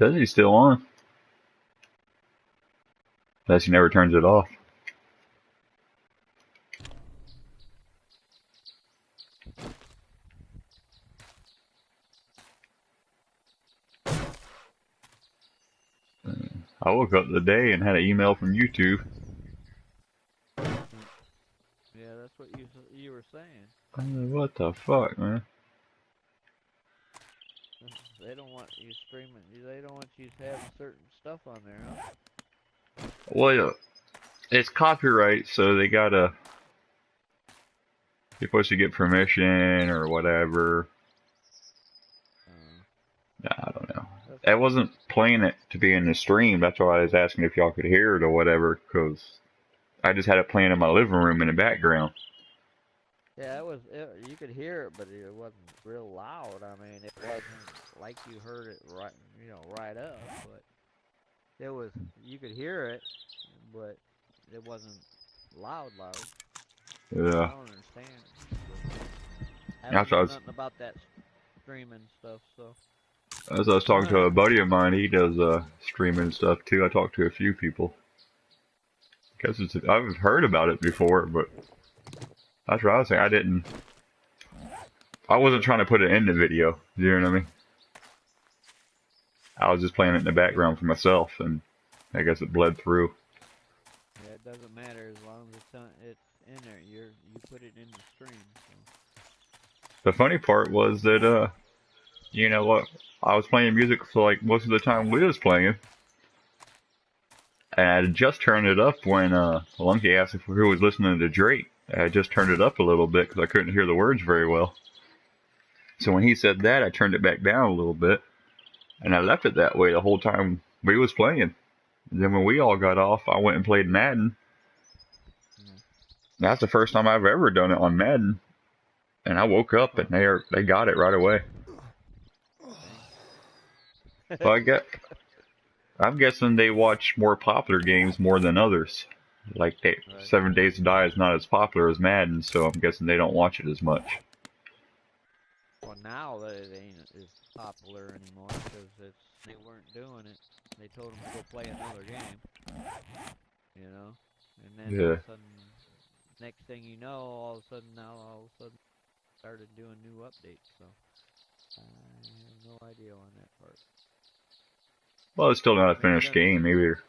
Says he's still on. Unless he never turns it off. I woke up today and had an email from YouTube. Yeah, that's what you were saying. I mean, what the fuck, man? They don't want you streaming. They don't want you to have certain stuff on there, huh? Well, it's copyright, so they gotta. You're supposed to get permission or whatever. I don't know. I wasn't playing it to be in the stream. That's why I was asking if y'all could hear it or whatever, because I just had it playing in my living room in the background. Yeah, you could hear it, but it wasn't real loud. I mean, it wasn't like you heard it right, right up. But it was. You could hear it, but it wasn't loud. Yeah. I don't understand. I don't know nothing about that streaming stuff, so. As I was talking to a buddy of mine, he does streaming stuff too. I talked to a few people. I've heard about it before, but that's what I was saying. I wasn't trying to put it in the video. You know what I mean? I was just playing it in the background for myself, and I guess it bled through. Yeah, it doesn't matter as long as it's in there. You put it in the stream. So. The funny part was that you know what? I was playing music for like most of the time we was playing. And I had just turned it up when Lunky asked if who was listening to Drake. I had just turned it up a little bit because I couldn't hear the words very well. So when he said that, I turned it back down a little bit. And I left it that way the whole time we was playing. And then when we all got off, I went and played Madden. That's the first time I've ever done it on Madden. And I woke up and they got it right away. So I'm guessing they watch more popular games more than others. Like 7 Days to Die is not as popular as Madden, so I'm guessing they don't watch it as much. Well, now it ain't as popular anymore because they weren't doing it. They told them to go play another game, and then all of a sudden, next thing you know, all of a sudden, started doing new updates. So I have no idea on that part. Well, it's still not a finished game either.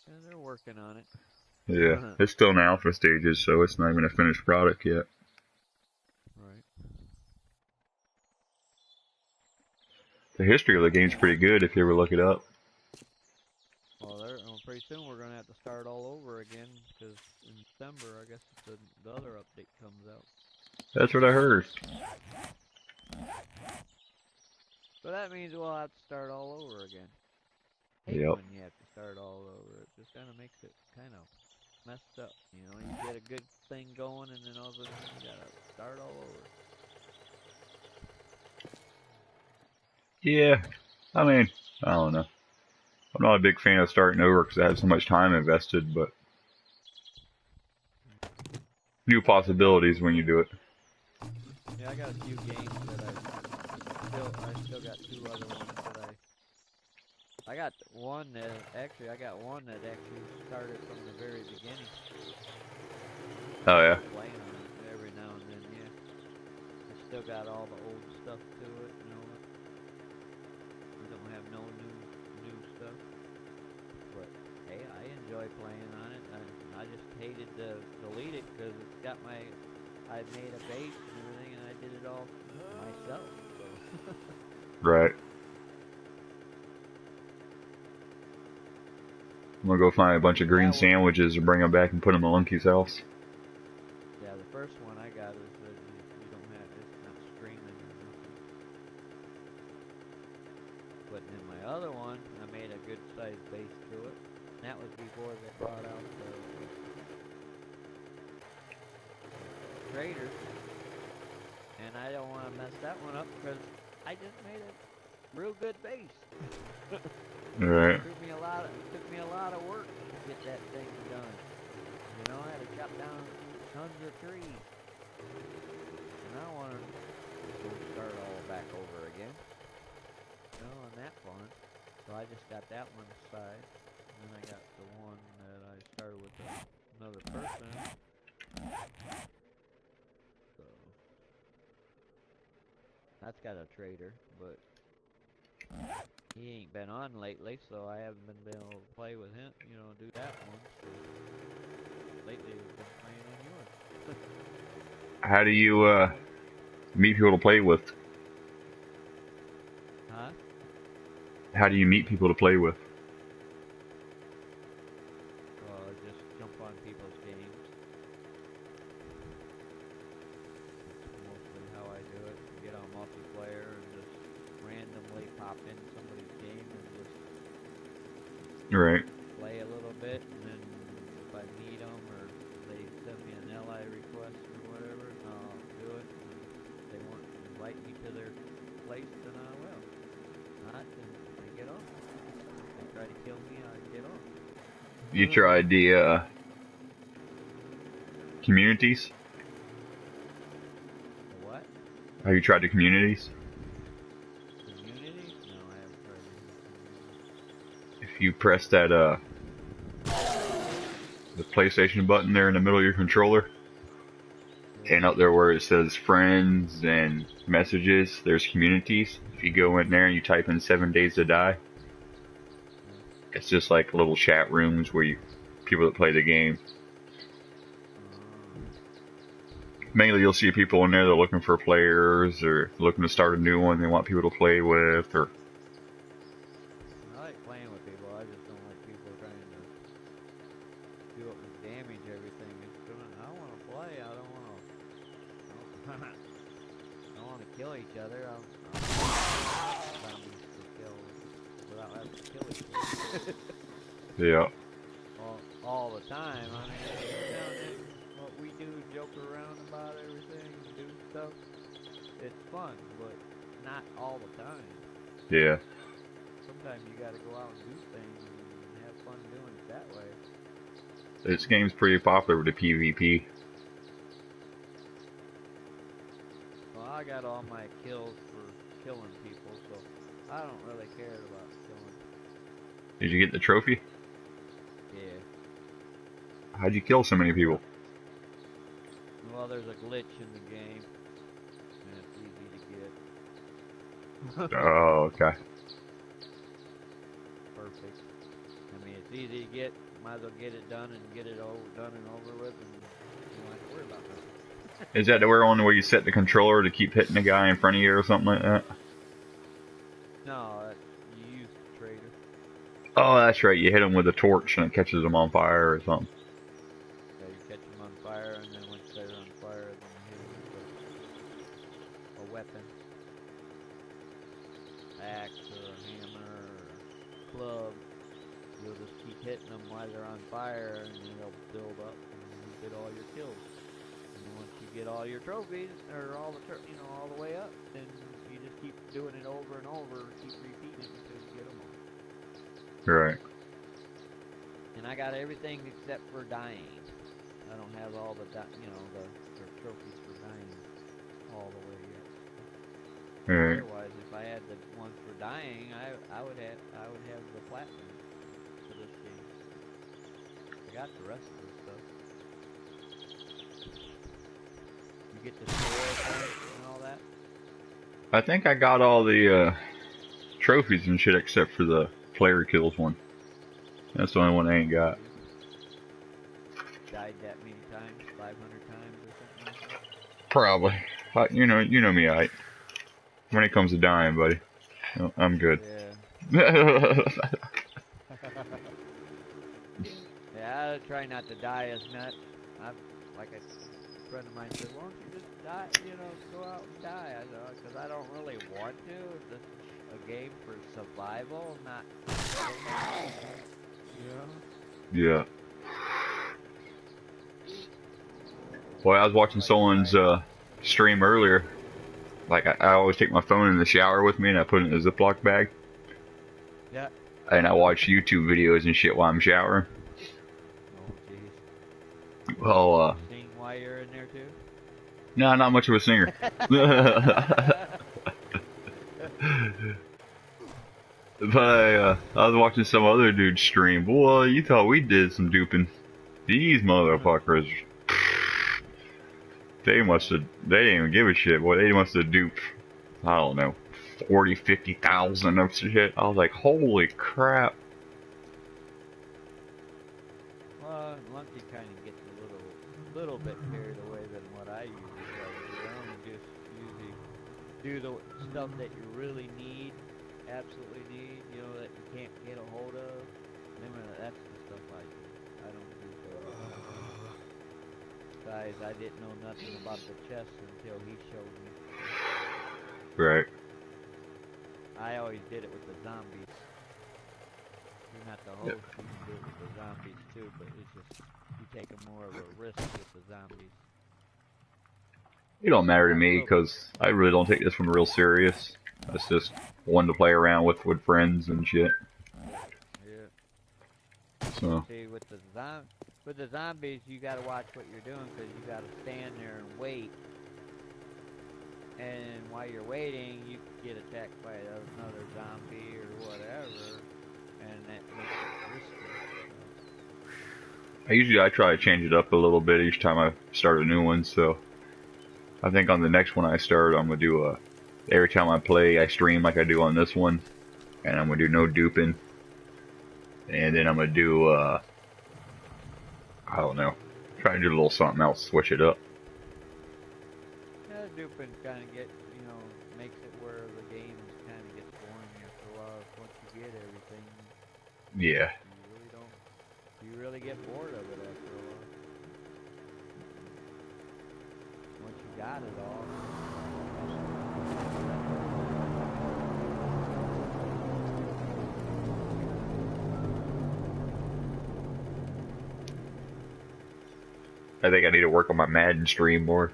Yeah, they're working on it. Yeah, it's still in alpha stages, so it's not even a finished product yet. Right. The history of the game's pretty good if you ever look it up. Well, pretty soon we're gonna have to start all over again because in December, I guess the other update comes out. That's what I heard. So that means we'll have to start all over again. Yep. When you have to start all over, it just kind of makes it kind of messed up. You get a good thing going, and then all of a sudden you gotta start all over. Yeah, I mean, I don't know. I'm not a big fan of starting over because I have so much time invested, but new possibilities when you do it. Yeah, I got a few games that I still got 2 other ones that I got one that actually started from the very beginning. Oh yeah. Playing on it every now and then, yeah. I still got all the old stuff to it, I don't have no new stuff. But hey, I enjoy playing on it. I just hated to delete it because I made a base and everything, and I did it all myself. So. Right. I'm gonna go find a bunch of green sandwiches and bring them back and put them in Lunky's house. Yeah, the first one I got is that you don't have it's not streaming or nothing. But in my other one, I made a good sized base to it. And that was before they brought out the traders. And I don't want to mess that one up because I just made a real good base. Right. It took me a lot of work to get that thing done. I had to chop down tons of trees. And I want to start all back over again. know, on that one. So I just got that one aside. And then I got the one that I started with another person. So that's got a trader, but he ain't been on lately, so I haven't been able to play with him, you know, do that one. So lately we've been playing on yours. How do you meet people to play with? Huh? How do you meet people to play with? Just jump on people's games. That's mostly how I do it. Get on multiplayer and just randomly pop in somebody's game and just Right. play a little bit, and then if I meet them or they send me an ally request or whatever, I'll do it. And if they want to invite me to their place, then I will. Not, then I get off. If they try to kill me, I get off. You tried the communities? The what? Have you tried the communities? Community? No, I haven't tried it. If you press that the PlayStation button there in the middle of your controller, and up there where it says friends and messages, there's communities. If you go in there and you type in 7 Days to Die, it's just like little chat rooms where people that play the game. Mainly you'll see people in there that are looking for players or looking to start a new one they want people to play with. Or I like playing with people, I just don't like people trying to do it and damage everything. I want to play, I don't want to kill each other. I'm to kill without having to kill each other. yeah. All the time. I mean, what we do, joke around about everything, do stuff. It's fun, but not all the time. Yeah. Sometimes you got to go out and do things and have fun doing it that way. This game's pretty popular with the PvP. Well, I got all my kills for killing people, so I don't really care about killing. Did you get the trophy? Yeah. How'd you kill so many people? Well, there's a glitch in the game, and it's easy to get. Oh, okay. Perfect. I mean, it's easy to get. Might as well get it done and get it done and over with, and you don't have to worry about nothing. Is that the one where you set the controller to keep hitting the guy in front of you or something like that? No, you use the trader. Oh, that's right. You hit him with a torch and it catches them on fire or something. Yeah, you catch them on fire, and then once they're on fire, then you hit them with a weapon. Axe or a hammer or a club. You'll just keep hitting them while they're on fire, and then they'll build up, and you get all your kills. And once you get all your trophies, or all the all the way up, then you just keep doing it over and over, keep repeating it until you get them all. Right. And I got everything except for dying. I don't have all the the trophies for dying all the way yet. Right. Otherwise, if I had the one for dying, I would have the platinum for this game. I got the rest of this stuff. You get the score and all that. I think I got all the trophies and shit except for the player kills one. That's the only one I ain't got. Died that many times, 500 times or something like that. Probably. You know me, when it comes to dying, buddy, I'm good. Yeah. Yeah, I try not to die as much. Like a friend of mine said, why don't you just die, go out and die? I said, because I don't really want to. It's a game for survival, not... Yeah. Boy, I was watching someone's stream earlier. Like, I always take my phone in the shower with me and I put it in a Ziploc bag. Yeah. And I watch YouTube videos and shit while I'm showering. Oh, jeez. Well, Sing while you're in there, too? no, not much of a singer. But I was watching some other dude stream. Boy, you thought we did some duping. These motherfuckers, they didn't even give a shit. Boy, they must have duped, I don't know, 40, 50,000 of shit. I was like, holy crap. Well, Lumpy kind of gets a little bit carried away than what I usually try to do. I only just usually do the stuff that you really need, absolutely need, you know, that you can't get a hold of. That's the stuff I do. I don't do those. Besides, I didn't know nothing about the chest until he showed me. Right. I always did it with the zombies. You're not the host, you can do it with the zombies too, but it's just, you take more of a risk with the zombies. It don't matter to me because I really don't take this one real serious. It's just one to play around with friends and shit. Yeah. So. See, with the zombies, you gotta watch what you're doing because you gotta stand there and wait. And while you're waiting, you can get attacked by another zombie or whatever, and that makes it risky. I try to change it up a little bit each time I start a new one, so I think on the next one I start, I'm gonna do every time I play, I stream like I do on this one, and I'm gonna do no duping, and then I'm gonna do I don't know, try to do a little something else, switch it up. Yeah, duping kind of makes it where the game kind of gets boring after a while. Once you get everything, yeah, you really get bored of it after a while. Once you got it all. I think I need to work on my Madden stream more.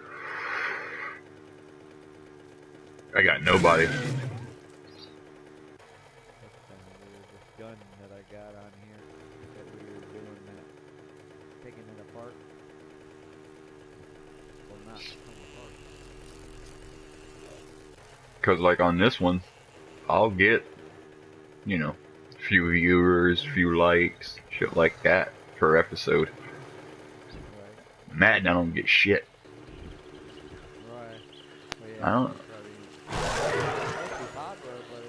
I got nobody. That's kind of weird. This gun that I got on here that we were doing that, taking it apart. Well, not come apart. Because like on this one, I'll get, you know, few viewers, few likes, shit like that per episode. Right. Madden, I don't get shit. Right. Well, yeah, I don't. It's popular, but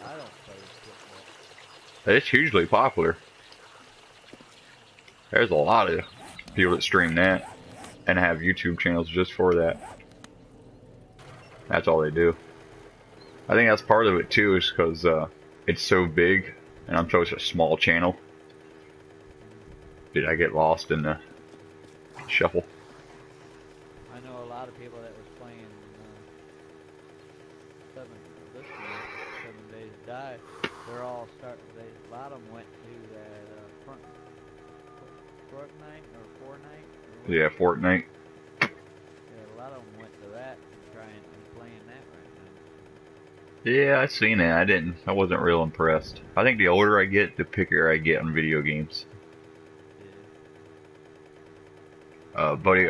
I don't play football. It's hugely popular. There's a lot of people that stream that and have YouTube channels just for that. That's all they do. I think that's part of it too, is because it's so big and I'm such a small channel. Did I get lost in the shuffle? I know a lot of people that was playing this month, 7 Days to Die. They're all a lot of them went to that Fortnite or Fortnite. Yeah, Fortnite. Yeah, a lot of them went to that and playing that right now. Yeah, I seen it. I wasn't real impressed. I think the older I get, the pickier I get on video games. Yeah. A buddy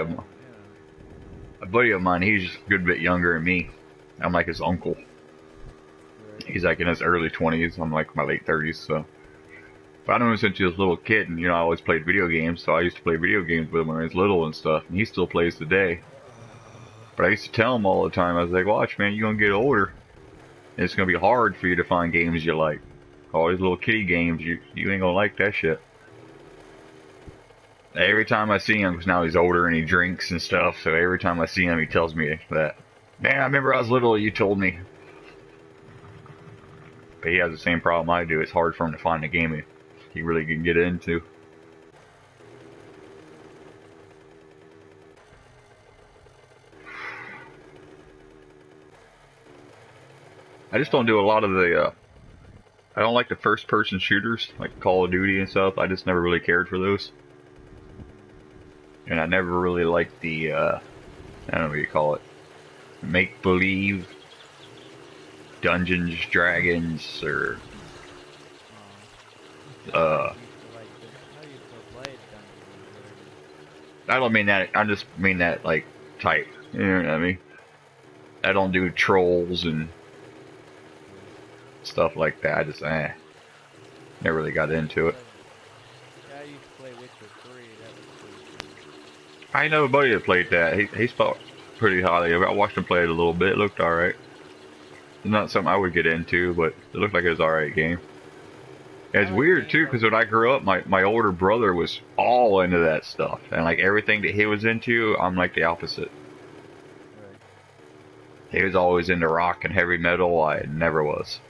of mine, he's a good bit younger than me. I'm like his uncle. Right. He's like in his early 20s. I'm like my late 30s, so. But I know him since he was a little kid, and I always played video games, so I used to play video games with him when he was little and stuff, and he still plays today. But I used to tell him all the time, I was like, watch, man, you're gonna get older, and it's gonna be hard for you to find games you like. All these little kiddie games, you ain't gonna like that shit. Every time I see him, because now he's older and he drinks and stuff, so every time I see him, he tells me that, man, I remember I was little, you told me. But he has the same problem I do. It's hard for him to find a game he really can get into. I just don't do a lot of the, I don't like the first-person shooters, like Call of Duty and stuff. I just never really cared for those. And I never really liked the, I don't know what you call it, make-believe, Dungeons, Dragons, or, I don't mean that, I just mean that, like, type, you know what I mean? I don't do trolls and stuff like that. I just never really got into it. Yeah, I used to play Witcher 3. That was pretty cool. I know a buddy that played that. He spoke pretty highly of it. I watched him play it a little bit. It looked alright. Not something I would get into, but it looked like it was an alright game. And I it's like weird games too, like because when I grew up, my older brother was all into that stuff, and like everything that he was into, I'm like the opposite. right. He was always into rock and heavy metal. I never was.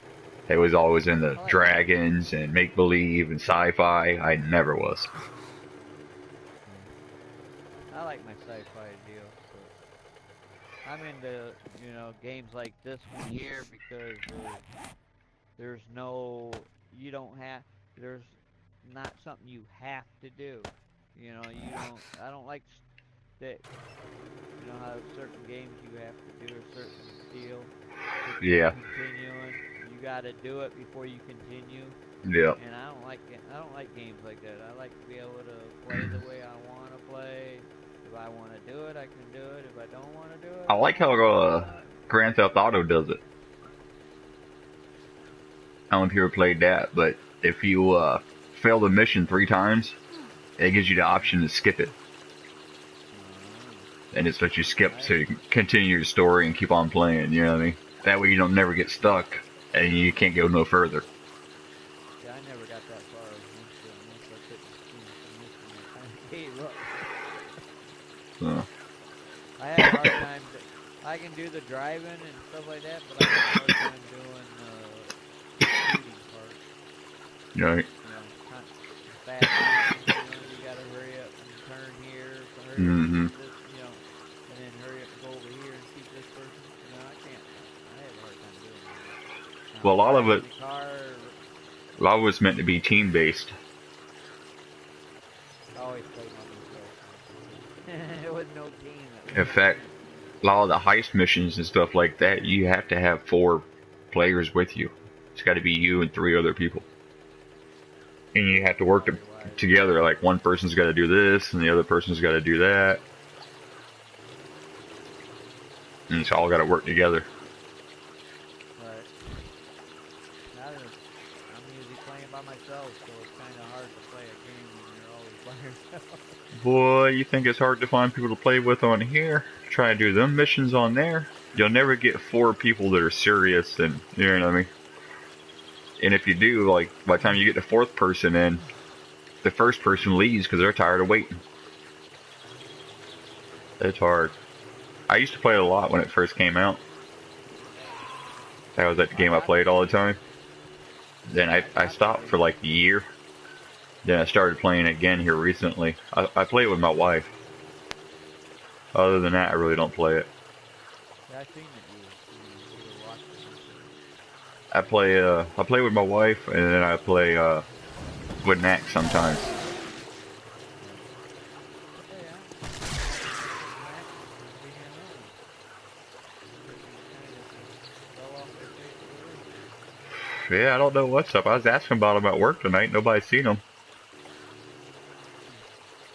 He was always into I like dragons and make believe and sci-fi. I never was. I like my sci-fi deal, but I'm into games like this one here because there's no you don't have there's not something you have to do. You don't. I don't like that. You know how certain games you have to do a certain deal to keep Yeah, continuing. You got to do it before you continue. yeah. And I don't like games like that. I like to be able to play the way I want to play. If I want to do it, I can do it. If I don't want to do it, I I like don't how want to do it. Grand Theft Auto does it. I don't know if you ever played that, but if you fail the mission 3 times, it gives you the option to skip it, Uh, and it's what you skip I so you can continue your story and keep on playing. You know what I mean? That way you don't never get stuck and you can't go no further. See, I never got that far. Once I couldn't finish the mission, I kind of gave up. So, I have a hard time. I can do the driving and stuff like that, but I have a hard time doing the shooting part. you know, The fast shooting. You got to hurry up and turn here, hurry up and hmm shoot this. And then hurry up and go over here and shoot this person. I can't. I have a hard time doing that. well, Now driving the car. a lot of it's meant to be team based. I always played by myself. There was no team. It was In just fact, me. a lot of the heist missions and stuff like that, you have to have 4 players with you. It's got to be you and 3 other people, and you have to work Probably why. together. Like one person's got to do this, and the other person's got to do that, and it's all got to work together. Right. I'm usually playing by myself, so it's kind of hard to play a game when you're always by yourself. Boy, you think it's hard to find people to play with on here? Try to do them missions on there. You'll never get 4 people that are serious, and you know what I mean. And if you do, like by the time you get the 4th person in, the first person leaves because they're tired of waiting. It's hard. I used to play it a lot when it first came out. That was like the game I I played all the time. Then I I stopped played. for like a year. Then I started playing again here recently. I play it with my wife. Other than that, I really don't play it. Yeah, I seen that you were watching it. I play with my wife, and then I play with Mac sometimes. Right. Yeah, I think Mac and being kind of just fell off the face of the earth. Yeah, I don't know what's up. I was asking about him at work tonight. Nobody's seen him.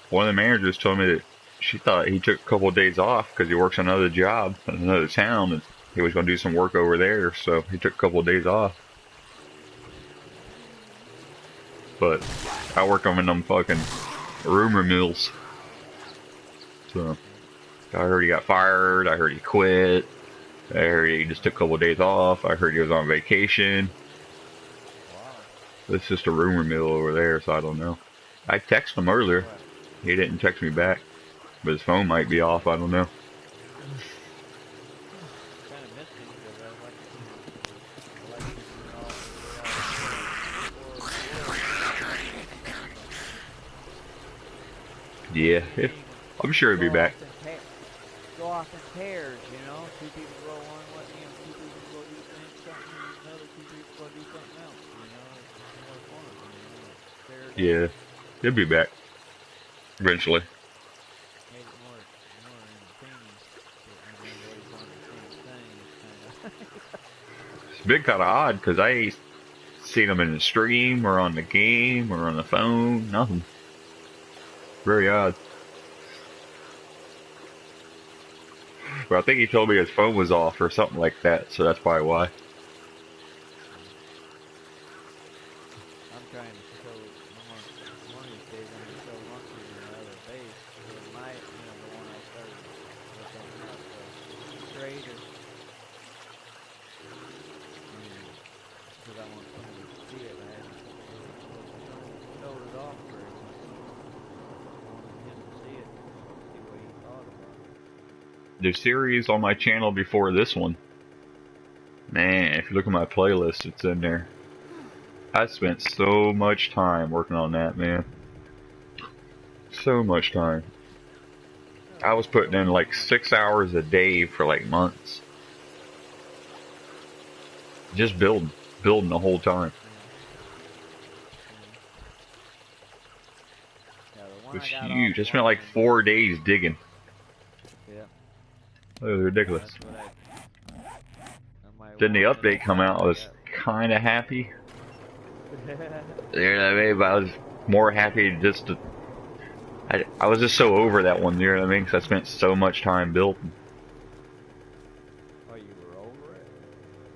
One of the managers told me that she thought he took a couple of days off because he works another job in another town, and he was going to do some work over there, so he took a couple of days off. But I work on them fucking rumor mills. So I heard he got fired. I heard he quit. I heard he just took a couple of days off. I heard he was on vacation. Wow. It's just a rumor mill over there, so I don't know. I texted him earlier. What? He didn't text me back, but his phone might be off. I don't know. Kind of missed him because I like him the way I was playing PS4 Broadcast. Yeah, His team would I'm sure he'll be go back. off in go off in pairs. Two people go one way, two people go do something, and another two people go do something else. It's more fun. It's paired up. Yeah, he'll be back eventually. Made it more entertaining. But when everybody's on the same thing, it's kind of It's been kind of odd because I ain't seen him in the stream or on the game or on the phone. Nothing. Very odd. But I think he told me his phone was off or something like that, so that's probably why. later. Because I want somebody to see it. I hadn't showed it off very much. I wanted him to see it, see what he thought about it. The series on my channel before this one, man, if you look at my playlist, it's in there. I spent so much time working on that, man. So much time. I was putting in like 6 hours a day for like months. Just building the whole time. It was huge. I spent like 4 days digging. Yeah. It was ridiculous. That's Then the update come out, I was kind of happy. You know what I mean? But I was more happy just to... I was just so over that one, you know what I mean? Because I spent so much time building. Oh, you were over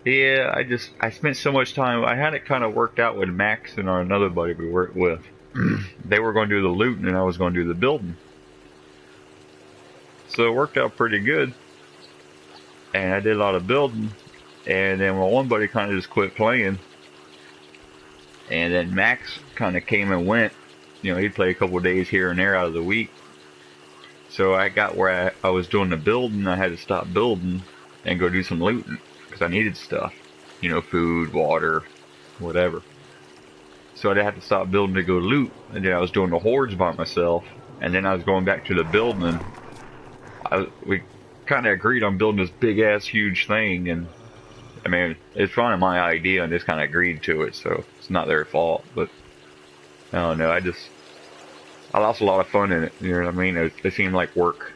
it? Yeah, I spent so much time. I had it kind of worked out with Max and another buddy we worked with. They were going to do the looting and I was going to do the building. So it worked out pretty good. And I did a lot of building. And then one buddy kind of just quit playing. And then Max kind of came and went. You know, he'd play a couple of days here and there out of the week. So I got where I was doing the building. I had to stop building and go do some looting because I needed stuff. You know, food, water, whatever. So I had to stop building to go loot. And then I was doing the hordes by myself. And then I was going back to the building. We kind of agreed on building this big ass huge thing. And I mean, it's kind of my idea and just kind of agreed to it. So it's not their fault. But I don't know. I lost a lot of fun in it. You know what I mean? It seemed like work.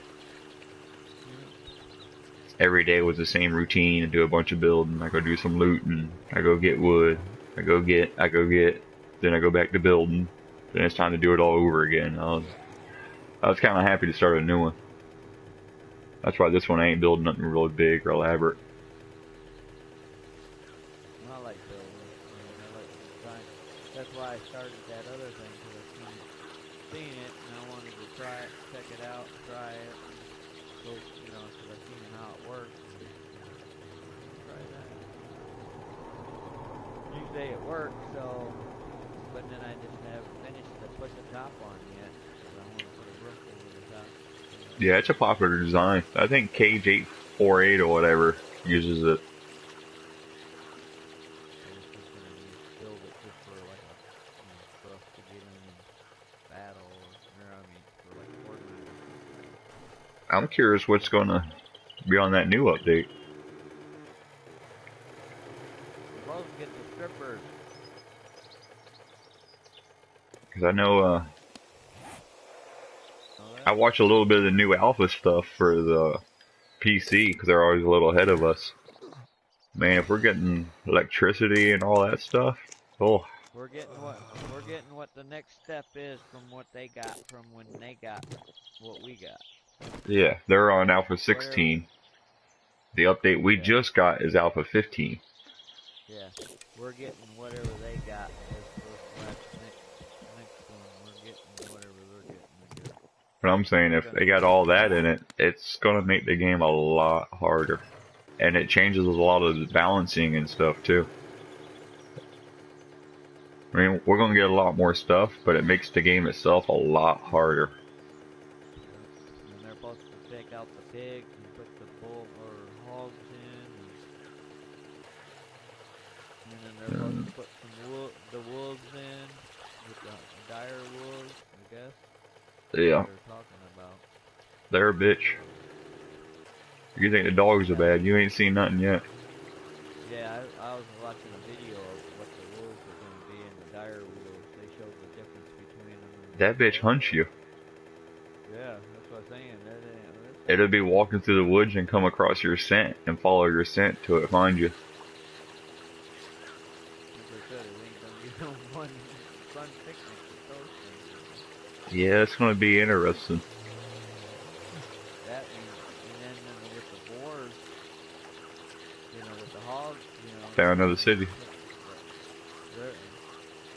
Every day was the same routine. I do a bunch of building. I go do some looting. I go get wood. I go get. Then I go back to building. Then it's time to do it all over again. I was kind of happy to start a new one. That's why this one I ain't building nothing really big or elaborate. I like building. I like design. That's why I started that other thing, because I've seen it and I wanted to try it, check it out, try it. Go, you know, because I've seen how it works. Try that. You say it works, so, but then I just haven't finished to put the top on yet. Because I want to put a roof over the top. Yeah, it's a popular design. I think Cage 848 or whatever uses it. Build it just for like a, for us to get in and battle, or I mean, for like organizing. I'm curious what's going to be on that new update. We're supposed to get the strippers. Because I know, I watch a little bit of the new alpha stuff for the PC because they're always a little ahead of us. Man, if we're getting electricity and all that stuff, oh. We're getting what the next step is from what they got from when they got what we got. Yeah, they're on Alpha 16. The update we just got is Alpha 15. Yeah, we're getting whatever they got as next one. We're getting whatever they're getting, I guess. But I'm saying if they got all that in it, it's gonna make the game a lot harder. And it changes a lot of the balancing and stuff too. I mean, we're gonna get a lot more stuff, but it makes the game itself a lot harder. And they're supposed to take out the pigs and put the bull or hogs in, and then they're supposed to put the wolves in with the dire wolves, I guess. Yeah. They're talking about. They're a bitch. You think the dogs are bad? You ain't seen nothing yet. Yeah, I was watching a video of what the wolves are going to be and the dire wolves. They showed the difference between them. That bitch hunts you. Yeah, that's what I'm saying. It'll be walking through the woods and come across your scent and follow your scent till it finds you. Like I said, it ain't going to be no fun picnic with those things. Yeah, it's gonna be interesting. That means, and then with the boars, with the hogs, Down to the city.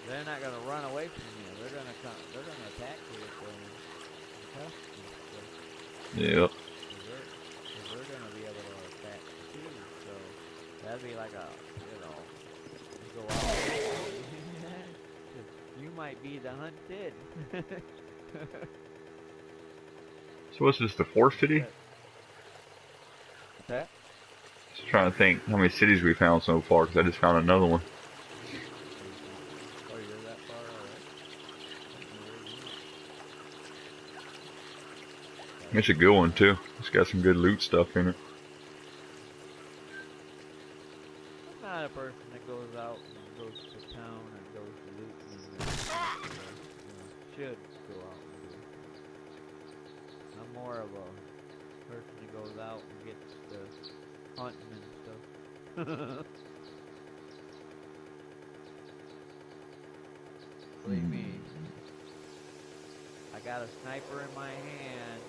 They're not gonna run away from you. They're gonna come. They're gonna attack you if they're tough. Yep. They're gonna be able to attack that'd be like a, you know, you go out. You might be the hunted. So what's this, the fourth city? What's that? Just trying to think how many cities we found so far, because I just found another one. Oh, you're that far, alright. It's a good one, too. It's got some good loot stuff in it. I'm not a person that goes out and goes to town and goes to looting and should go out and do. I'm more of a person that goes out and gets the hunting and stuff. Believe me, I got a sniper in my hand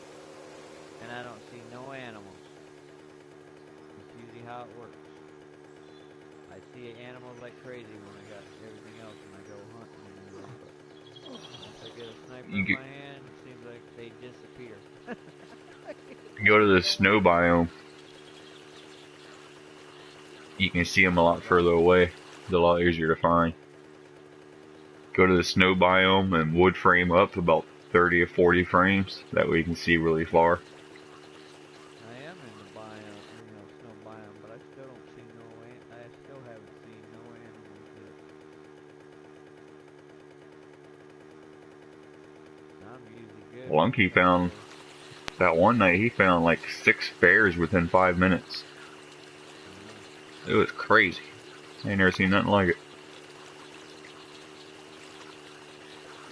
and I don't see no animals. That's usually how it works. I see animals like crazy when I got everything else when I go hunting and everything. But once I get a sniper in my hand, it seems like they disappear. Go to the snow biome. You can see them a lot further away. It's a lot easier to find. Go to the snow biome and wood frame up about 30 or 40 frames. That way you can see really far. I am in the biome, snow biome, but I still don't see I still haven't seen no animals yet. I'm usually good. Lunky found, that one night he found like 6 bears within 5 minutes. It was crazy. I ain't never seen nothing like it.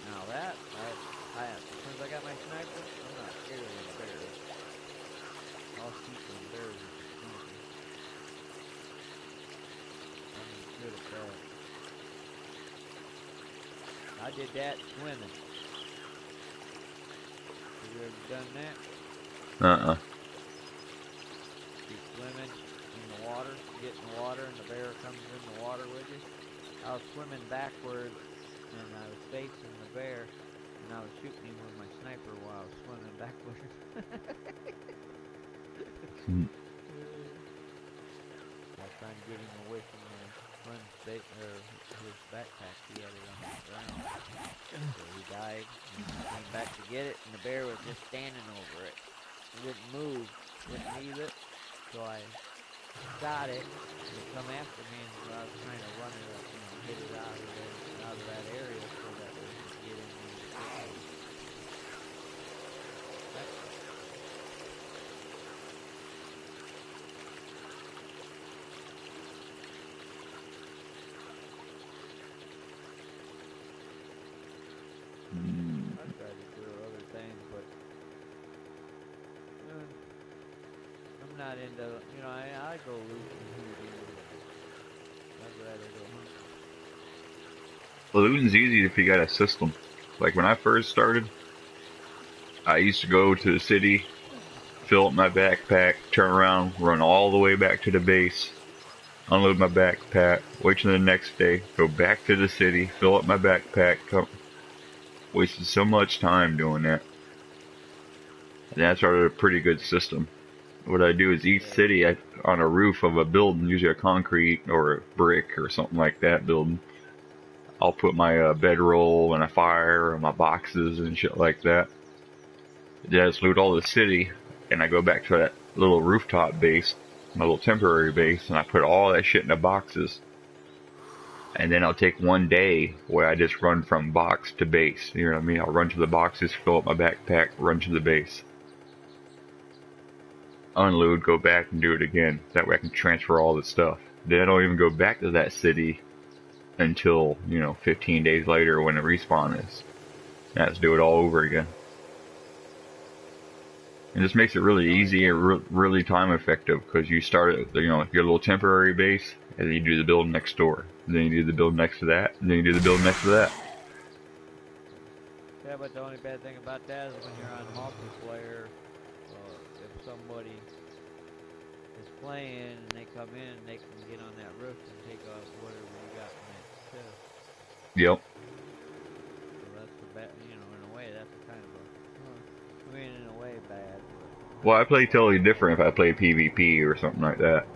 Now that, since I got my sniper, I'm not scared of them bears. I'll shoot them bears with the sniper. I'm good at that. I did that swimming. Have you ever done that? You swimming in the water, get in the water, and the bear comes in the water with you. I was swimming backwards, and I was facing the bear, and I was shooting him with my sniper while I was swimming backwards. I was trying to get him away from his backpack. He had it on the ground. So he died, and he came back to get it, and the bear was just standing over it. It didn't move, didn't leave it. So I got it, and it come after me, and so I was trying to run it up, get it out of there, out of that area, so that we could get in there to get it. I tried to do other things, but I'm not into, I go looting and hooting. I'd rather go hunting. Well, looting's easy if you got a system. Like when I first started, I used to go to the city, fill up my backpack, turn around, run all the way back to the base, unload my backpack, wait till the next day, go back to the city, fill up my backpack, wasted so much time doing that. And that started a pretty good system. What I do is each city, on a roof of a building, usually a concrete or a brick or something like that building, I'll put my bedroll and a fire and my boxes and shit like that. Then I just loot all the city, and I go back to that little rooftop base, my little temporary base, and I put all that shit in the boxes. And then I'll take one day where I just run from box to base. You know what I mean? I'll run to the boxes, fill up my backpack, run to the base. Unload, go back and do it again. That way I can transfer all the stuff. Then I don't even go back to that city until, 15 days later when the respawn is. And I have to do it all over again. And this makes it really easy and really time effective because you start at, your little temporary base and then you do the build next door. And then you do the build next to that, and then you do the build next to that. Yeah, but the only bad thing about that is when you're on multiplayer, if somebody is playing and they come in, they can get on that roof and take off whatever you got in that chest. Yep. So that's the bad, in a way, that's a kind of in a way bad. But Well, I play totally different if I play PvP or something like that.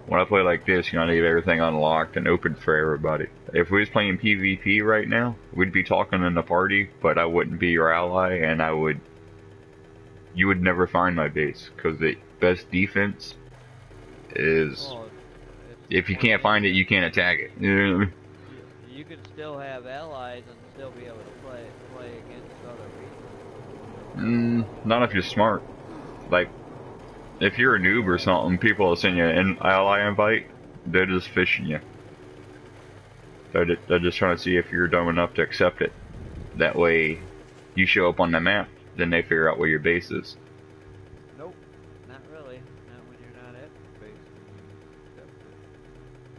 when I play like this, I leave everything unlocked and open for everybody. If we was playing PvP right now, we'd be talking in the party, but I wouldn't be your ally, and you would never find my base, because the best defense is, Well, if you more can't find it, dangerous. you can't attack it. You know what I mean? You can still have allies and still be able to play against other people. Not if you're smart. Like, if you're a noob or something, people will send you an ally invite, they're just fishing you. They're just trying to see if you're dumb enough to accept it. That way, you show up on the map, then they figure out where your base is. Nope, not really. Not when you're not at the base.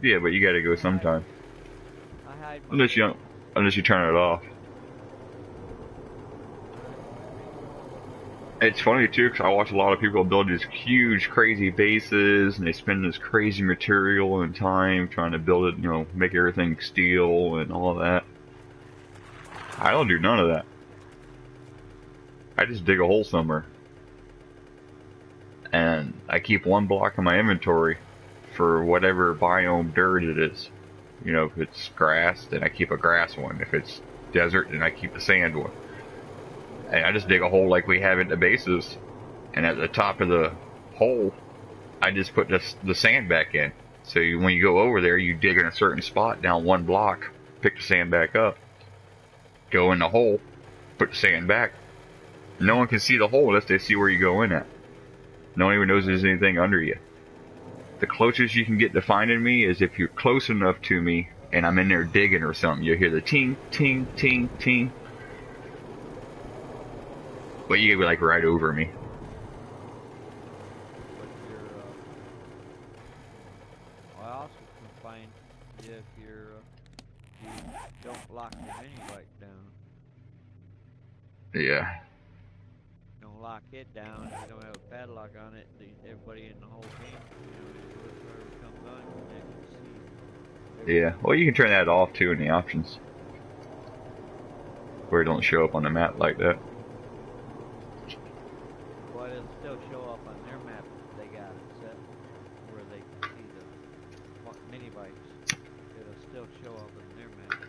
Yeah, but you gotta go sometime. I hide my Unless you turn it off. It's funny too, because I watch a lot of people build these huge, crazy bases, and they spend this crazy material and time trying to build it, make everything steel and all of that. I don't do none of that. I just dig a hole somewhere. And I keep one block in my inventory for whatever biome dirt it is. If it's grass, then I keep a grass one. If it's desert, then I keep a sand one. And I just dig a hole like we have at the bases. And at the top of the hole, I just put the sand back in. So when you go over there, you dig in a certain spot down one block, pick the sand back up, go in the hole, put the sand back. No one can see the hole unless they see where you go in at. No one even knows there's anything under you. The closest you can get to finding me is if you're close enough to me and I'm in there digging or something. You'll hear the ting, ting, ting, ting. But you get like right over me. I also can find if you don't lock your mini bike down. Yeah. Don't lock it down. If you don't have a padlock on it, everybody in the whole game, whoever comes on, they can see. Yeah. Well, you can turn that off too in the options, where it don't show up on the map like that. But it'll still show up on their map if they got it set where they can see the mini bikes. It'll still show up on their map.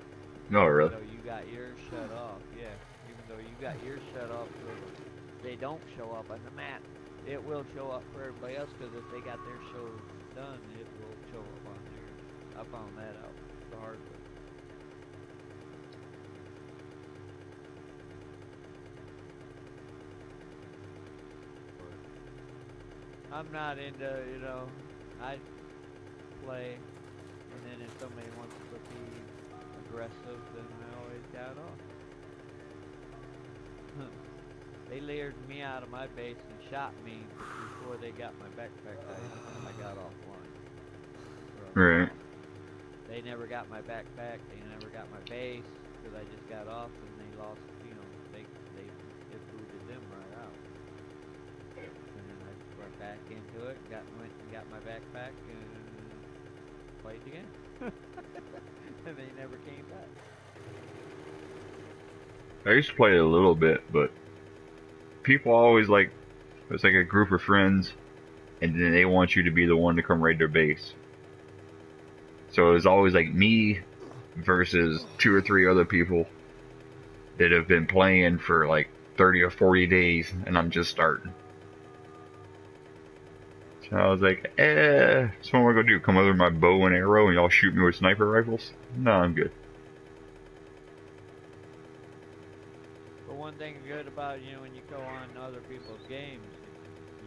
No, really. So you got yours shut off, yeah. Even though you got yours shut off, so they don't show up on the map. It will show up for everybody else because if they got their show done, it will show up on theirs. I found that out the hard way. I'm not into, I play, and then if somebody wants to be aggressive, then I always got off. They lured me out of my base and shot me before they got my backpack. I got offline. Right. They never got my backpack. They never got my base because I just got off and they lost. It booted them right out. And then I went back into it, went and got my backpack and played the game. And they never came back. I used to play it a little bit, but people always it's like a group of friends, and then they want you to be the one to come raid their base. So it's always like me versus 2 or 3 other people that have been playing for like 30 or 40 days, and I'm just starting. So I was like, so what am I gonna do? Come over with my bow and arrow and y'all shoot me with sniper rifles? No, I'm good. But one thing good about, when you go on other people's games,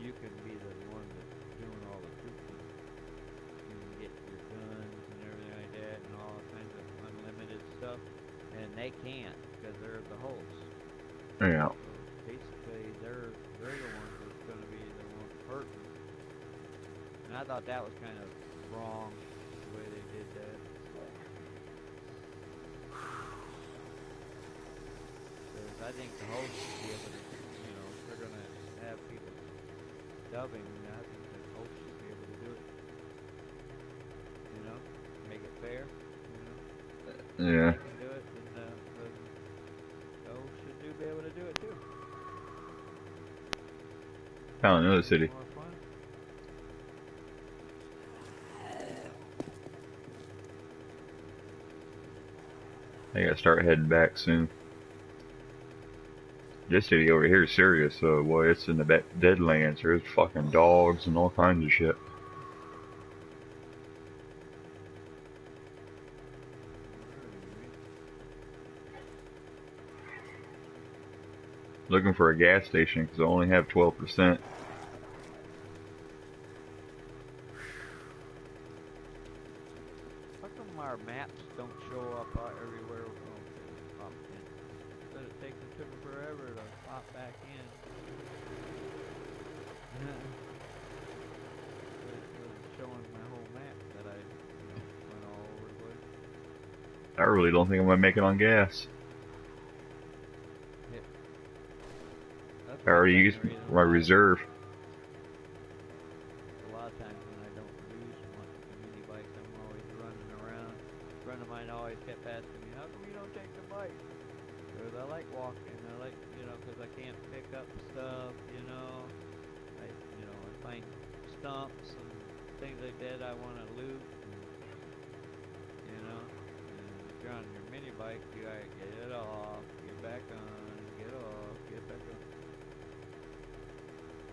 you can be the one that's doing all the shooting. You can get your guns and everything like that and all kinds of unlimited stuff. And they can't because they're the hosts. Yeah. So basically, they're the ones that's going to be the ones hurting. And I thought that was kind of wrong, the way they did that. Because I think the host should be able to, if they're going to have people dubbing, I think the host should be able to do it. Make it fair, Yeah. If they can do it, then the host should be able to do it too. Found another city. More fun. I gotta start heading back soon. This city over here is serious, so boy, it's in the deadlands. There's fucking dogs and all kinds of shit. Looking for a gas station because I only have 12%. How come our maps don't show up everywhere? Oh, pop in. But it took me forever to pop back in. But it was showing my whole map that I went all over the place. I really don't think I'm gonna make it on gas. Yep. I already used my reserve. A lot of times when I don't use one mini bike, I'm always running around. A friend of mine always kept asking me, how come you don't take the bike? Because I like walking. I like, because I can't pick up stuff, I find stumps and things like that I want to loot. And if you're on your mini bike, you gotta get it off, get back on, get off, get back on.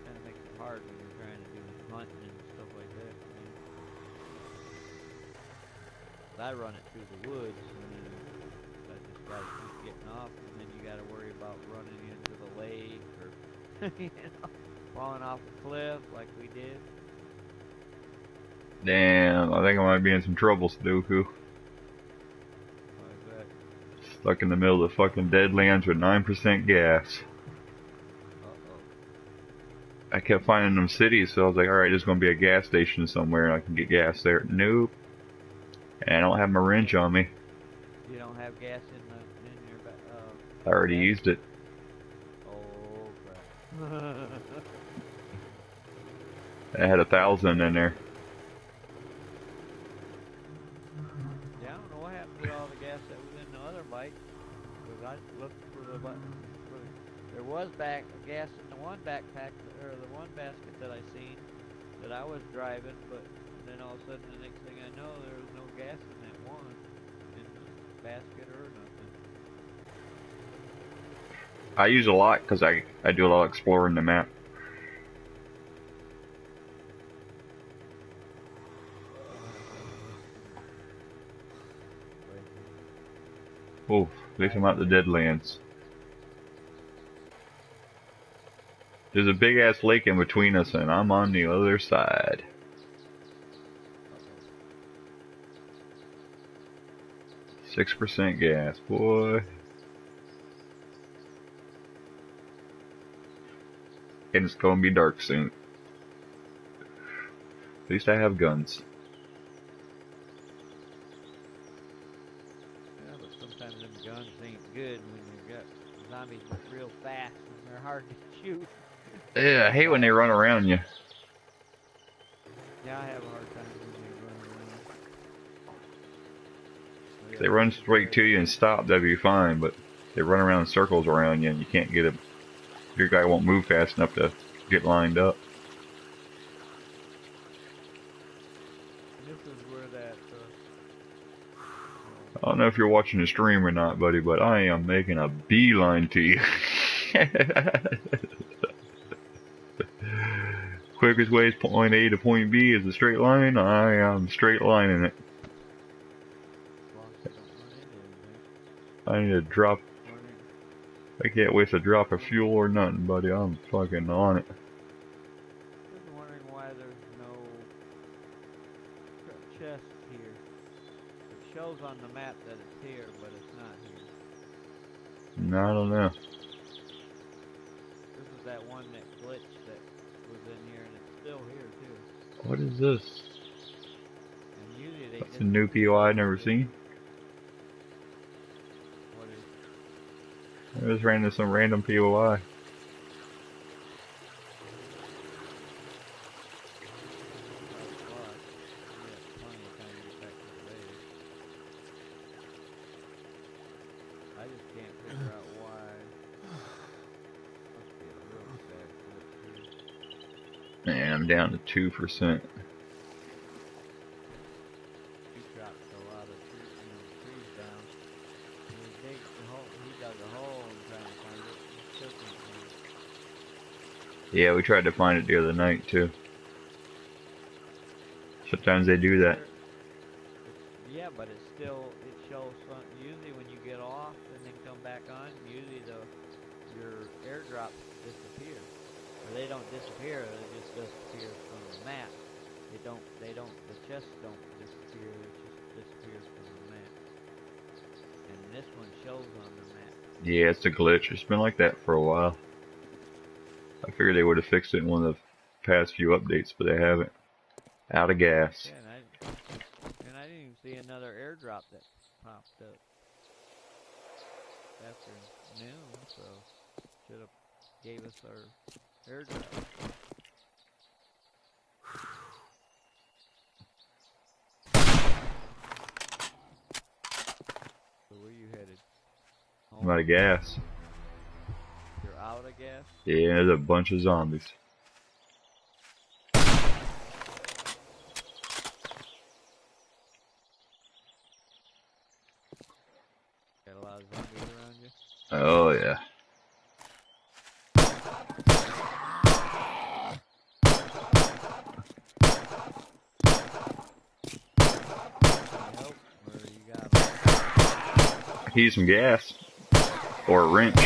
Kind of makes it hard when you're trying to do hunting and stuff like that. I run it through the woods, and I just gotta keep getting off, and then you gotta worry about running into the lake or falling off a cliff like we did. Damn, I think I might be in some trouble, Sudoku. Why is that? Stuck in the middle of the fucking deadlands with 9% gas. I kept finding them cities, so I was like, alright, there's gonna be a gas station somewhere and I can get gas there. Nope. And I don't have my wrench on me. You don't have gas in your I already used it. Oh crap. I had 1,000 in there. Yeah, I don't know what happened to all the gas that was in the other bike. Because I looked for the button. There was gas in the one backpack, or the one basket that I seen that I was driving, but then all of a sudden the next thing I know there was no gas in that one, in the basket or nothing. I use a lot because I do a lot of exploring the map. Oh, at least I'm out the deadlands. There's a big ass lake in between us and I'm on the other side. Uh-oh. 6% gas, boy. And it's gonna be dark soon. At least I have guns. Yeah, but sometimes them guns ain't good when you got zombies that's real fast and they're hard to shoot. Yeah, I hate when they run around you. Yeah, I have a hard time when they run around. If they run straight to you and stop, that'd be fine, but they run around in circles around you and you can't get them. Your guy won't move fast enough to get lined up. This is where that, I don't know if you're watching the stream or not, buddy, but I am making a beeline to you. Quickest way is point A to point B is a straight line. I am straight lining it. I need to drop. I can't wait to drop a fuel or nothing, buddy. I'm fucking on it. Just wondering why there's no chest here. It shows on the map that it's here, but it's not here. No, I don't know. This is that one that glitched that was in here, and it's still here too. What is this? And usually they That's a new POI I've never seen. What is? I just ran into some random POI. I just can't figure out why. Must be a real bad glitch here. Man, I'm down to 2%. You chopped a lot of trees down. Yeah, we tried to find it the other night too. Sometimes they do that. Yeah, but it still it shows some, usually when you get off and then come back on, usually your airdrops disappear. Or they don't disappear, they just disappear from the map. The chests don't disappear, it just disappears from the map. And this one shows on the map. Yeah, it's a glitch. It's been like that for a while. I figured they would have fixed it in one of the past few updates, but they haven't. Out of gas. Yeah, and I didn't even see another airdrop that popped up after noon, so should have gave us our airdrop. So where you headed? Home? I'm out of gas. You're out of gas? Yeah, there's a bunch of zombies. Got a lot of zombies around you? Oh, yeah. Nope. Or you got them? I could use some gas. Or a wrench. I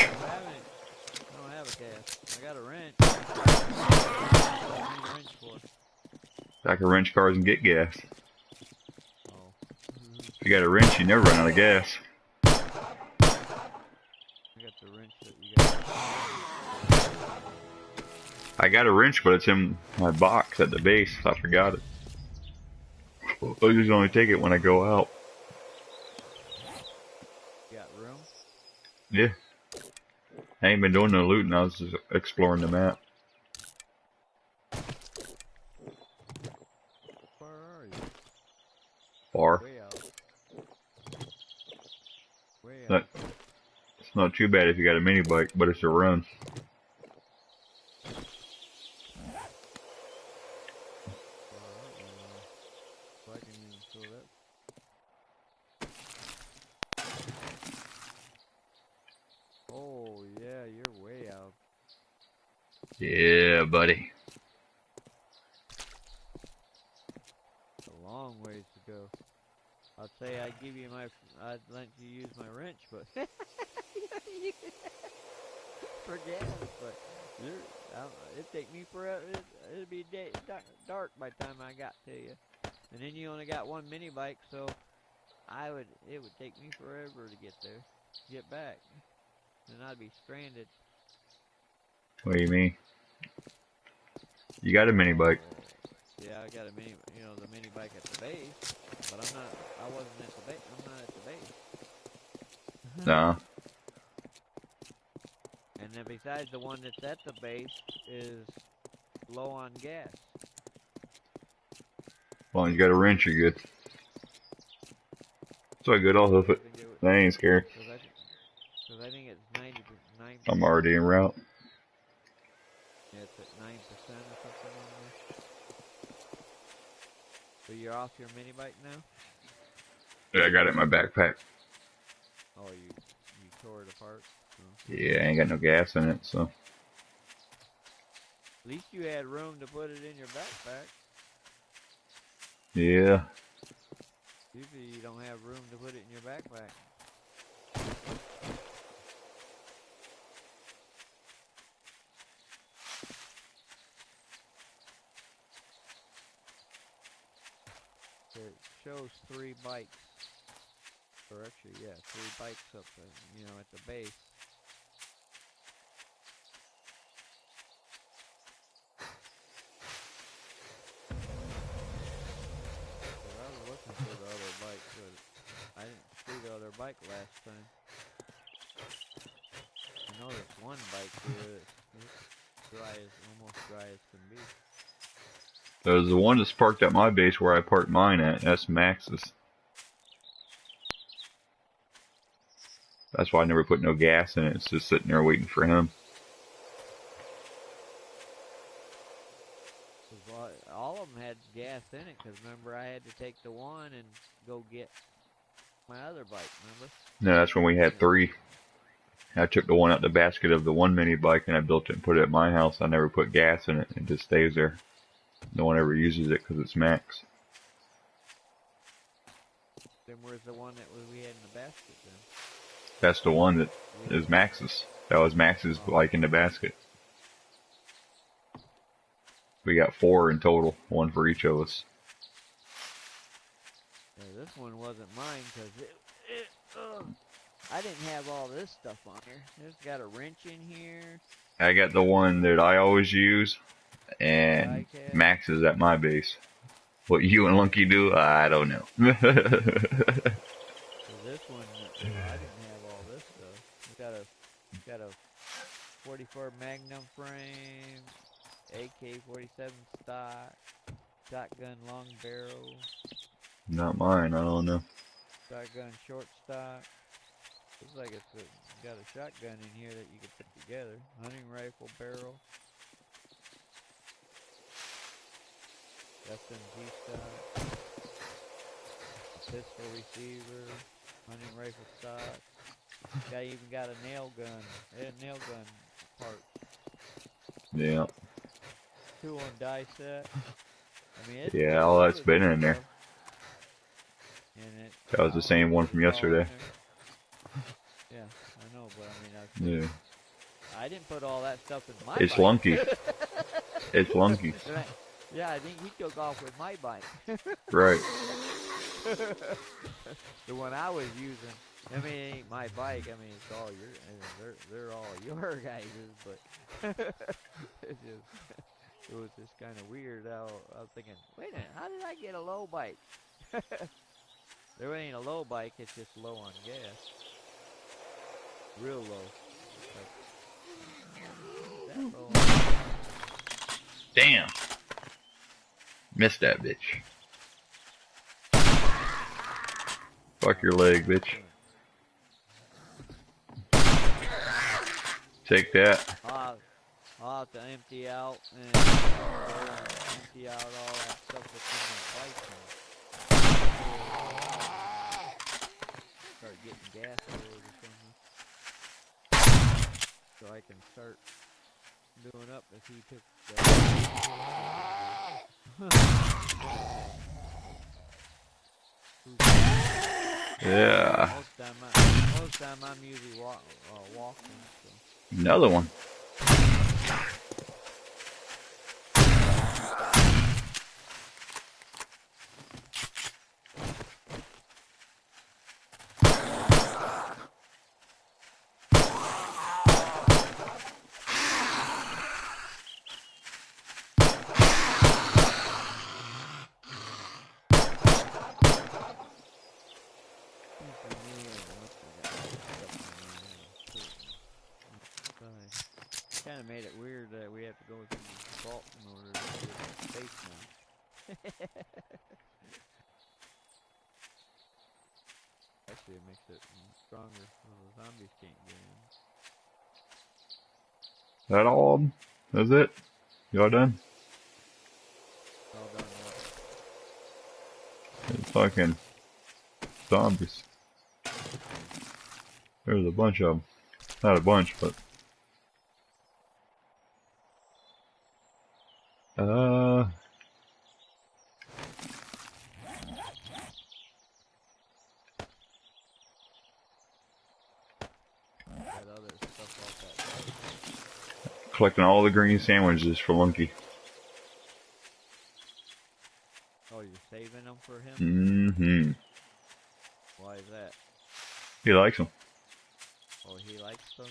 don't have a gas. I got a wrench. What do you need a wrench for? I can wrench cars and get gas. Oh. If you got a wrench, you never run out of gas. I got the wrench that you got. I got a wrench, but it's in my box at the base. I forgot it. I usually only take it when I go out. You got room? Yeah. I ain't been doing no looting. I was just exploring the map. Where are you? Far. Way out. Way Not, out. it's not too bad if you got a mini bike, but it's a run. So I can even throw that. Oh, yeah, you're way out. Yeah, buddy. It's a long ways to go. I'd say I'd let you use my wrench, but forget it. But it'd take me forever. It'd be dark by the time I got to you. And then you only got one mini bike, so it would take me forever to get back. And I'd be stranded. What do you mean? You got a mini bike. Yeah, I got the mini bike at the base, but I wasn't at the base. I'm not at the base. Nah. And then besides, the one that's at the base is low on gas. As long as you got a wrench, you're good. So good, I'll hoof it. I ain't scared. Because I think it's 9%. I'm already en route. Yeah, it's at 9% or something on there. So you're off your mini bike now? Yeah, I got it in my backpack. Oh, you tore it apart? So. Yeah, I ain't got no gas in it, so. At least you had room to put it in your backpack. Yeah. Usually you don't have room to put it in your backpack. It shows 3 bikes. Or actually, yeah, 3 bikes up, at the base. I was looking for the other bike, but I didn't see the other bike last time. I know there's one bike here that's almost dry as can be. There's the one that's parked at my base where I parked mine at. That's Max's. That's why I never put no gas in it. It's just sitting there waiting for him. All of them had gas in it, because remember I had to take the one and go get my other bike, remember? No, that's when we had 3. I took the one out the basket of the one mini bike and I built it and put it at my house. I never put gas in it. It just stays there. No one ever uses it because it's max. Then where's the one that we had in the basket then? That's the one that is Max's. That was Max's bike in the basket. We got 4 in total, 1 for each of us. Yeah, this one wasn't mine because I didn't have all this stuff on here. It's got a wrench in here. I got the one that I always use, and Max is at my base. What you and Lunky do, I don't know. So this one, I didn't have all this stuff. It's got a 44 Magnum frame, AK-47 stock, shotgun long barrel. Not mine, I don't know. Shotgun short stock. Looks like it's got a shotgun in here that you can put together. Hunting rifle barrel. SMG stock. Pistol receiver. Hunting rifle stock. Guy even got a nail gun. Nail gun part. Yeah. 2 on die set. I mean, it's yeah, all that's been in there. That was the same one from yesterday. Yeah, I know, but I mean, I didn't put all that stuff in my bike. It's Lunky. It's Lunky. Yeah, I think he took off with my bike. Right. The one I was using. I mean, it ain't my bike. I mean, it's all your. They're all your guys's, but it was just kind of weird. I was thinking, wait a minute, how did I get a low bike? There ain't a low bike. It's just low on gas. Real low. Like, low. Damn. Missed that bitch. Fuck your leg, bitch. Take that. I'll have to empty out and empty out all that stuff that's in that bike and start getting gas filled or something. So I can start doing up if he took Yeah. Most time I'm usually walking. So. Another one. Kind of made it weird that we have to go through the vault in order to get space now. Actually, it makes it stronger so the zombies can't get in. That all? That's it? Y'all done? All done what? It's fucking zombies. There's a bunch of them. Not a bunch, but... Collecting all the green sandwiches for Lunky. Oh, you're saving them for him? Mm-hmm. Why is that? He likes them. Oh, he likes those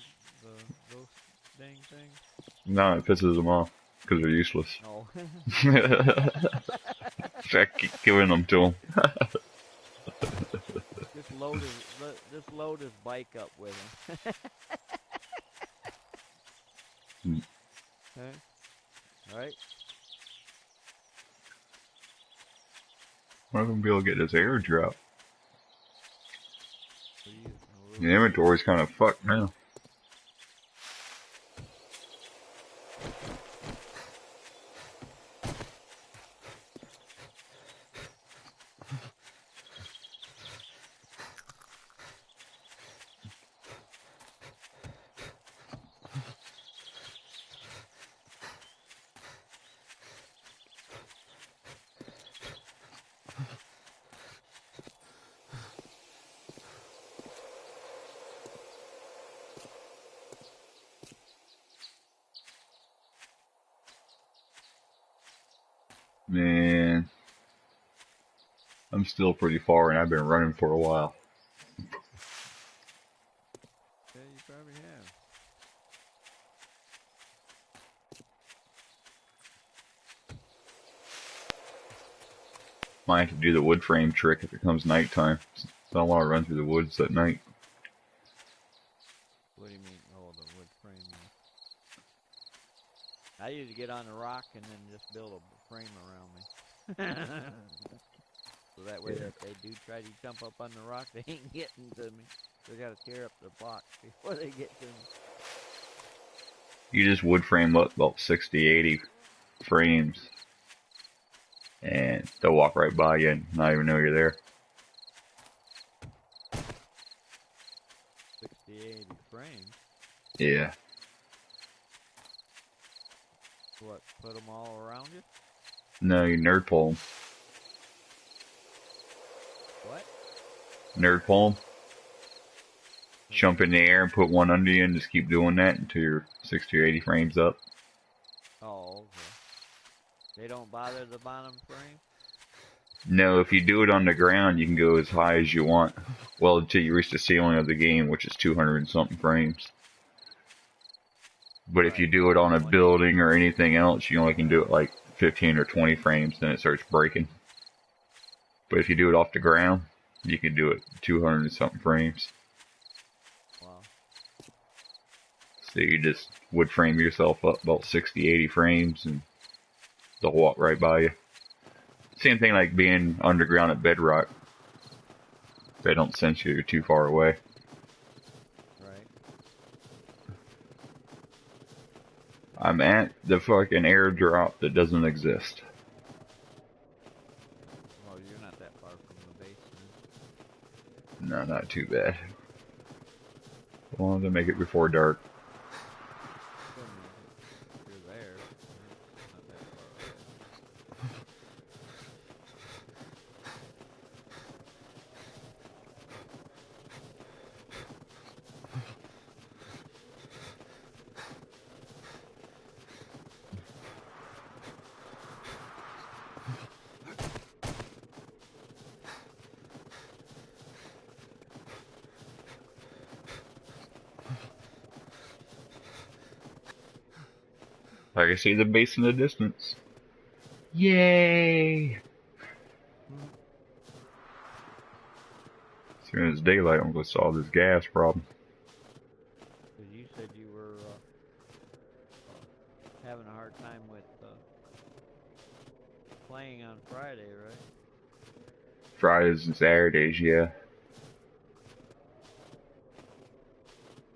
dang things? No, it pisses him off. Because they're useless. Oh. So I keep giving them to him. Just load his bike up with him. Huh? Alright. We're not gonna be able to get this airdrop. The inventory's kind of fucked now. Man, I'm still pretty far and I've been running for a while. Yeah, you probably have. Might have to do the wood frame trick if it comes nighttime. So I don't want to run through the woods at night. What do you mean? Oh, the wood frame. I used to get on the rock and then just build a frame around me. So that way, Yeah. if they do try to jump up on the rock, they ain't getting to me. They gotta tear up the block before they get to me. You just wood frame up about 60, 80 frames and they'll walk right by you and not even know you're there. 60, 80 frames. Yeah. What? Put them all around you? No, you nerd pull 'em. What? Nerd pull 'em. Jump in the air and put one under you and just keep doing that until you're 60 or 80 frames up. Oh, okay. They don't bother the bottom frame? No, if you do it on the ground, you can go as high as you want. Well, until you reach the ceiling of the game, which is 200 and something frames. But if you Right. do it on a building or anything else, you only can do it like 15 or 20 frames, then it starts breaking. But if you do it off the ground, you can do it 200 and something frames. Wow. So you just would frame yourself up about 60, 80 frames and they'll walk right by you. Same thing like being underground at bedrock. They don't sense you're too far away. Right. I'm at the fucking airdrop that doesn't exist. Well, you're not that far from the base, then. No, not too bad. I wanted to make it before dark. Still make it. You're there. It's not that far away. I can see the base in the distance. Yay! As soon as daylight, I'm going to solve this gas problem. Because you said you were having a hard time with playing on Friday, right? Fridays and Saturdays, yeah.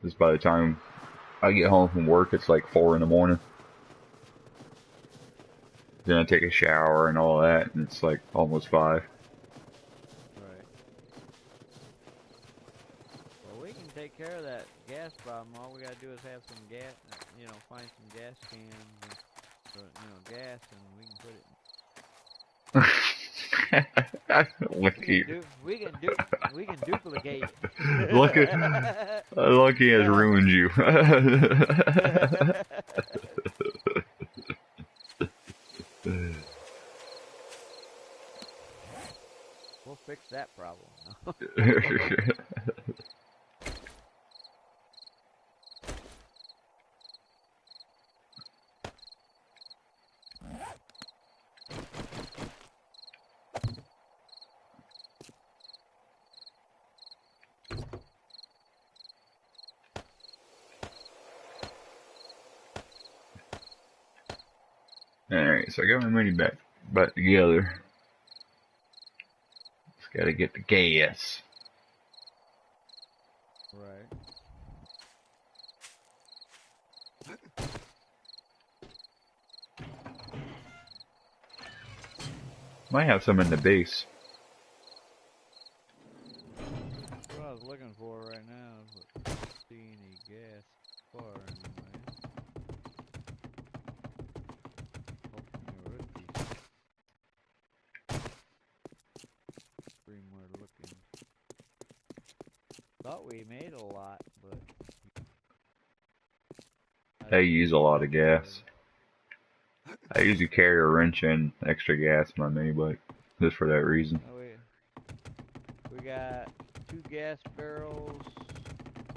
Just by the time I get home from work, it's like 4 in the morning. Then I take a shower and all that, and it's like almost 5. Right. Well, we can take care of that gas problem. All we gotta do is have some gas, find some gas cans and gas, and we can put it. Lucky. We can duplicate Lucky, it. Lucky has ruined you. We'll fix that problem. Alright, so I got my money back together. Just gotta get the gas. Right. Might have some in the base. That's what I was looking for right now, but I don't see any gas far anyway. Hoping there would be. Three more looking. Thought we made a lot, but They use a lot of gas. I usually carry a wrench and extra gas in my mini bike, just for that reason. Oh, we got 2 gas barrels.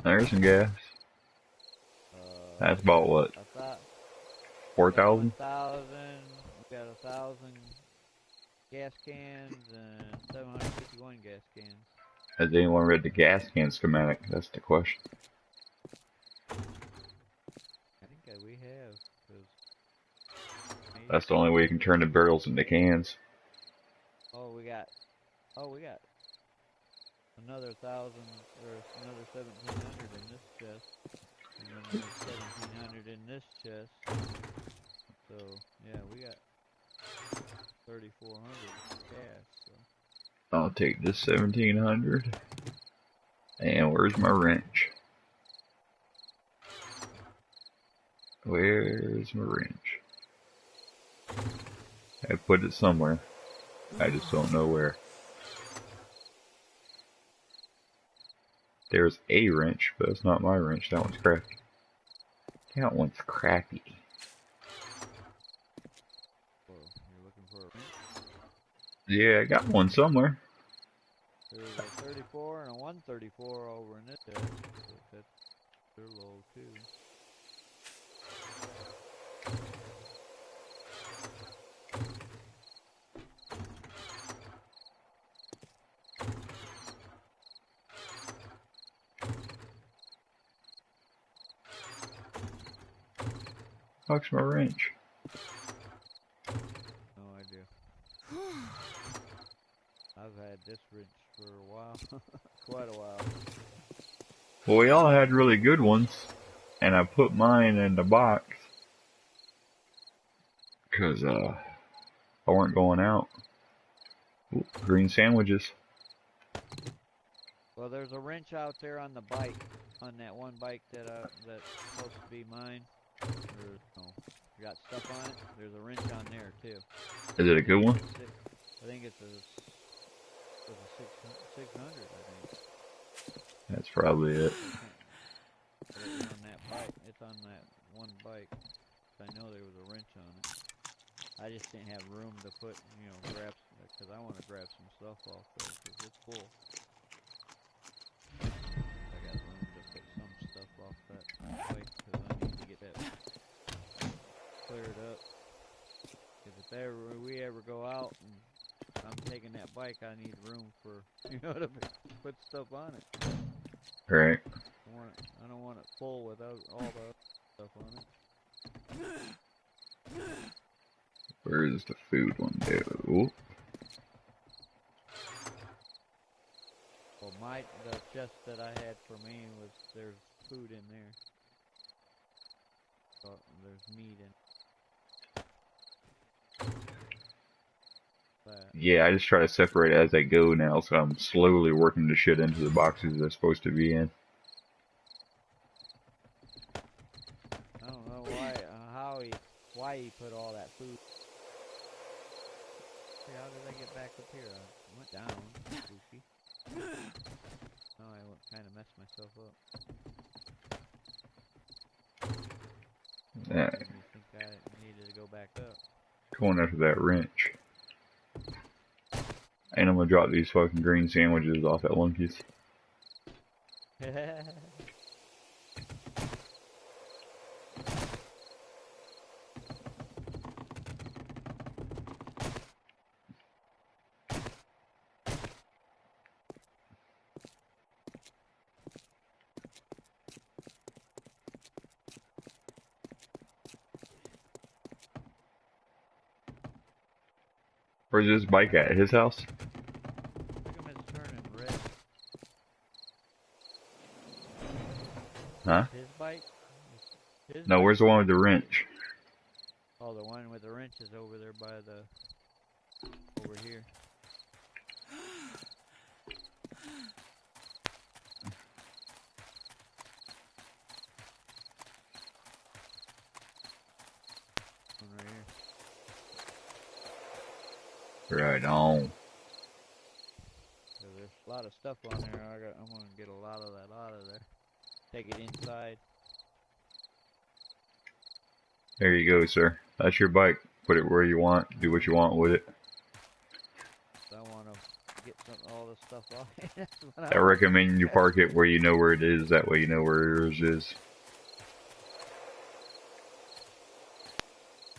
There's some gas. That's about what? I thought 4,000? 1,000. We got 1,000 gas cans and 751 gas cans. Has anyone read the gas can schematic? That's the question. I think that we have. That's the only way you can turn the barrels into cans. We got another 1,000 or another 1,700 in this chest, and then there's 1,700 in this chest. So yeah, we got 3,400 gas. So. I'll take this 1,700. And where's my wrench? Where's my wrench? I put it somewhere. I just don't know where. There's a wrench, but it's not my wrench. That one's crappy. That one's crappy. Whoa, you're looking for a wrench? Yeah, I got one somewhere. There's a 34 and a 134 over in this chest. So they're low too. Fuck's my wrench? No idea. I've had this wrench for a while. Quite a while. Well, we all had really good ones, and I put mine in the box because I weren't going out. Ooh, green sandwiches. Well, there's a wrench out there on the bike, on that one bike that's supposed to be mine. Or, no, got stuff on it. There's a wrench on there too. Is it a good one? I think it's a 600. I think. That's probably it. But it's on that bike. It's on that one bike. I know there was a wrench on it. I just didn't have room to put, grab, because I want to grab some stuff off there because it's full. I got room to put some stuff off that bike because I need to get that cleared up. Because if we ever go out and I'm taking that bike, I need room for, to put stuff on it. Right. I don't want it full without all the stuff on it. Where does the food one go? Well, the chest that I had for me there's food in there. So there's meat in that. Yeah, I just try to separate as I go now, so I'm slowly working the shit into the boxes they're supposed to be in. I don't know why he put all that food. See, how did I get back up here? I went down. Goofy. Oh, I kind of messed myself up. Alright. I think I needed to go back up. Going after that wrench. And I'm gonna drop these fucking green sandwiches off at Lunky's. Where's this bike at? His house? Look at him, it's turning red. Huh? His bike? No, bike? where's the one with the wrench? Oh, the one with the wrench is over there by over here. One right here. Right on. So there's a lot of stuff on there. I'm gonna get a lot of that out of there. Take it inside. There you go, sir. That's your bike. Put it where you want. Do what you want with it. I want to get all this stuff off. That's what I I want. recommend you park it where you know where it is. That way you know where yours is.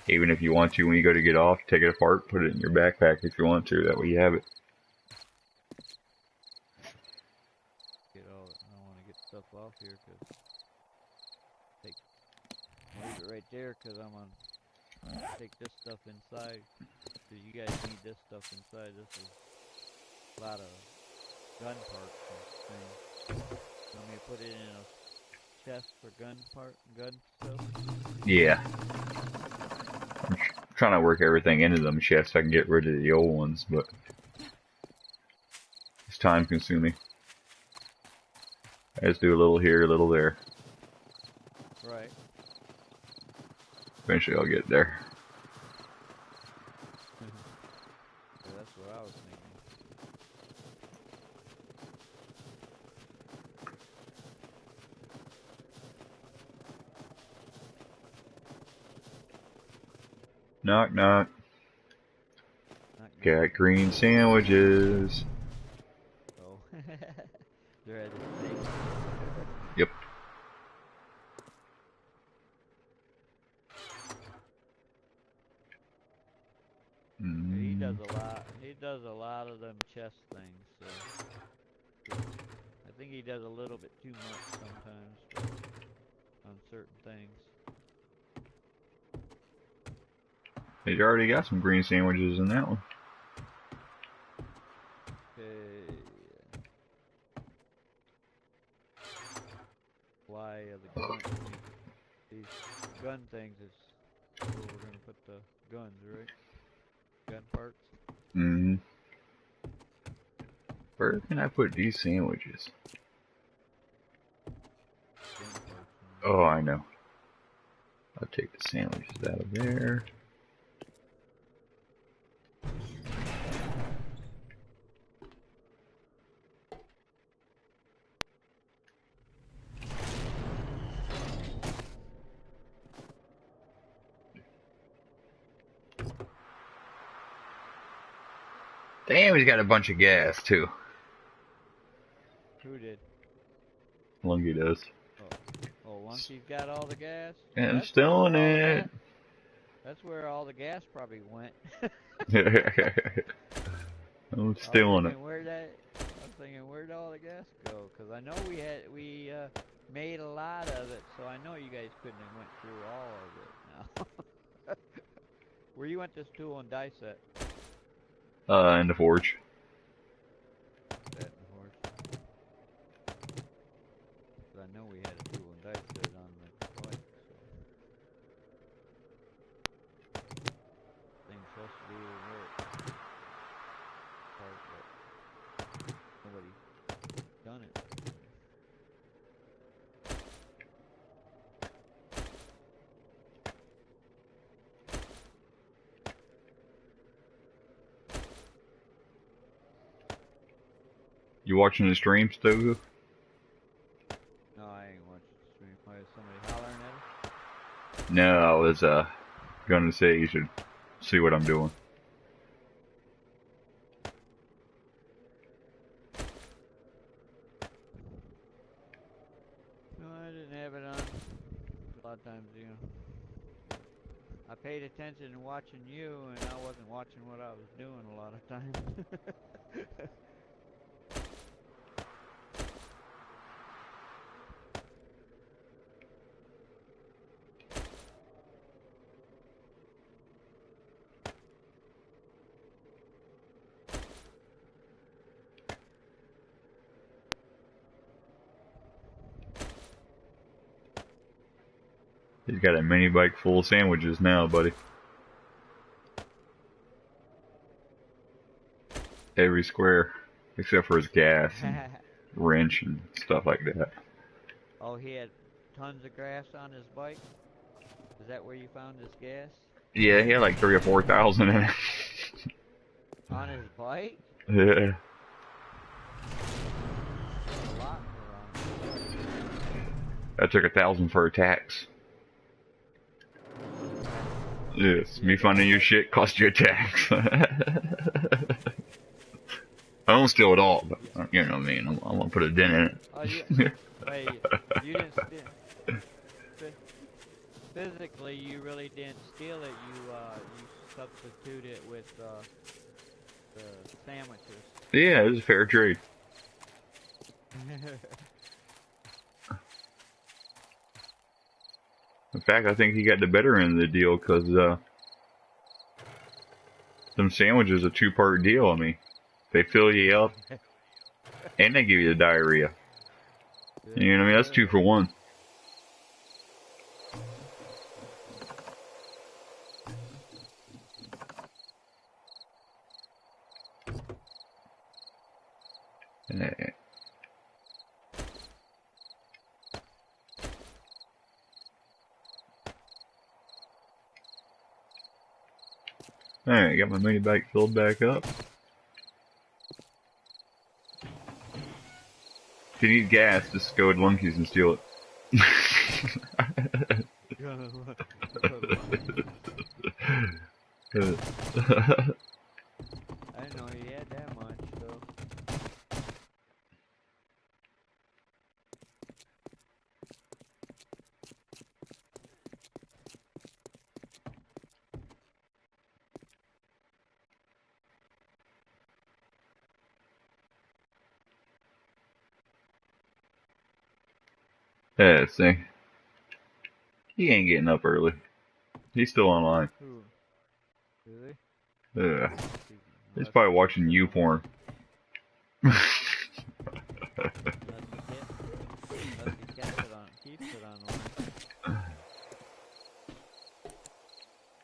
Even if you want to, when you go to get off, take it apart, put it in your backpack if you want to. That way you have it. I want to get stuff off here because leave it right there because I'm gonna take this stuff inside. Cause you guys need this stuff inside. This is a lot of gun parts and things. Want me to put it in a chest for gun stuff? Yeah. I'm trying to work everything into them chests so I can get rid of the old ones, but it's time consuming. I just do a little here, a little there. Right. Eventually I'll get there. Yeah, that's what I was thinking. Knock, knock. Knock, Got green sandwiches. oh. They're at the thing. Yep. He does a lot. He does a lot of them chest things. So I think he does a little bit too much sometimes on certain things. He's already got some green sandwiches in that one. Okay. Why the gun? These gun things is where we're gonna put the guns, right? Gun parts. Mm-hmm. Where can I put these sandwiches? Oh, I know. I'll take the sandwiches out of there. Damn, he's got a bunch of gas, too. Who did? Lungy does. Oh, Lunky's got all the gas? And I'm still in it. That's where all the gas probably went. I'm still in it. I was thinking, where'd all the gas go? Because I know we made a lot of it, so I know you guys couldn't have went through all of it now. Where you went this tool and die set? In the forge. That in the forge. Because I know we had a tool and die set on the bike, so. Thing's supposed to be work. But nobody done it. You watching the stream, Stogo? No, I ain't watching the stream. Why is somebody hollering at us? No, I was gonna say you should see what I'm doing. No, I didn't have it on. A lot of times, I paid attention to watching you, and I wasn't watching what I was doing a lot of times. He's got a mini bike full of sandwiches now, buddy. Every square, except for his gas and wrench and stuff like that. Oh, he had tons of grass on his bike? Is that where you found his gas? Yeah, he had like 3,000 or 4,000 in it. On his bike? Yeah. A lot for on his bike. I took 1,000 for a tax. Yes, me finding your shit cost you a tax. I don't steal it all, but you know what I mean. I'm gonna put a dent in it. Oh, wait, you didn't steal. Physically, you really didn't steal it. You substitute it with the sandwiches. Yeah, it was a fair trade. In fact, I think he got the better end of the deal because them sandwiches a two-part deal. I mean, they fill you up and they give you the diarrhea. You know what I mean? That's 2 for 1. Alright, got my mini bike filled back up. If you need gas, just go with Lunky's and steal it. I didn't know he had that much, though. Yeah, see. He ain't getting up early. He's still online. Who? Really? Yeah. He's probably watching you porn. Unless he keeps it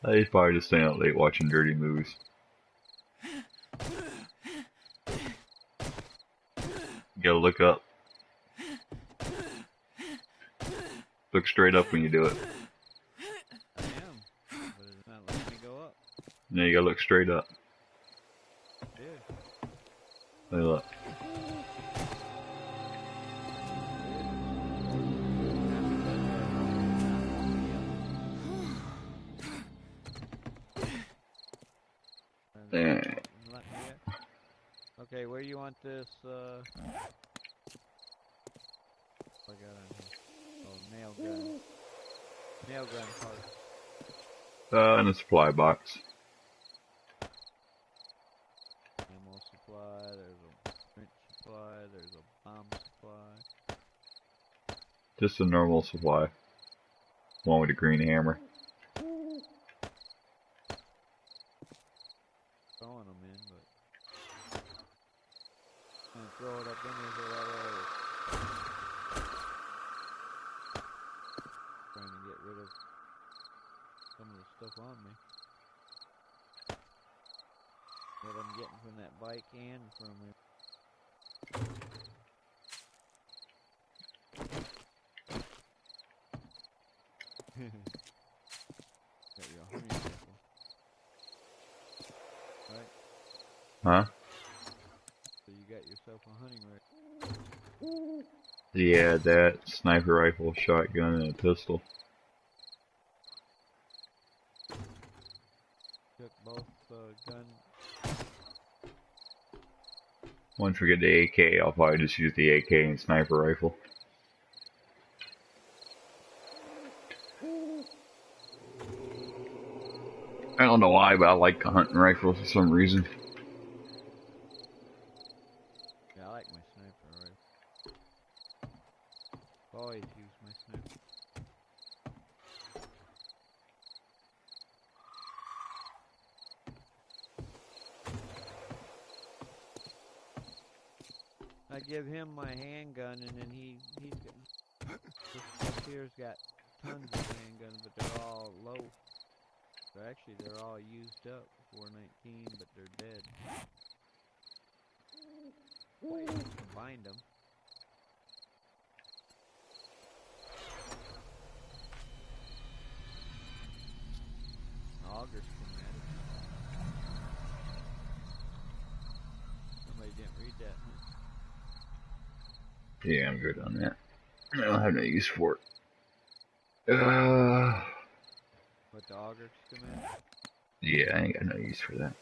on. He's probably just staying out late watching dirty movies. You gotta look up. Look straight up when you do it. I am, but it's not letting me go up. Now you gotta look straight up. Dude. Hey, look. Yeah. Okay, where do you want this, what I got on here? Oh, nail gun. Nail gun part. In the supply box. Ammo supply, there's a wrench supply, there's a bomb supply. Just a normal supply. One with a green hammer. Throwing them in, but I'm gonna throw it up in there so that way. Trying to get rid of some of the stuff on me that I'm getting from that bike and from it. Got your hunting rifle, right? Huh? So you got yourself a hunting rifle. Yeah, that sniper rifle, shotgun, and a pistol. Took both guns. Once we get the AK, I'll probably just use the AK and sniper rifle. I don't know why, but I like the hunting rifle for some reason. Yeah, I like my sniper rifle. Always use my sniper. I give him my handgun, and then he's got, this stuff here's got tons of handguns, but they're all low. Actually, they're all used up, 419, but they're dead. Wait, combined them. Augers schematic. Somebody didn't read that, huh? Yeah, I'm good on that. I don't have no use for it. With the auger schematic? Yeah, I ain't got no use for that.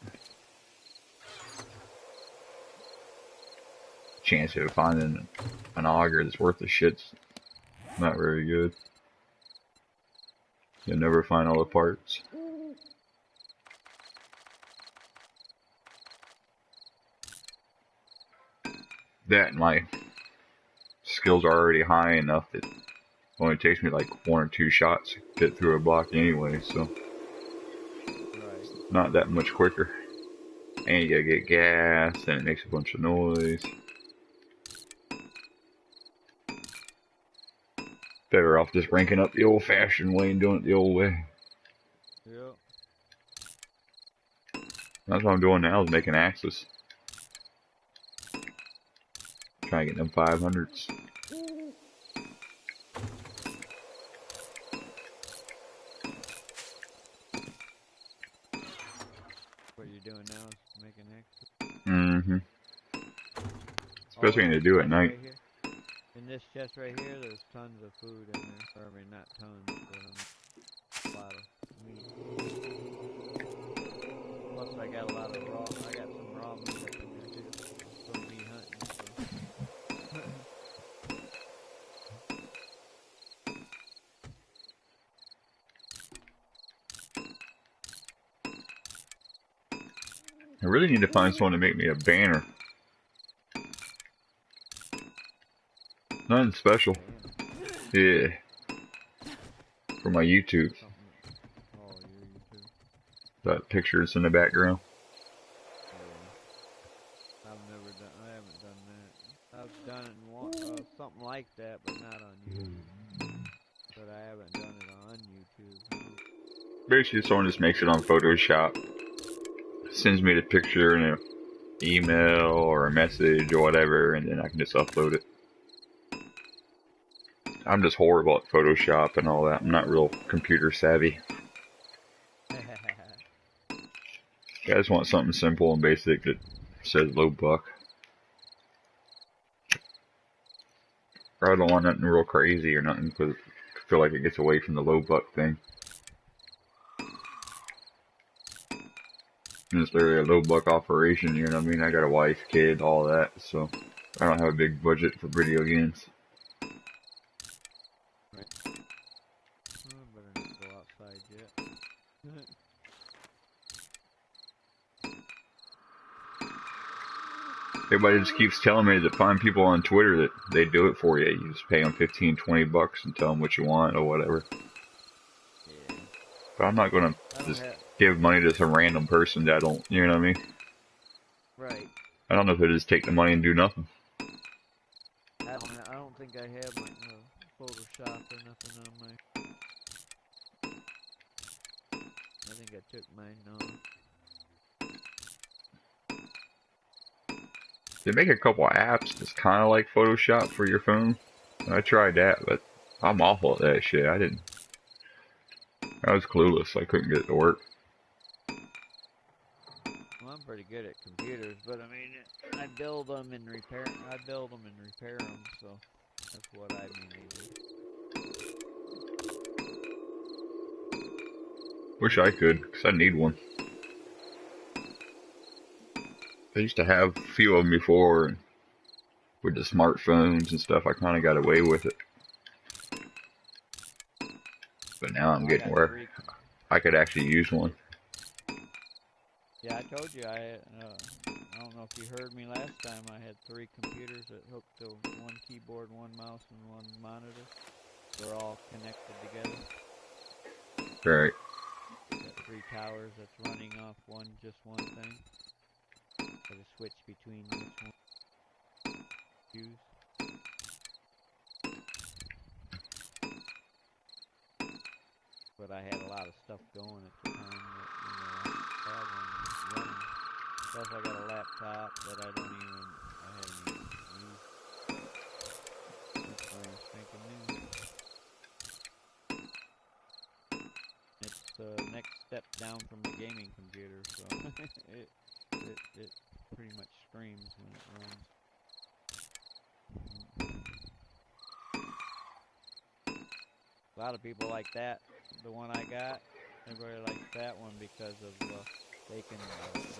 Chance of finding an auger that's worth the shit's not very good. You'll never find all the parts. That and my skills are already high enough that it only takes me like 1 or 2 shots to get through a block anyway, so Right. not that much quicker. And you gotta get gas, and it makes a bunch of noise. Better off just ranking up the old-fashioned way and doing it the old way. Yep. That's what I'm doing now, is making axes. Trying to get them 500s. What you're doing now is making extra. Mm-hmm. Especially when they do at night. Right in this chest right here, there's tons of food in there. Or, I mean, not tons, but a lot of meat. Plus, I got a lot of raw. I got some raw meat up in there too from me hunting. So. I really need to find someone to make me a banner. Nothing special. Yeah. For my YouTube. Oh, your YouTube. Got pictures in the background. Yeah. I've never done. I haven't done that. I've done it in something like that, but not on YouTube. But I haven't done it on YouTube. Basically, someone just makes it on Photoshop. Sends me the picture in an email or a message or whatever, and then I can just upload it. I'm just horrible at Photoshop and all that. I'm not real computer savvy. I just want something simple and basic that says Lowbuck. Or I don't want nothing real crazy or nothing because I feel like it gets away from the Lowbuck thing. It's literally a Lowbuck operation, you know what I mean? I got a wife, kid, all that, so I don't have a big budget for video games. Right. Oh, I better not go outside yet. Everybody just keeps telling me to find people on Twitter that they do it for you. You just pay them 15, 20 bucks and tell them what you want or whatever. Yeah. But I'm not going to just give money to some random person that I don't, you know what I mean? Right. I don't know if they just take the money and do nothing. I don't think I have my Photoshop or nothing on my. I think I took mine off. They make a couple apps that's kind of like Photoshop for your phone. I tried that, but I'm awful at that shit. I was clueless. I couldn't get it to work. Well, I'm pretty good at computers, but I mean, I build them and repair. I build them and repair them, so that's what I mainly do. Wish I could, because I need one. I used to have a few of them before, and with the smartphones and stuff, I kind of got away with it. But now I'm getting where I could actually use one. Yeah, I told you I don't know if you heard me last time. I had 3 computers that hooked to 1 keyboard, 1 mouse, and 1 monitor. They're all connected together. Right. Got 3 towers that's running off just one thing. So to switch between which one to use. But I had a lot of stuff going at the time that, I had one running. Plus I got a laptop that I haven't even used. It's brand spanking new. It's the next step down from the gaming computer, so it pretty much screams when it runs. A lot of people like that, the one I got, Everybody likes that one because of they can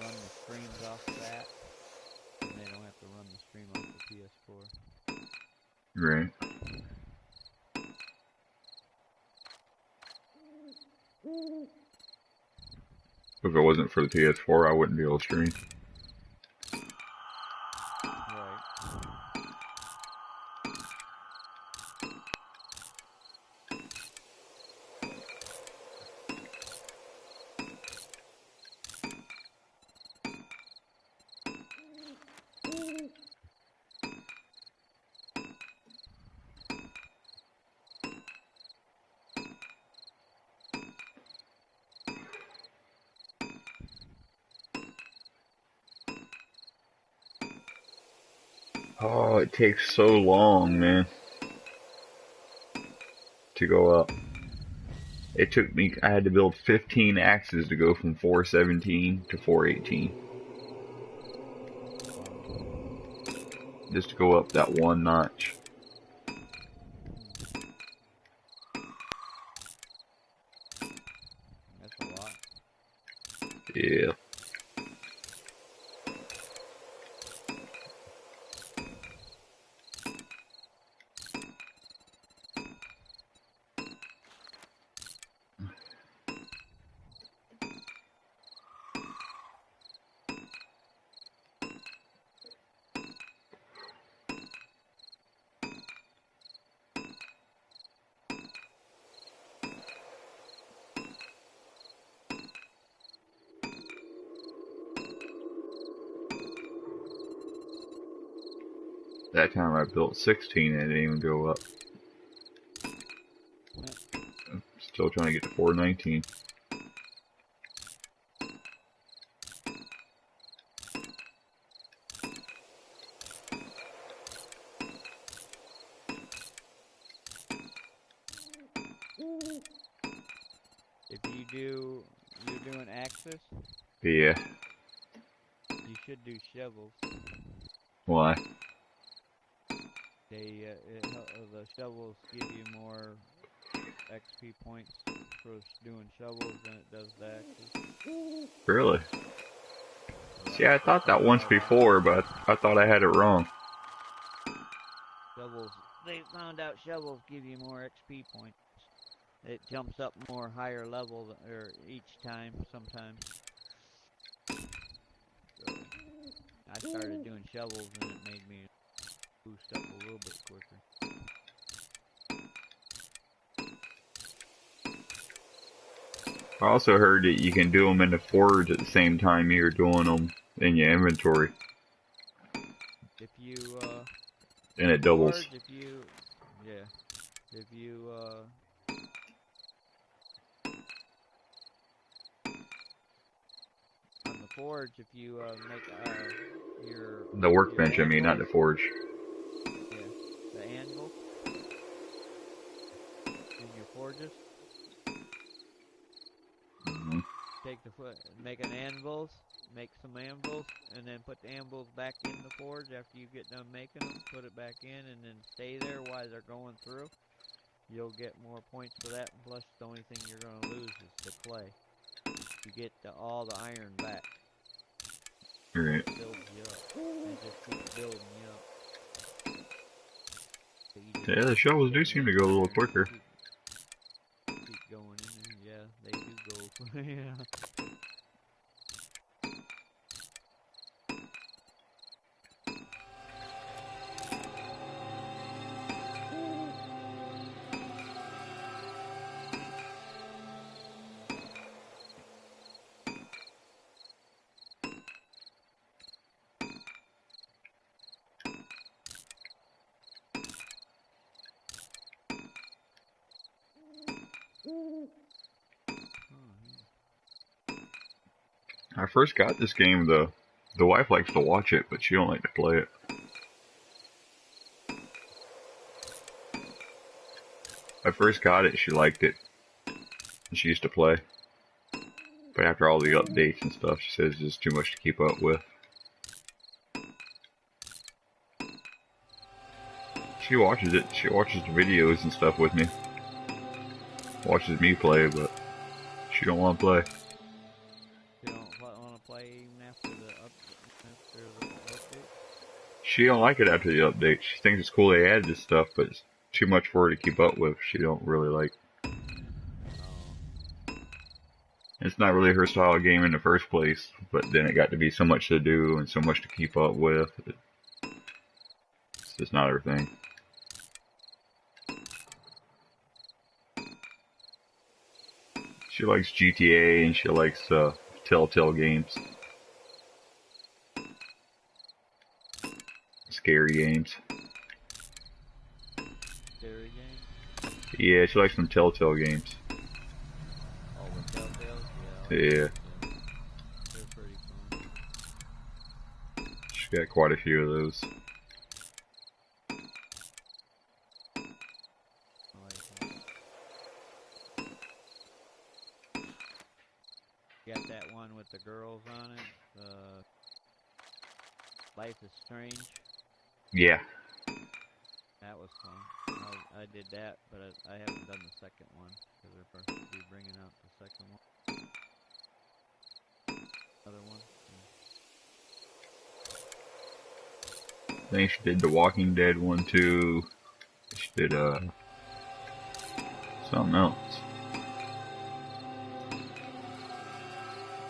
run the streams off of that, and they don't have to run the stream off the PS4. Right. If it wasn't for the PS4, I wouldn't be able to stream. Right. Oh, it takes so long, man, to go up. It took me, I had to build 15 axes to go from 417 to 418. Just to go up that one notch. That's a lot. Yeah. That time I built 16 and it didn't even go up. I'm still trying to get to 419. If you're doing axes, Yeah. you should do shovels. Why? The shovels give you more XP points for doing shovels than it does the axes. Really? Yeah. See, I thought that once before, but I thought I had it wrong. Shovels. They found out shovels give you more XP points. It jumps up more higher level or each time sometimes. So I started doing shovels and it made me boost up a little bit quicker. I also heard that you can do them in the forge at the same time you're doing them in your inventory. If you And it doubles. forge, if you on the forge, if you make The workbench, I mean, anvil, not the forge. yeah, the anvil in your forges. Mm-hmm. Make an anvils, make some anvils, and then put the anvils back in the forge after you get done making them. Put it back in, and then stay there while they're going through. You'll get more points for that. And plus, the only thing you're going to lose is the clay. You get all the iron back. Right. It builds you up. It just keeps building you up. So you Yeah, the shovels do seem to go a little quicker. Keep going in there. Yeah, they do go. Yeah. I first got this game, the wife likes to watch it, but she don't like to play it. I first got it, she liked it, and she used to play. But after all the updates and stuff, she says it's too much to keep up with. She watches it. She watches the videos and stuff with me. Watches me play, but She don't want to play. You don't want to play even after the update? She don't like it after the update. She thinks it's cool they added this stuff, but it's too much for her to keep up with. She don't really like. Oh. It's not really her style of game in the first place, but then it got to be so much to do and so much to keep up with. It's just not her thing. She likes GTA and she likes Telltale games. Scary games. Scary game? Yeah, she likes some Telltale games. Oh, the Telltales? Yeah. They're pretty fun. She got quite a few of those. I like them. You got that one with the girls on it? Life is Strange? Yeah. That was fun. I did that, but I haven't done the second one because they're supposed to be bringing out the second one. Other one. I think she did the Walking Dead one too. She did something else.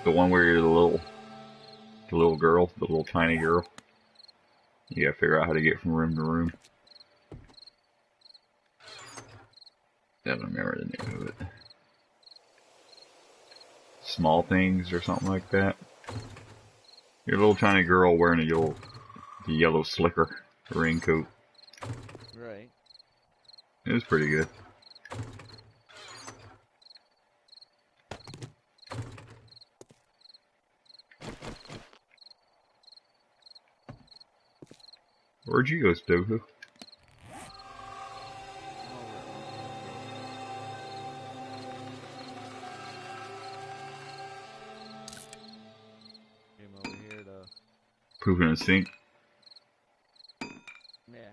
The one where you're the little girl, the little tiny girl. You gotta figure out how to get from room to room. I don't remember the name of it. Small Things or something like that. You're a little tiny girl wearing the yellow slicker raincoat. Right. It was pretty good. Where'd you go, Stoku? Came over here to... Poop in a sink. Yeah.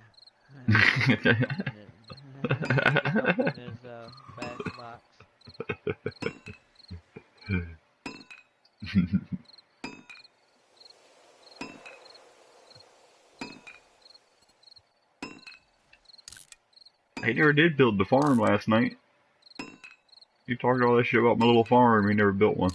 Dumping his back box. I never did build the farm last night. You talked all that shit about my little farm, you never built one.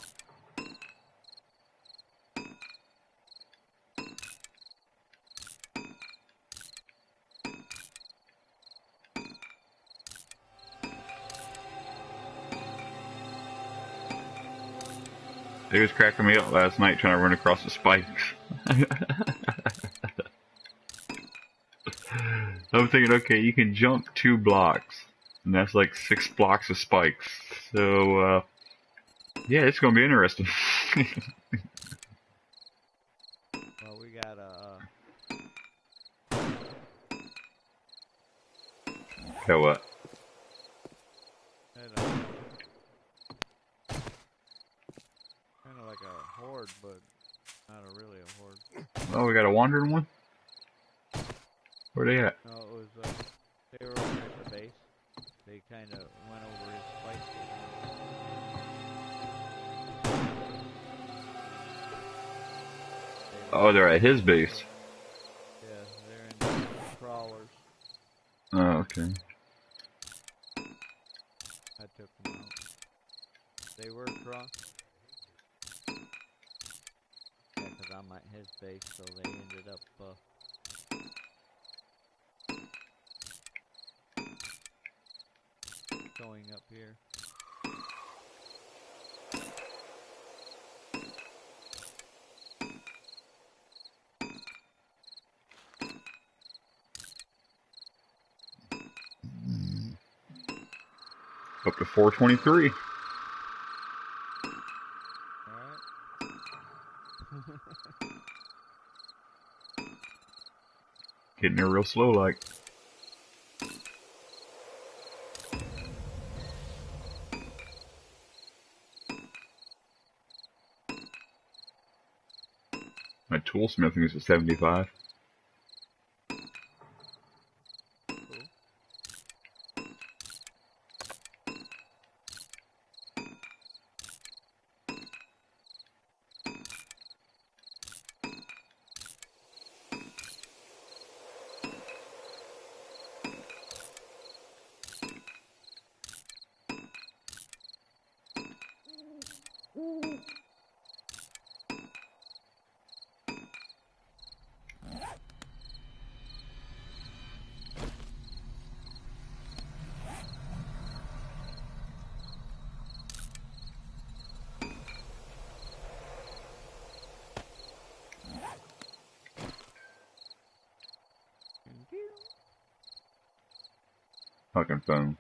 They was cracking me up last night trying to run across the spikes. I'm thinking, okay, you can jump 2 blocks, and that's like 6 blocks of spikes. So, yeah, it's gonna be interesting. Well, we got Okay, what? kind of like a horde, but not really a horde. Oh, we got a wandering one? Where they at? No, it was, they were over at the base. They kind of went over his spikes. Oh, they're at his base. Yeah, they're in the crawlers. Oh, okay. I took them out. They were cross. Yeah, because I'm at his base, so they ended up, going up here. Up to 423. Alright. Getting there real slow like. My toolsmithing is at 75. Cool. fucking phone.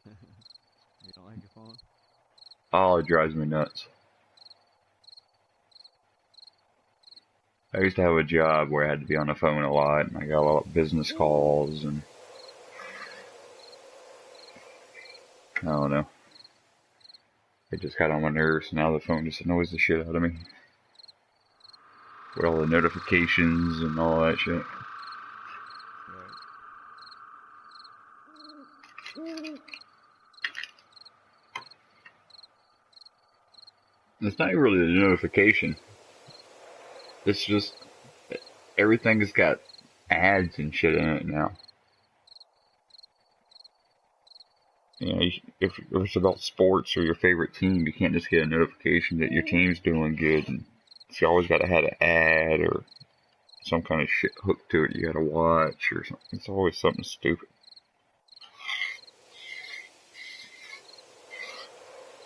You don't like your phone? Oh, it drives me nuts. I used to have a job where I had to be on the phone a lot, and I got a lot of business calls, and I don't know. It just got on my nerves, and now the phone just annoys the shit out of me. With all the notifications and all that shit. Right. It's not really the notification. It's just everything's got ads and shit in it now. You know, if it's about sports or your favorite team, you can't just get a notification that your team's doing good. And you always got to have an ad or some kind of shit hooked to it you got to watch or something. It's always something stupid.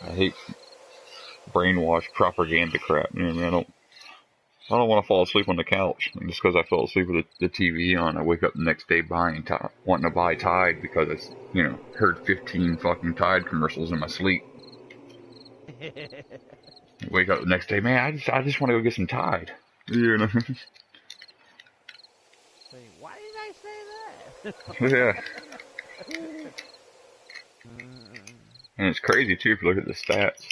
I hate brainwash propaganda crap. You know what I mean? I don't want to fall asleep on the couch. And just because I fell asleep with the TV on, I wake up the next day wanting to buy Tide because I, heard 15 fucking Tide commercials in my sleep. Wake up the next day, man, I just want to go get some Tide. You know? Say, why did I say that? Yeah. And it's crazy too if you look at the stats.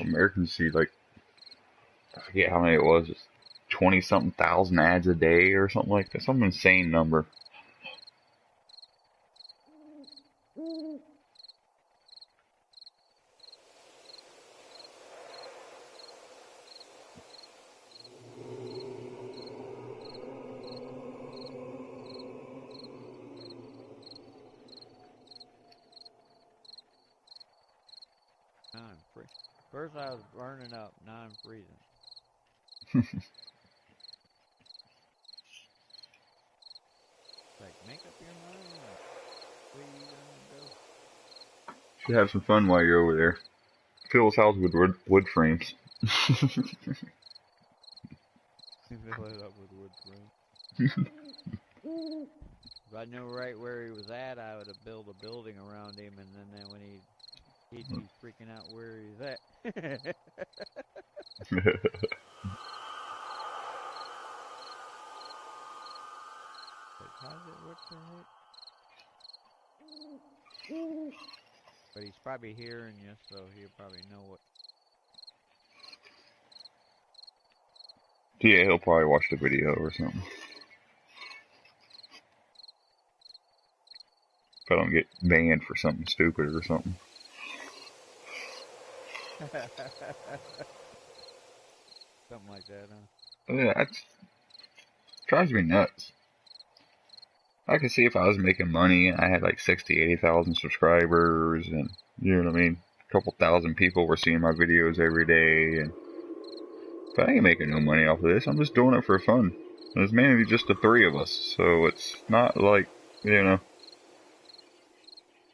Americans see like, I forget how many it was, 20-something thousand ads a day or something like that. Some insane number. I'm free. First I was burning up, now I'm freezing. Like, make up your mind. Where you gonna go? Should have some fun while you're over there. Fill his house with wood frames. Fill it up with wood frames. If I knew right where he was at, I would have built a building around him, and then when he'd be freaking out where he's at. Like, how's it, what the heck? But he's probably hearing you, so he'll probably know what. Yeah, he'll probably watch the video or something. If I don't get banned for something stupid or something. Something like that, huh? Yeah, that drives me nuts. I could see if I was making money and I had like 60, 80,000 subscribers and, you know what I mean? A couple thousand people were seeing my videos every day. And but I ain't making no money off of this. I'm just doing it for fun. And it's mainly just the three of us. So it's not like, they're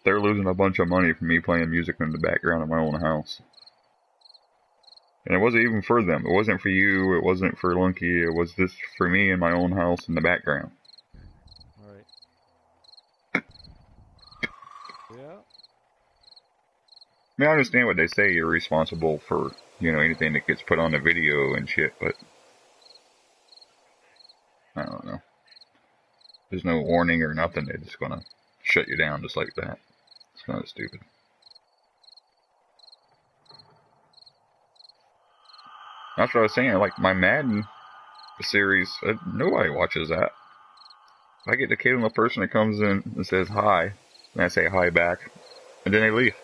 losing a bunch of money for me playing music in the background of my own house. And it wasn't even for them. It wasn't for you. It wasn't for Lunky. It was just for me in my own house in the background. Right. Yeah. I mean, I understand what they say. You're responsible for, anything that gets put on the video and shit, but I don't know. There's no warning or nothing. They're just gonna shut you down just like that. It's kind of stupid. That's what I was saying. Like my Madden series, nobody watches that. I get the occasional person that comes in and says hi, and I say hi back, and then they leave.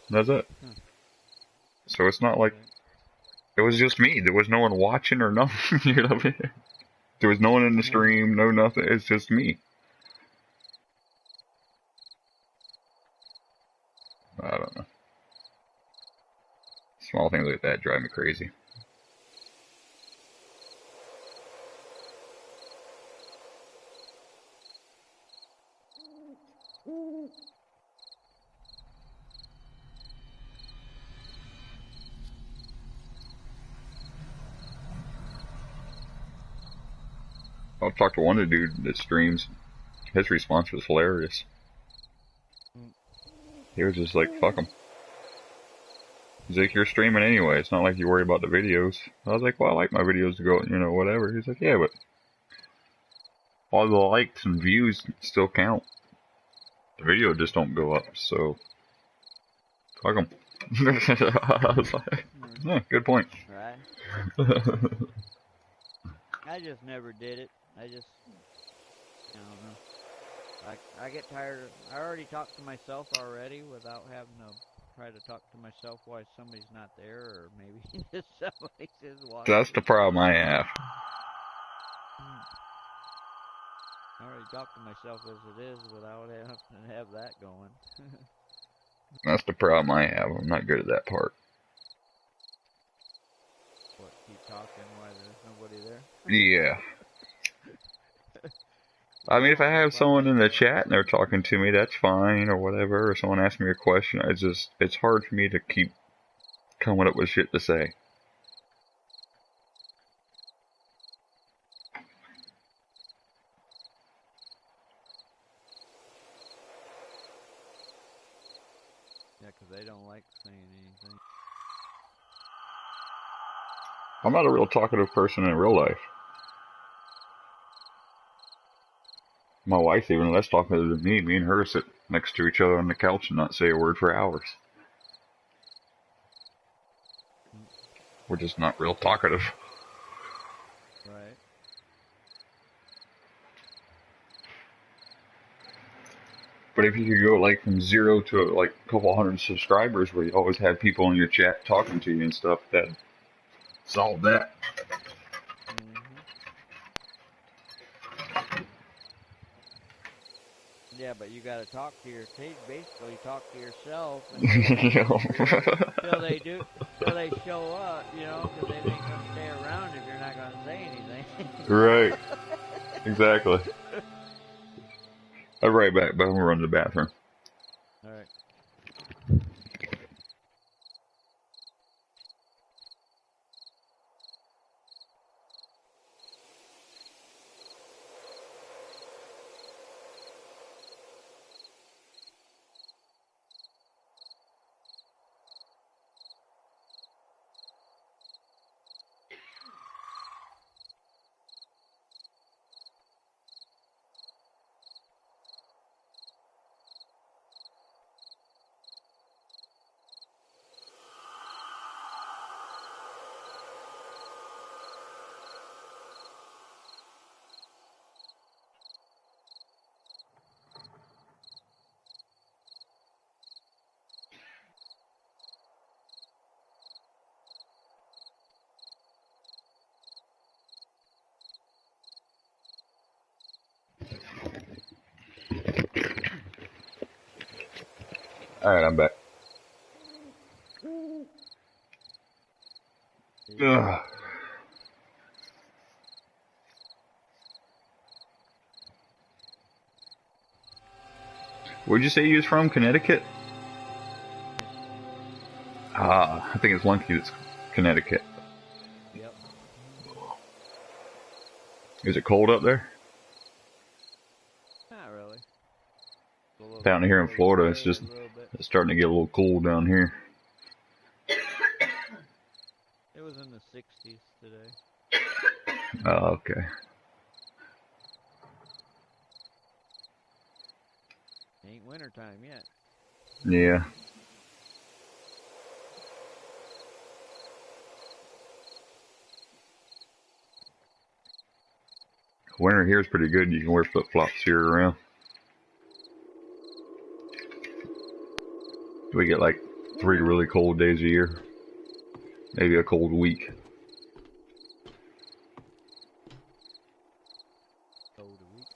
And that's it. So it's not like it was just me. There was no one watching or nothing. You know what I mean? There was no one in the stream, no nothing. It's just me. I don't know. Small things like that drive me crazy. I've talked to one dude that streams. His response was hilarious. He was just like, fuck him. He's like, you're streaming anyway. It's not like you worry about the videos. I was like, well, I like my videos to go, you know, whatever. He's like, yeah, but all the likes and views still count. The video just don't go up, so fuck them. I was like, yeah, good point. Right. I just never did it. I don't know. I get tired of, I already talked to myself already without having to try to talk to myself while somebody's not there, or maybe just somebody's just watching. That's the problem I have. I already talked to myself as it is without having to have that going. That's the problem I have. I'm not good at that part. What, keep talking while there's nobody there? Yeah. I mean, if I have someone in the chat and they're talking to me, that's fine, or whatever, or someone asks me a question, it's hard for me to keep coming up with shit to say. Yeah, because they don't like saying anything. I'm not a real talkative person in real life. My wife's even less talkative than me. Me and her sit next to each other on the couch and not say a word for hours. We're just not real talkative. Right. But if you could go like from 0 to like a couple hundred subscribers where you always have people in your chat talking to you and stuff, that'd solve that. Yeah, but you gotta talk to basically talk to yourself until they show up, you know, because they ain't gonna stay around if you're not gonna say anything. Right. Exactly. I'll be right back, but I'm gonna run to the bathroom. All right. Alright, I'm back. Ugh. Where'd you say you was from? Connecticut? I think it's Lunky that's Connecticut. Yep. Is it cold up there? Not really. Down here in Florida, it's starting to get a little cool down here. It was in the 60s today. Oh, okay. Ain't winter time yet. Yeah. Winter here is pretty good. You can wear flip-flops here around. We get like 3 really cold days a year. Maybe a cold week. Cold a week?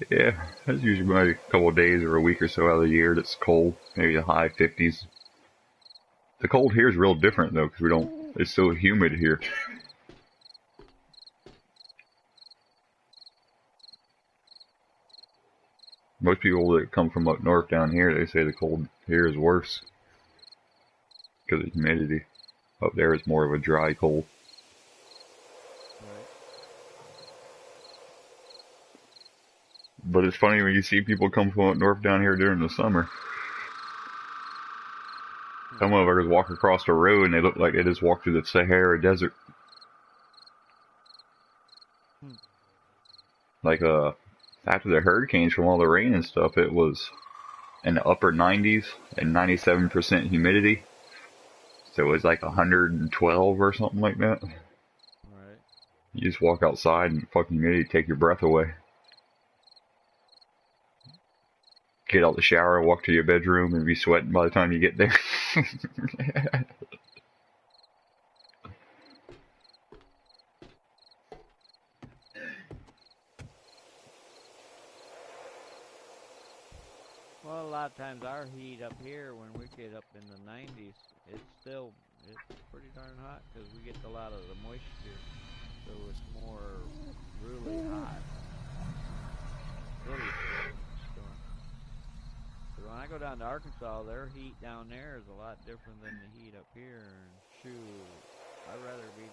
Yeah, that's usually maybe a couple of days or a week or so out of the year that's cold. Maybe the high 50s. The cold here is real different though, because it's so humid here. Most people that come from up north down here, they say the cold here is worse because of humidity. Up there it's more of a dry cold. Right. But it's funny when you see people come from up north down here during the summer. Some motherfuckers walk across the road and they look like they just walked through the Sahara Desert. Like, after the hurricanes from all the rain and stuff, it was in the upper 90s and 97% humidity. So it was like 112 or something like that. Right. You just walk outside and fucking humidity take your breath away. Get out the shower, walk to your bedroom, and be sweating by the time you get there. Well, a lot of times our heat up here, when we get up in the 90s, it's pretty darn hot because we get a lot of the moisture, so it's more really hot, really storm. But when I go down to Arkansas, their heat down there is a lot different than the heat up here. And shoot, I'd rather be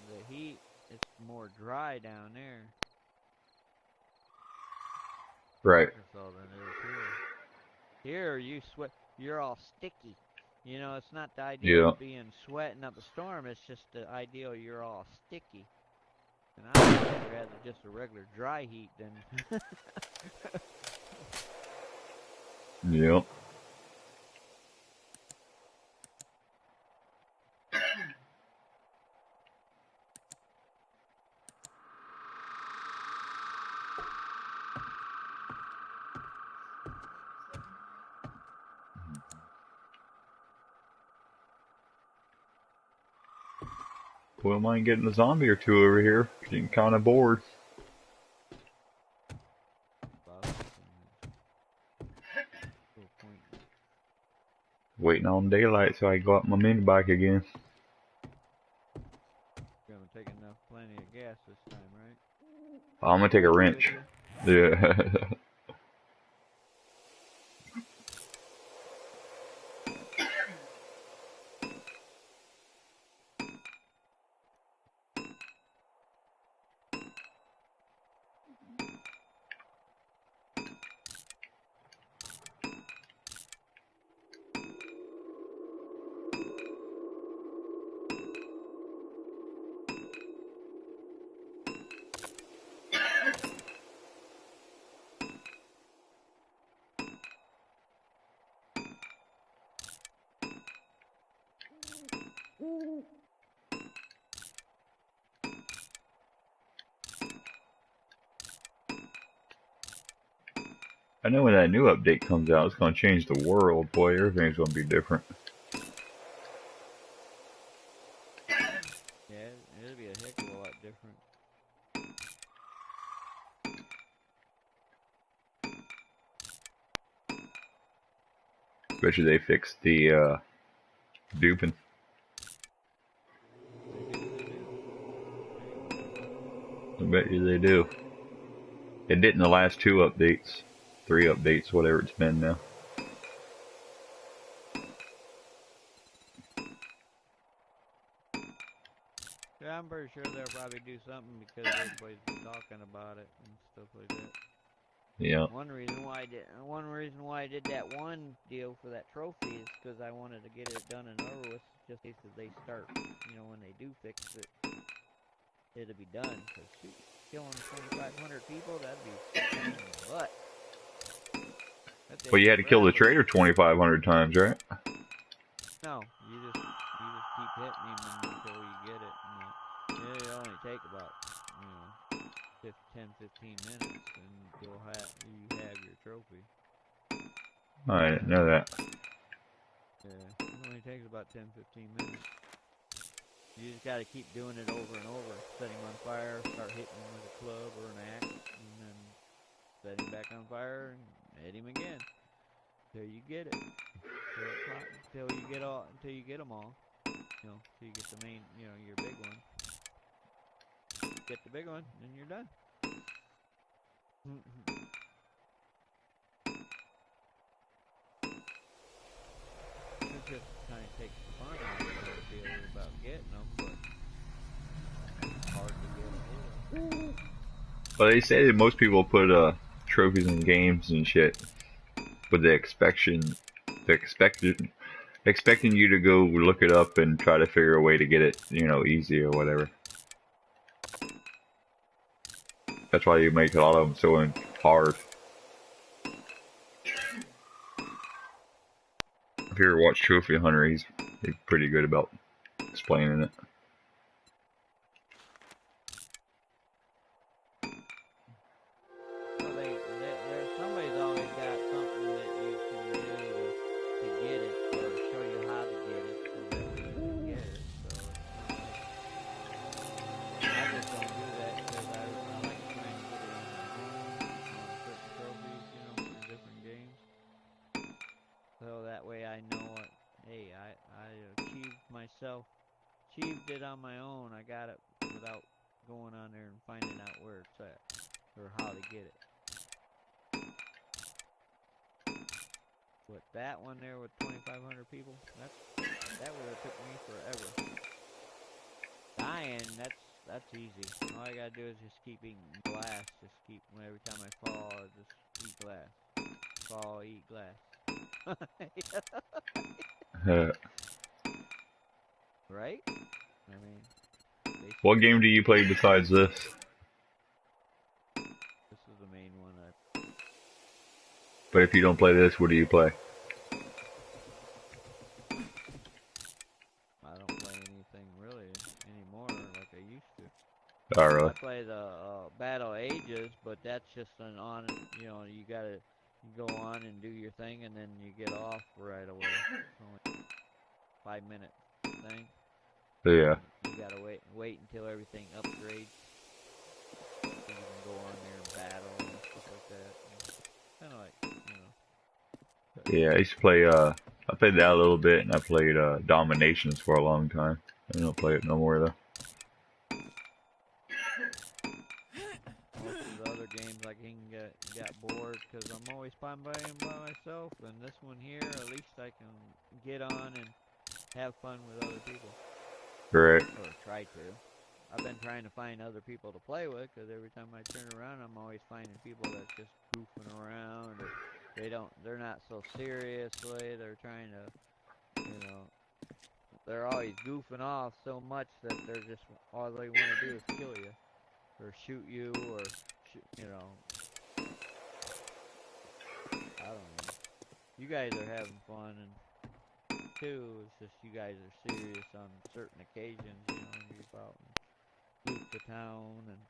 the heat. It's more dry down there. Right. Arkansas than it is here. Here, you sweat. You're all sticky. You know, it's not the idea of being sweating up a storm. It's just the ideal you're all sticky. And I'd rather have just a regular dry heat than. Yep. Wouldn't mind getting a zombie or two over here. Getting kind of bored. Waiting on daylight so I can go out my mini bike again. You're gonna take plenty of gas this time, right? I'm gonna take a wrench. Yeah. I know when that new update comes out, it's going to change the world. Boy, everything's going to be different. Yeah, it'll be a heck of a lot different. Bet you they fixed the duping. I bet you they do. It did in the last 2 updates. 3 updates, whatever it's been now. Yeah, I'm pretty sure they'll probably do something because everybody's been talking about it and stuff like that. Yeah. One reason why I did that one deal for that trophy is because I wanted to get it done and over with, just in case they start, when they do fix it, it'll be done. Because shoot, killing 2,500 people, that'd be pain in the butt. Well, you had to kill the traitor 2,500 times, right? No, you just keep hitting him until you get it. And it'll only take about 10-15 minutes, and you have your trophy. I didn't know that. Yeah, it only takes about 10-15 minutes. You just gotta keep doing it over and over. Set him on fire, start hitting him with a club or an axe, and then set him back on fire and hit him again till you get it. Until you get them all. Till you get the main, your big one. Get the big one, and you're done. It just kind of takes the fun out of the deal about getting them, but it's hard to get them. But they say that most people put trophies and games and shit with the expecting you to go look it up and try to figure a way to get it, you know, easy or whatever. That's why you make a lot of them so hard. If you ever watch Trophy Hunter, he's pretty good about explaining it. Somebody's always got something that you can do to get it, or show you how to get it, so that you can get it. So I just don't do that because I like trying to get it on my own, on certain trophies, you know, in different games. So that way I know what, hey, I achieved it on my own. I got it without going on there and finding out where it's at, or how to get it. But that one there with 2,500 people, that would have took me forever. Dying, that's easy. All I gotta do is just keep eating glass. Just keep, every time I fall, I just eat glass. Fall, eat glass. Right? I mean, what game do you play besides this? This is the main one. But if you don't play this, what do you play? I don't play anything really anymore like I used to. Oh, really? I play the Battle Ages, but that's just an on, you know, you go on and do your thing, and then you get off right away. It's only a 5-minute thing. Yeah. You gotta wait until everything upgrades. So you can go on there and battle and stuff like that. Kind of like, you know. Yeah, I used to play, I played that a little bit, and I played, Dominations for a long time. I don't play it no more, though. Most of the other games I can get bored, because I'm always playing by myself, and this one here, at least I can get on and have fun with other people. Right. Or try to. I've been trying to find other people to play with, because every time I turn around, I'm always finding people that's just goofing around, or they're not so seriously, they're trying to, you know, they're always goofing off so much that they're just, all they want to do is kill you, or shoot you, or, you know, I don't know. You guys are having fun, and too, it's just you guys are serious on certain occasions, you know, you go out and loot the town, and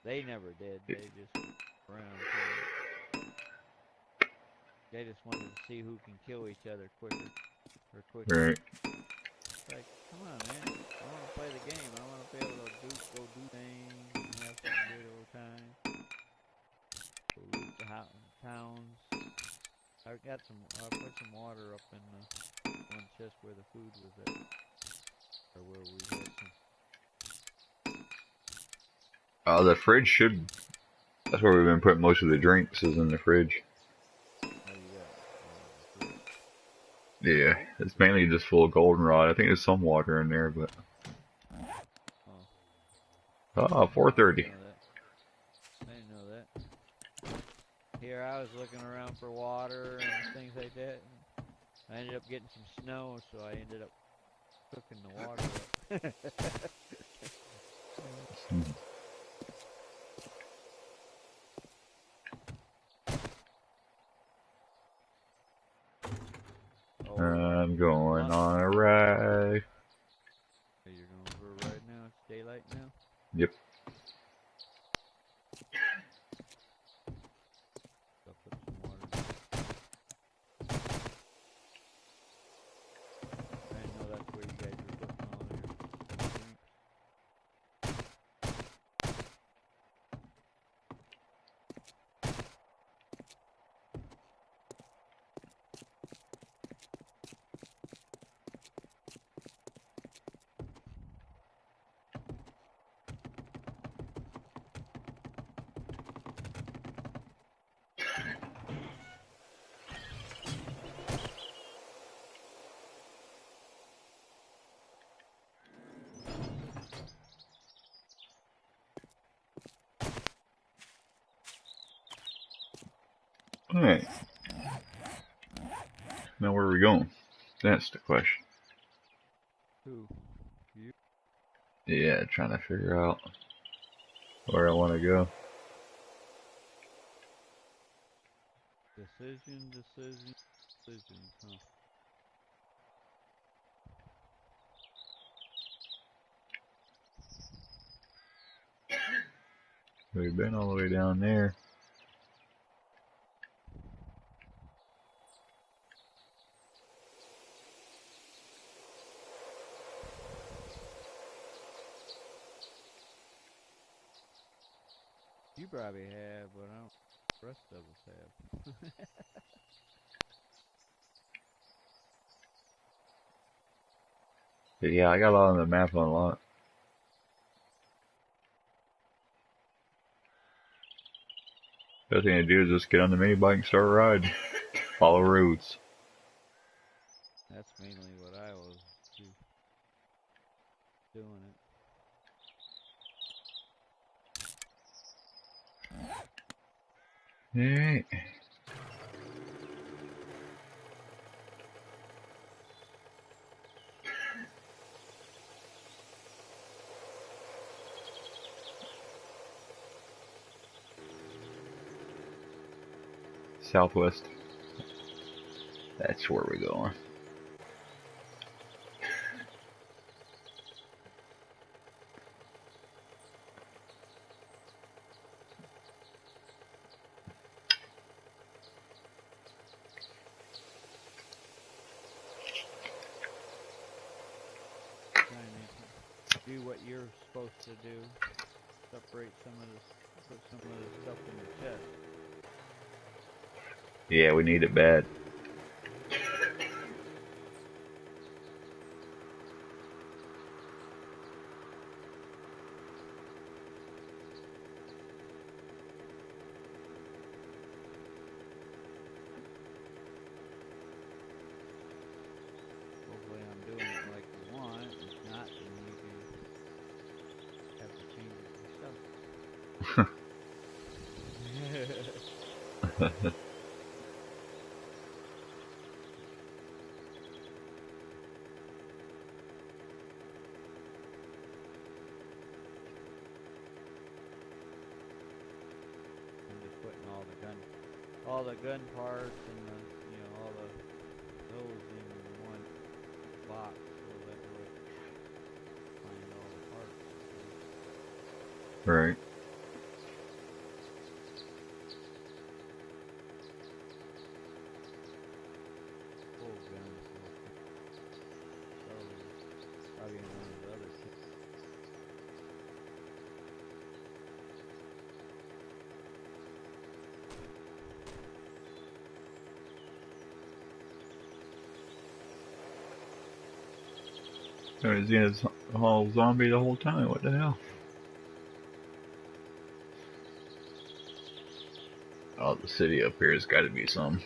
they never did. They just around too. They just wanted to see who can kill each other quicker. Right. It's like, come on, man. I want to play the game. I want to be able to go do things and have some good old time. Go loot the towns. I put some water up in the one chest where the food was at, or where we had some. The fridge should, that's where we've been putting most of the drinks, is in the fridge. Oh, you got the fridge? Yeah, it's mainly just full of goldenrod. I think there's some water in there, but... Oh, 4:30. I didn't know that. Here I was looking around for water and things like that. And I ended up getting some snow, so I ended up cooking the water up. I'm going on a ride. You're going for a ride now? It's daylight now? Yep. I'll put some water. I didn't know that's where you guys were putting all your drinks. Alright. Now where are we going? That's the question. Who? You? Yeah, trying to figure out where I want to go. Decisions, huh? We've been all the way down there. You probably have, but I don't. The rest of us have. But yeah, I got a lot on the map unlocked. Best thing to do is just get on the mini bike and start riding. Follow roads. That's mainly what I was doing it. Alright. Southwest. That's where we're going. Trying to do what you're supposed to do. Separate some of this, put some of this stuff in the chest. Yeah, we need it bad. Hopefully I'm doing it like you want. If not, then you can have to change it yourself. I'm just putting all the gun parts and the, all those in one box so that way find all the parts. Right. Full guns. Probably in one of the other kits. I was in his whole zombie the whole time. What the hell? Oh, the city up here has got to be some.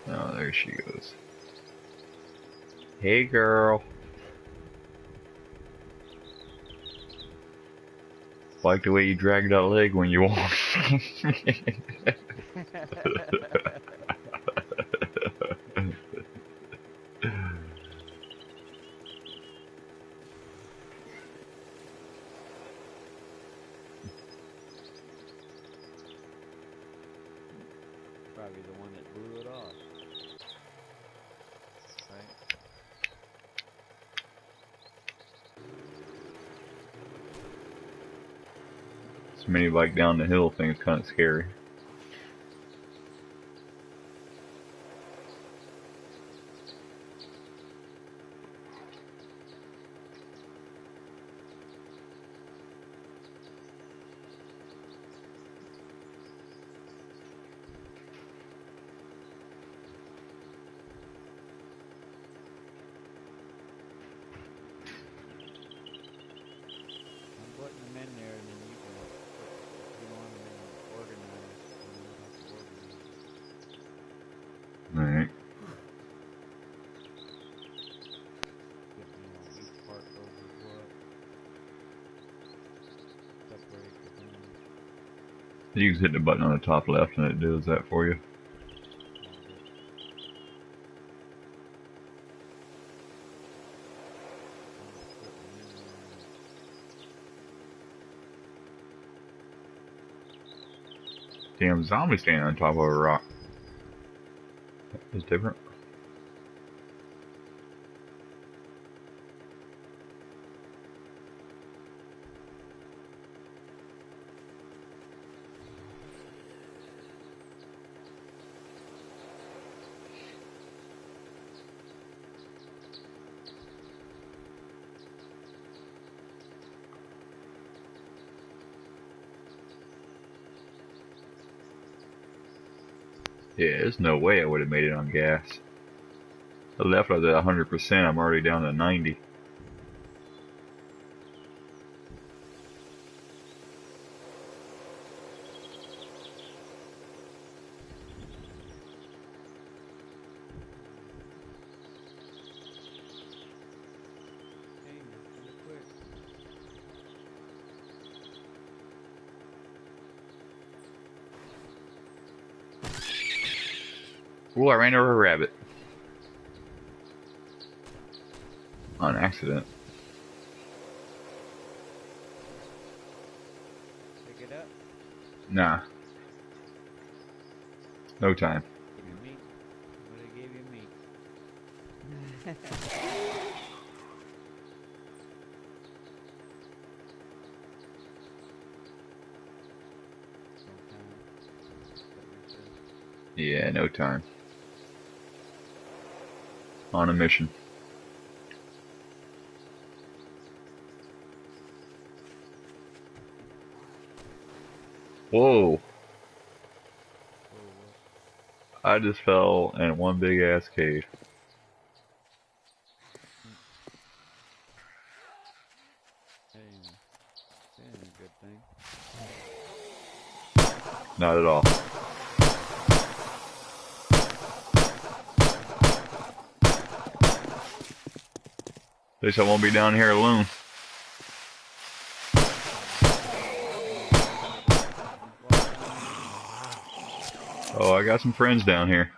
Oh, there she goes. Hey, girl. Like the way you drag that leg when you walk. Probably the one that blew it off. Right? This mini bike down the hill thing is kind of scary. I'm putting them in there and then you can put, if you want them organized, then you have to organize them. Alright. You can hit the button on the top left and it does that for you. Damn zombie standing on top of a rock. That's different. Yeah, there's no way I would have made it on gas. I left at 100%. I'm already down to 90. Ooh, I ran over a rabbit. On accident. Pick it up. Nah. No time. Give you meat. I'm gonna give you meat. Yeah, no time. On a mission. Whoa. I just fell in one big ass cave. That ain't a good thing. Not at all. At least I won't be down here alone. Oh, I got some friends down here.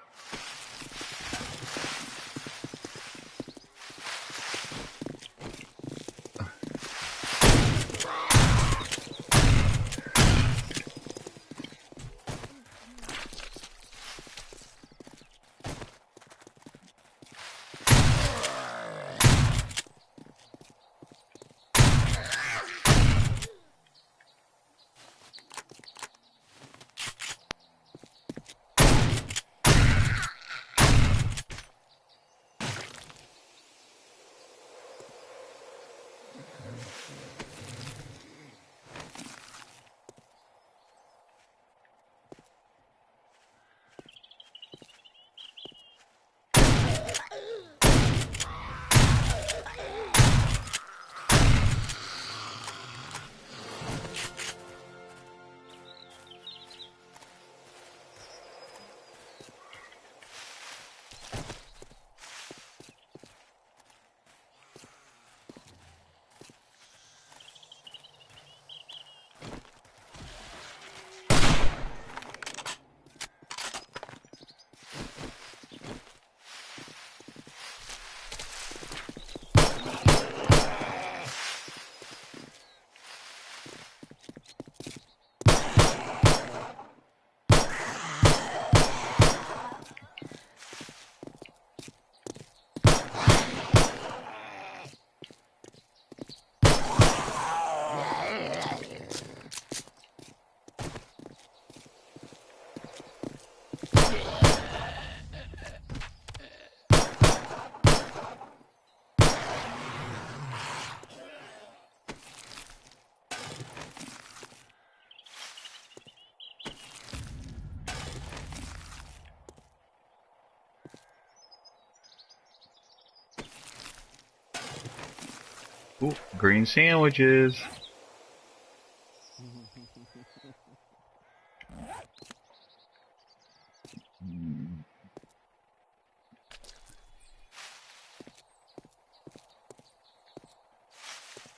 Ooh, green sandwiches.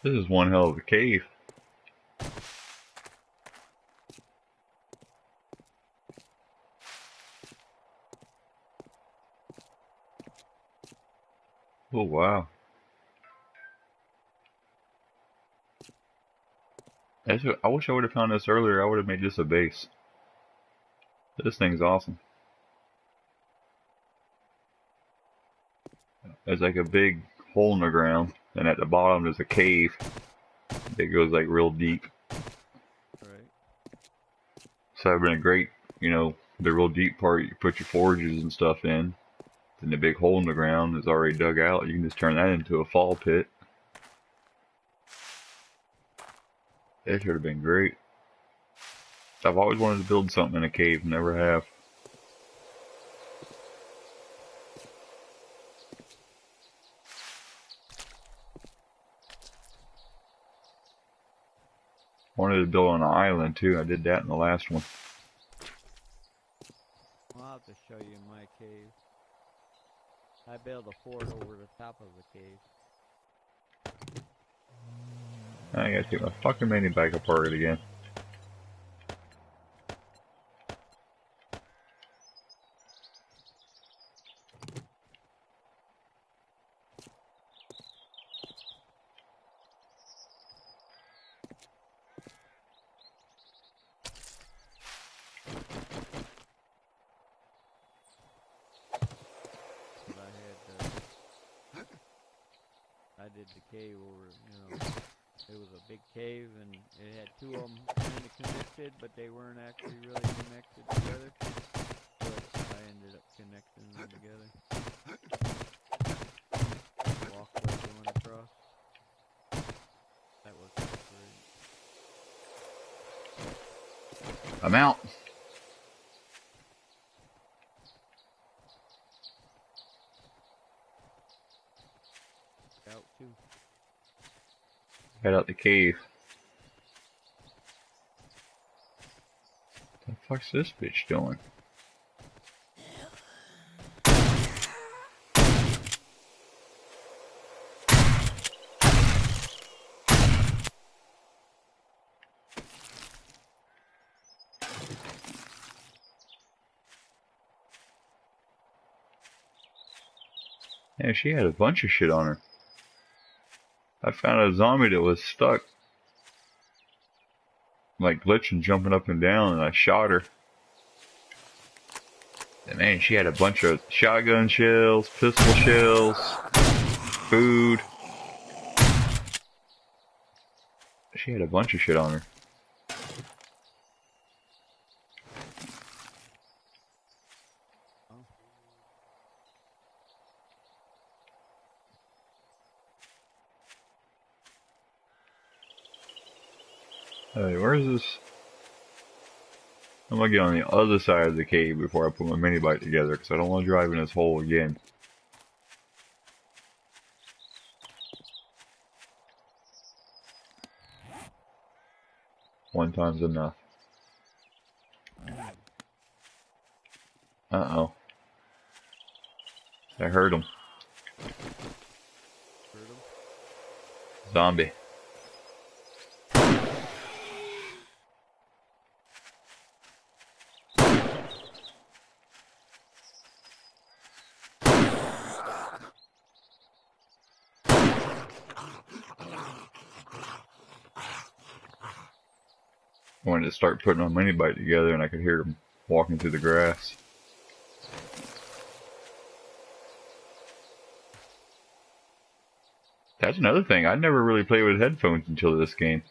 This is one hell of a cave. Oh wow. I wish I would have found this earlier. I would have made this a base. This thing's awesome. There's like a big hole in the ground, and at the bottom there's a cave that goes like real deep. Right. So that'd been a great, the real deep part you put your forges and stuff in. Then the big hole in the ground is already dug out. You can just turn that into a fall pit. That should have been great. I've always wanted to build something in a cave, never have. Wanted to build on an island too. I did that in the last one. I'll have to show you my cave. I built a fort over the top of the cave. I gotta take my fucking mini bike apart again. I did the cave over, it was a big cave and it had two of them kind of connected, but they weren't actually really connected together. But I ended up connecting them together. Walkway going across. That worked out great. I'm out. Out too. Head out the cave. What the fuck's this bitch doing? Yeah, she had a bunch of shit on her. I found a zombie that was stuck, like glitching, jumping up and down, and I shot her. And man, she had a bunch of shotgun shells, pistol shells, food. She had a bunch of shit on her. Hey, where's this? I'm gonna get on the other side of the cave before I put my mini bike together, because I don't want to drive in this hole again. One time's enough. Uh-oh. I heard him. Zombie. I wanted to start putting my mini bike together and I could hear him walking through the grass. That's another thing. I never really played with headphones until this game.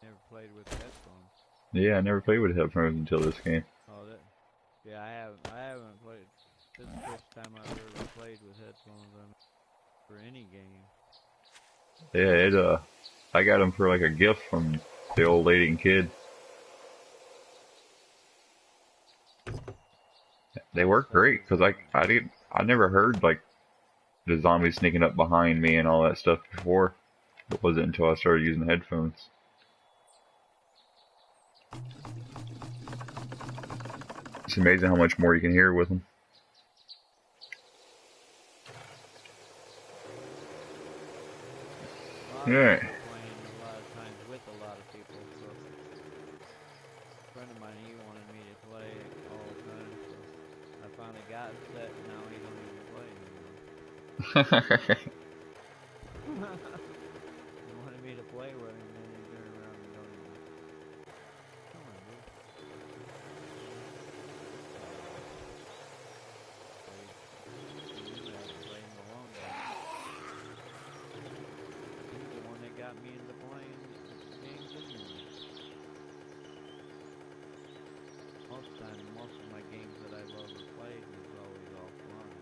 Never played with headphones. Yeah, I never played with headphones until this game. Oh, yeah, I haven't played. This is the first time I've ever played with headphones on for any game. Yeah, I got them for like a gift from the old lady and kid. They work great because I never heard like the zombies sneaking up behind me and all that stuff before. It wasn't until I started using headphones. It's amazing how much more you can hear with them. Yeah. Playing a lot of times with a lot of people, so a friend of mine, he wanted me to play all the time, so I finally got it set, and now he don't even play anymore. He wanted me to play with him, then he turned around and don't even. Come on, dude. He knew I hadn't played in a long time. He's the one that got me into playing games anyway. Most of the time, most of my games that I've ever played was always offline.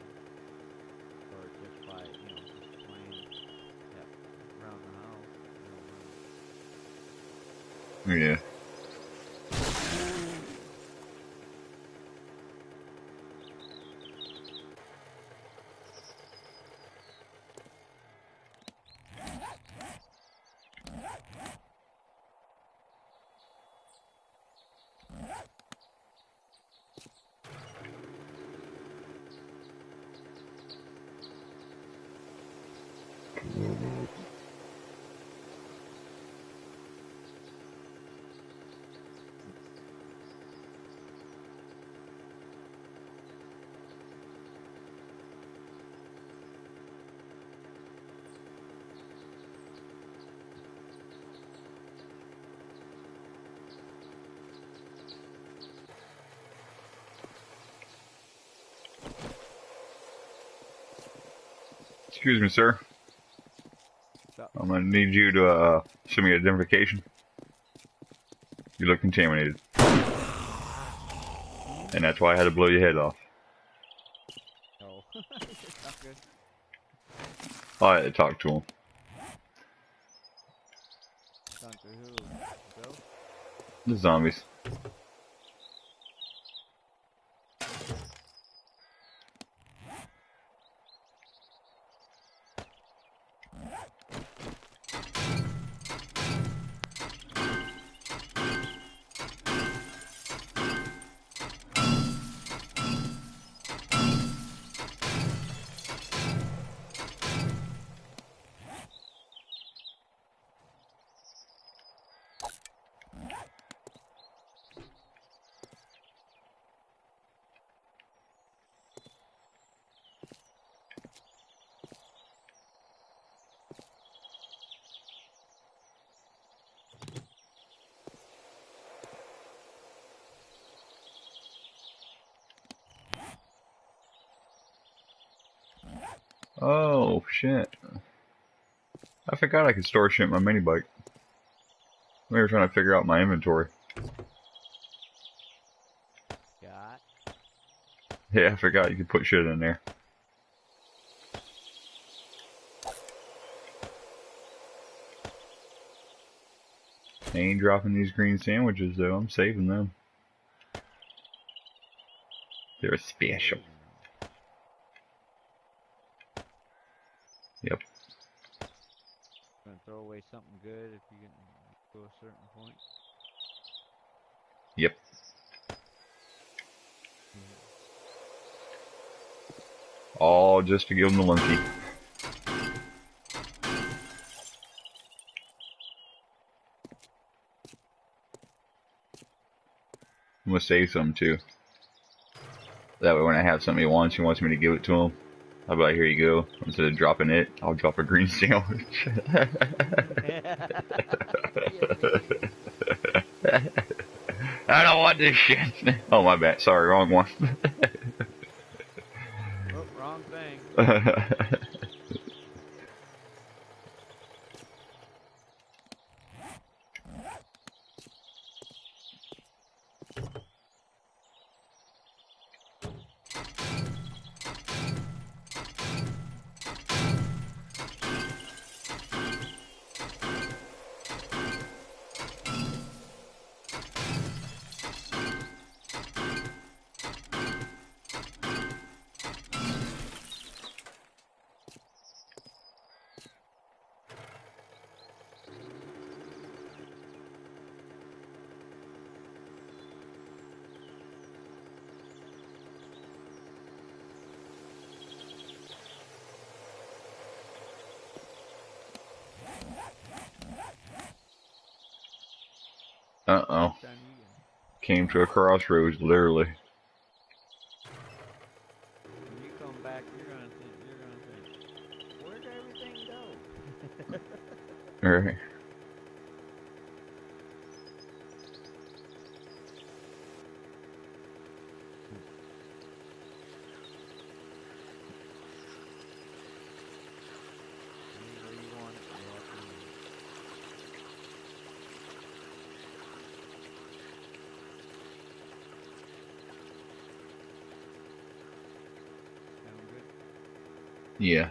Or just by, just playing around the house. Yeah. Excuse me, sir. I'm gonna need you to show me identification. You look contaminated. And that's why I had to blow your head off. Oh. I had to talk to him. Talk to who? Joe? The zombies. Oh, shit. I forgot I could store shit in my mini bike. We were trying to figure out my inventory. Got? Yeah, I forgot you could put shit in there. I ain't dropping these green sandwiches though, I'm saving them. They're special. Yep. Gonna throw away something good if you get to a certain point. Yep. All just to give them the lunky. I'm gonna save some too. That way when I have something he wants me to give it to him. How about here you go? Instead of dropping it, I'll drop a green sandwich. I don't want this shit. Oh my bad, sorry, wrong one. Oh, wrong thing. Uh-oh. Came to a crossroads, literally. Right. Anywhere you want it, you're welcome to use it. Sound good? Yeah.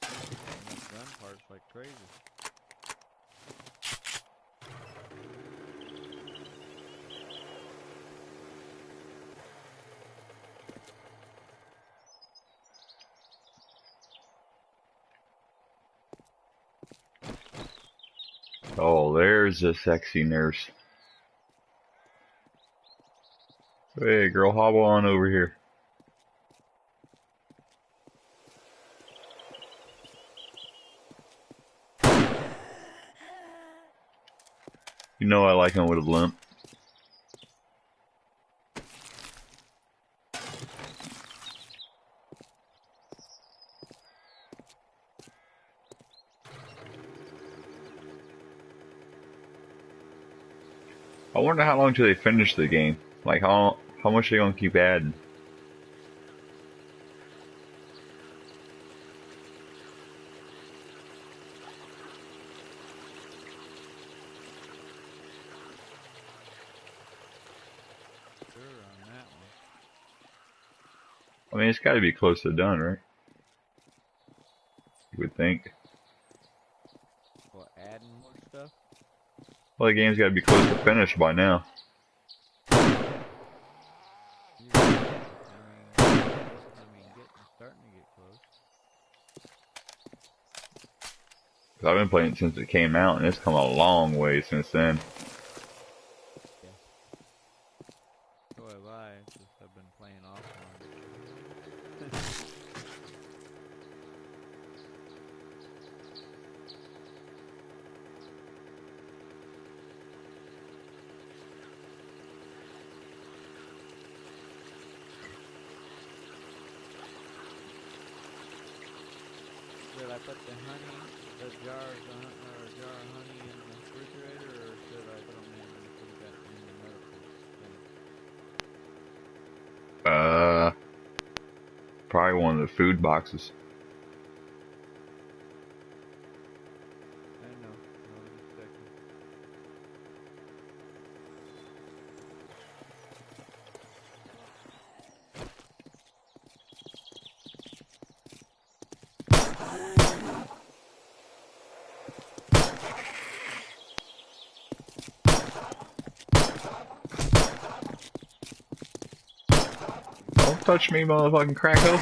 Picking up gun parts like crazy. Oh, there's a sexy nurse. Hey, girl, hobble on over here. You know I like him with a limp. I wonder how long till they finish the game. Like how much they gonna keep adding? Sure, on that one. I mean, it's got to be close to done, right? You would think. What, adding more stuff? Well, the game's got to be close to finish by now. You're right. Starting to get close. 'Cause I've been playing it since it came out, and it's come a long way since then. Yeah. So have I. It's just I've been playing offline. Should I put the jar of honey in the refrigerator, or should I put them in the medical thing? Probably one of the food boxes. I know. I was just checking. Don't touch me, motherfucking cracko.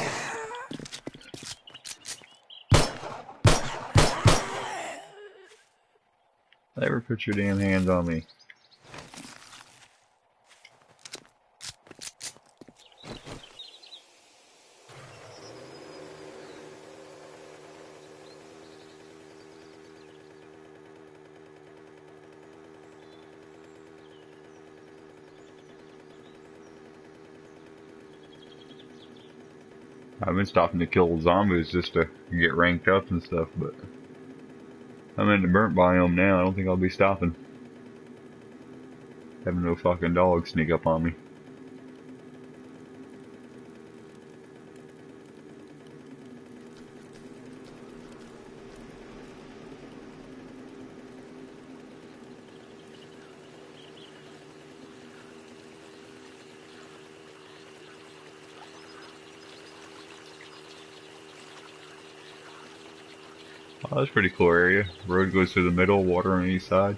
Never put your damn hands on me. I've been stopping to kill zombies just to get ranked up and stuff, but I'm in the burnt biome now. I don't think I'll be stopping. Having no fucking dog sneak up on me. Oh, that's a pretty cool area. Road goes through the middle, water on each side.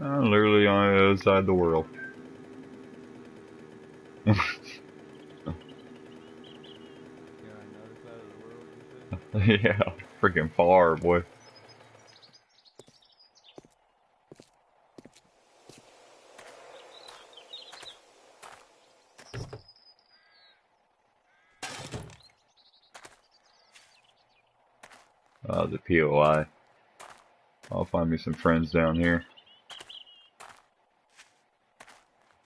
I'm literally on the other side of the world. You're on the other side of the world, you said? Yeah, freaking far, boy. The POI. I'll find me some friends down here.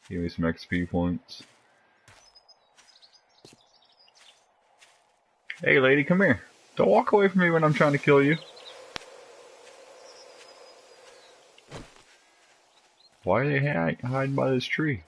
Give me some XP points. Hey, lady, come here. Don't walk away from me when I'm trying to kill you. Why are they hiding by this tree?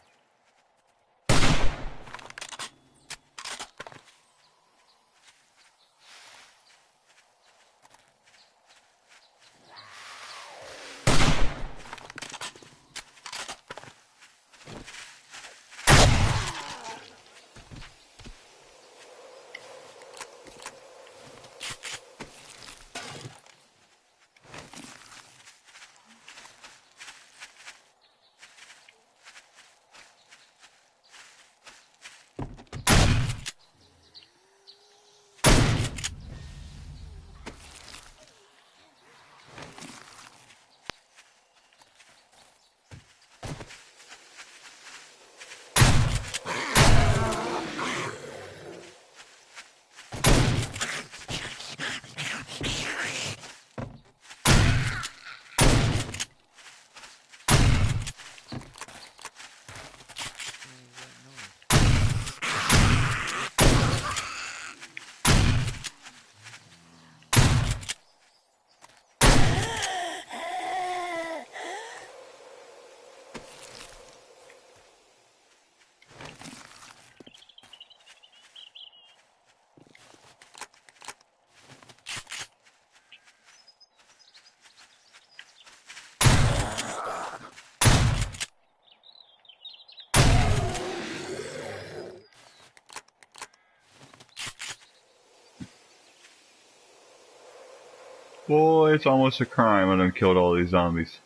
Boy, it's almost a crime when I've killed all these zombies.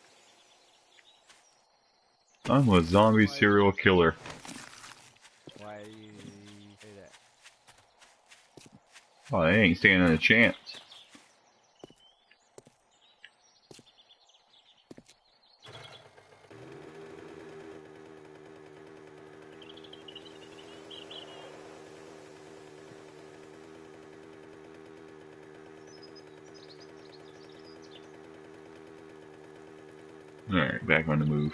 I'm a zombie serial killer. Why do you say that? Oh, they ain't standing a chance. Alright, back on the move.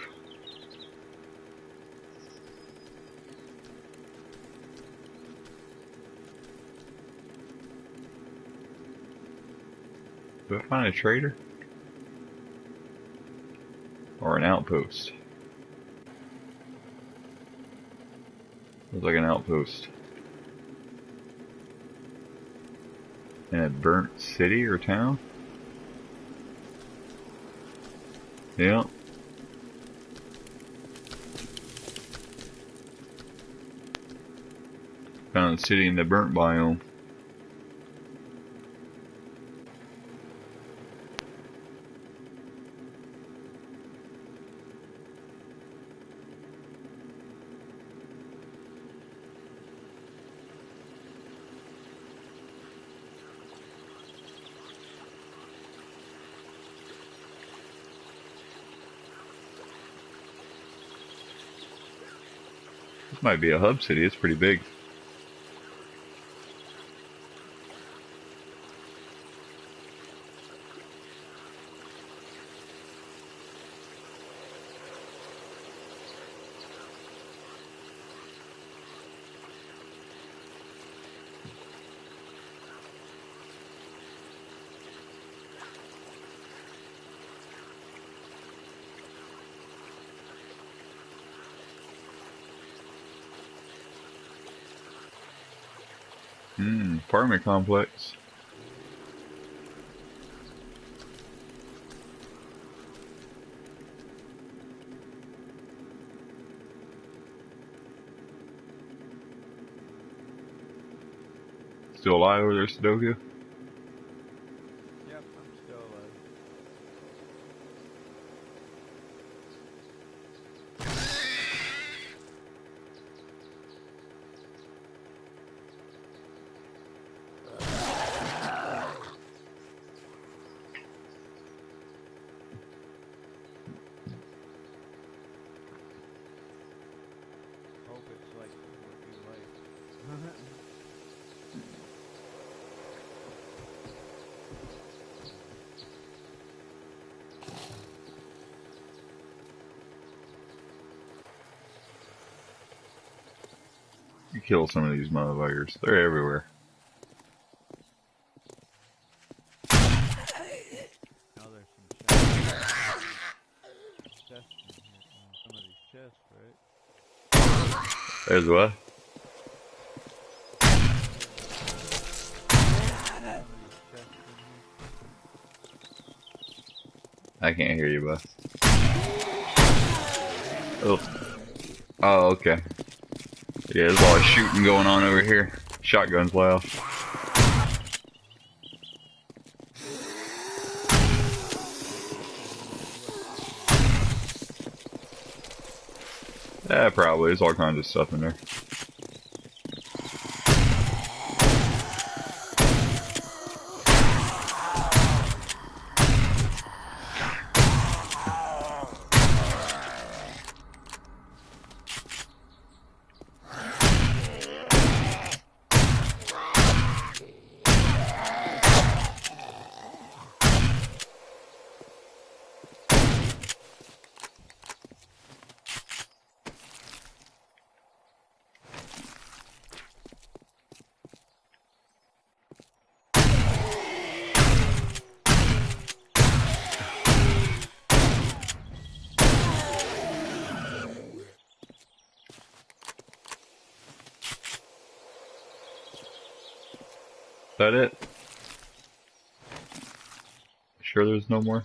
Do I find a trader? Or an outpost? Looks like an outpost. In a burnt city or town? Yep. Found a city in the burnt biome. This might be a hub city, it's pretty big. Apartment complex. Still alive over there, Sudoku? Yep, I'm still alive. You kill some of these motherfuckers. They're everywhere. Now there's some chests in here. Some of these chests, right? There's what? Some of these chests in here. I can't hear you, bud. Oh. Oh, okay. Yeah, there's a lot of shooting going on over here. Shotguns loud. Yeah, probably. There's all kinds of stuff in there. Is that it? Sure there's no more?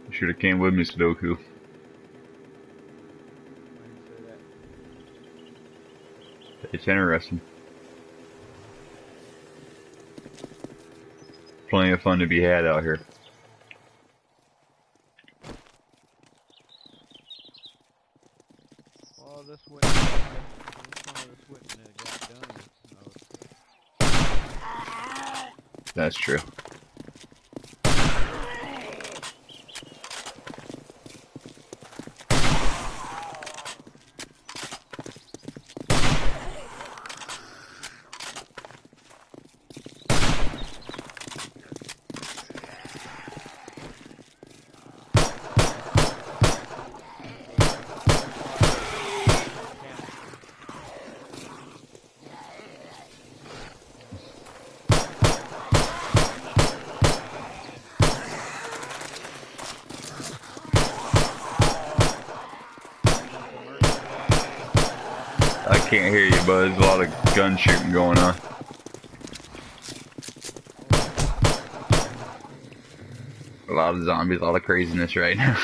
You should have came with me, Sudoku. It's interesting. Plenty of fun to be had out here. Well, this wouldn't have got done. That's true. I can't hear you, bud. There's a lot of gun shooting going on. A lot of zombies, a lot of craziness right now.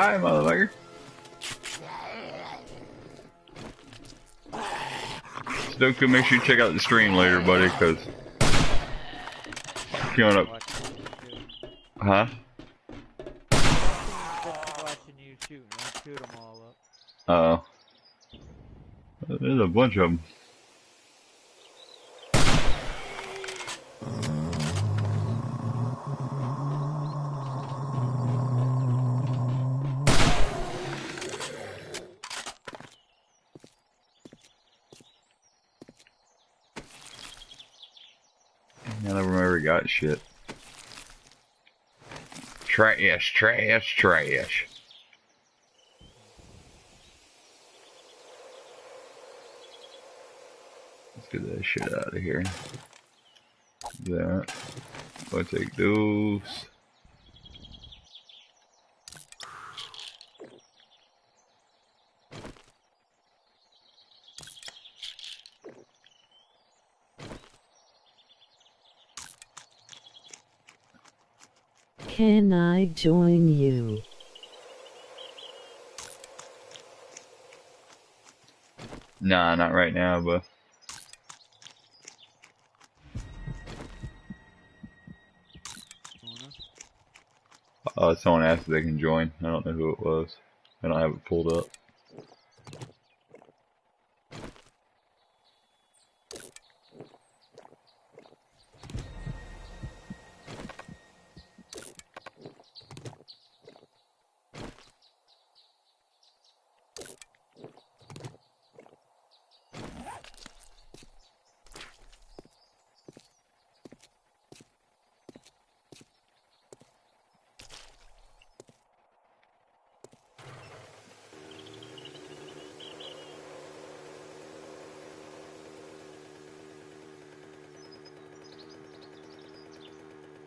Die, motherfucker. Stoku, make sure you check out the stream later, buddy, because I'm queuing up. Huh? Watching you shooting. I shoot them all up. Uh-oh. There's a bunch of them. I never ever got shit. Trash, trash, trash. Let's get that shit out of here. That. I'll take those. Can I join you? Nah, not right now, but someone asked if they can join. I don't know who it was. I don't have it pulled up.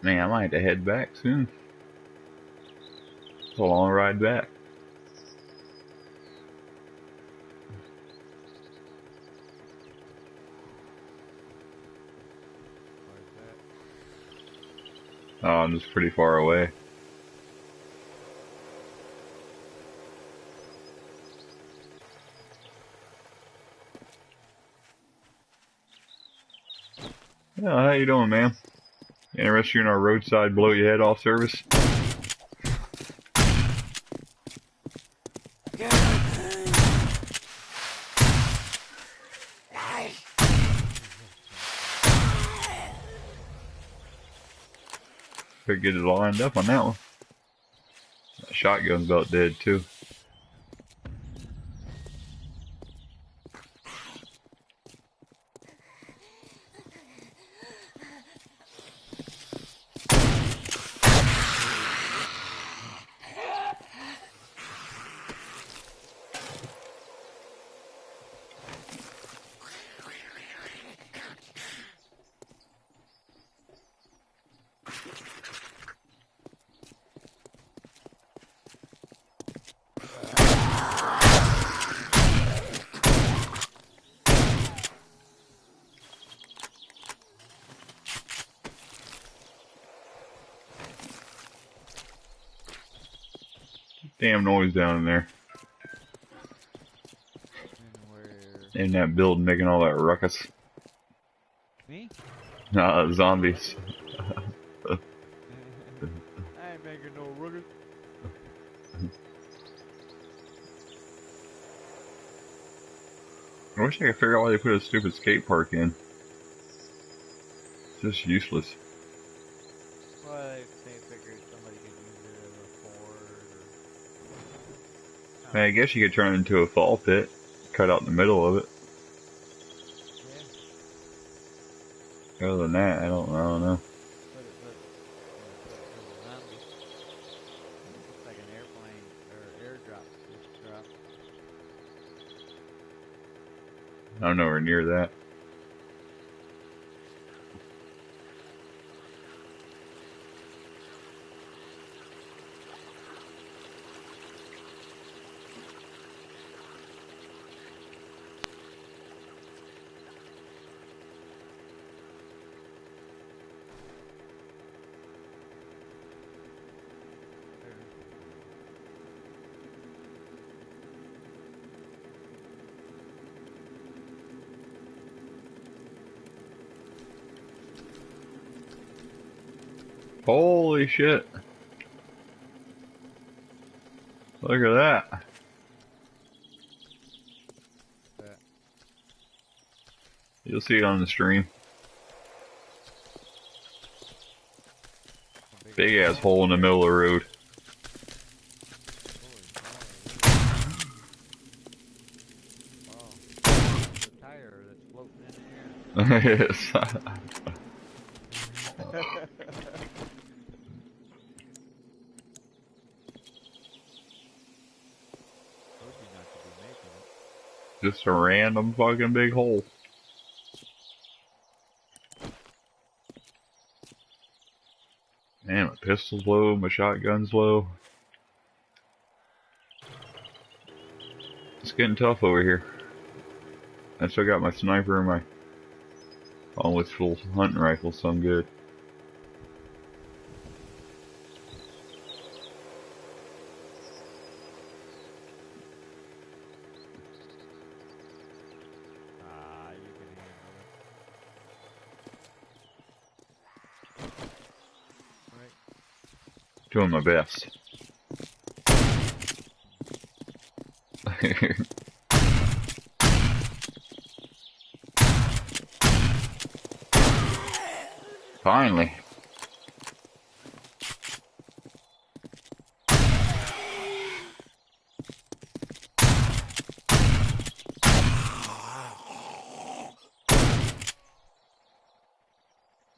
Man, I might have to head back soon. It's a long ride back. Oh, I'm just pretty far away. Yeah, how you doing, man? Interested in our roadside blow your head off service? Better get it lined up on that one. That shotgun's about dead too. Damn noise down in there. In that building making all that ruckus. Me? Nah, zombies. I ain't making no ruckus. I wish I could figure out why they put a stupid skate park in. It's just useless. Well, they figured somebody could use it as a ford or... I guess you could turn it into a fall pit. Cut out the middle of it. Yeah. Other than that, I don't know. Put it as a zombie. Looks like an airplane or airdrop just dropped. I'm nowhere near that. Holy shit. Look at that. But You'll see it on the stream. a Big ass hole in the middle of the road. Holy small. Wow. It's a tire that's floating in the air. Yes. Told you not to be making it. Just a random fucking big hole. Man, my pistol's low, my shotgun's low. It's getting tough over here. I still got my sniper and my almost full hunting rifle, so I'm good. Ah, you can handle it. Right. Doing my best. Finally.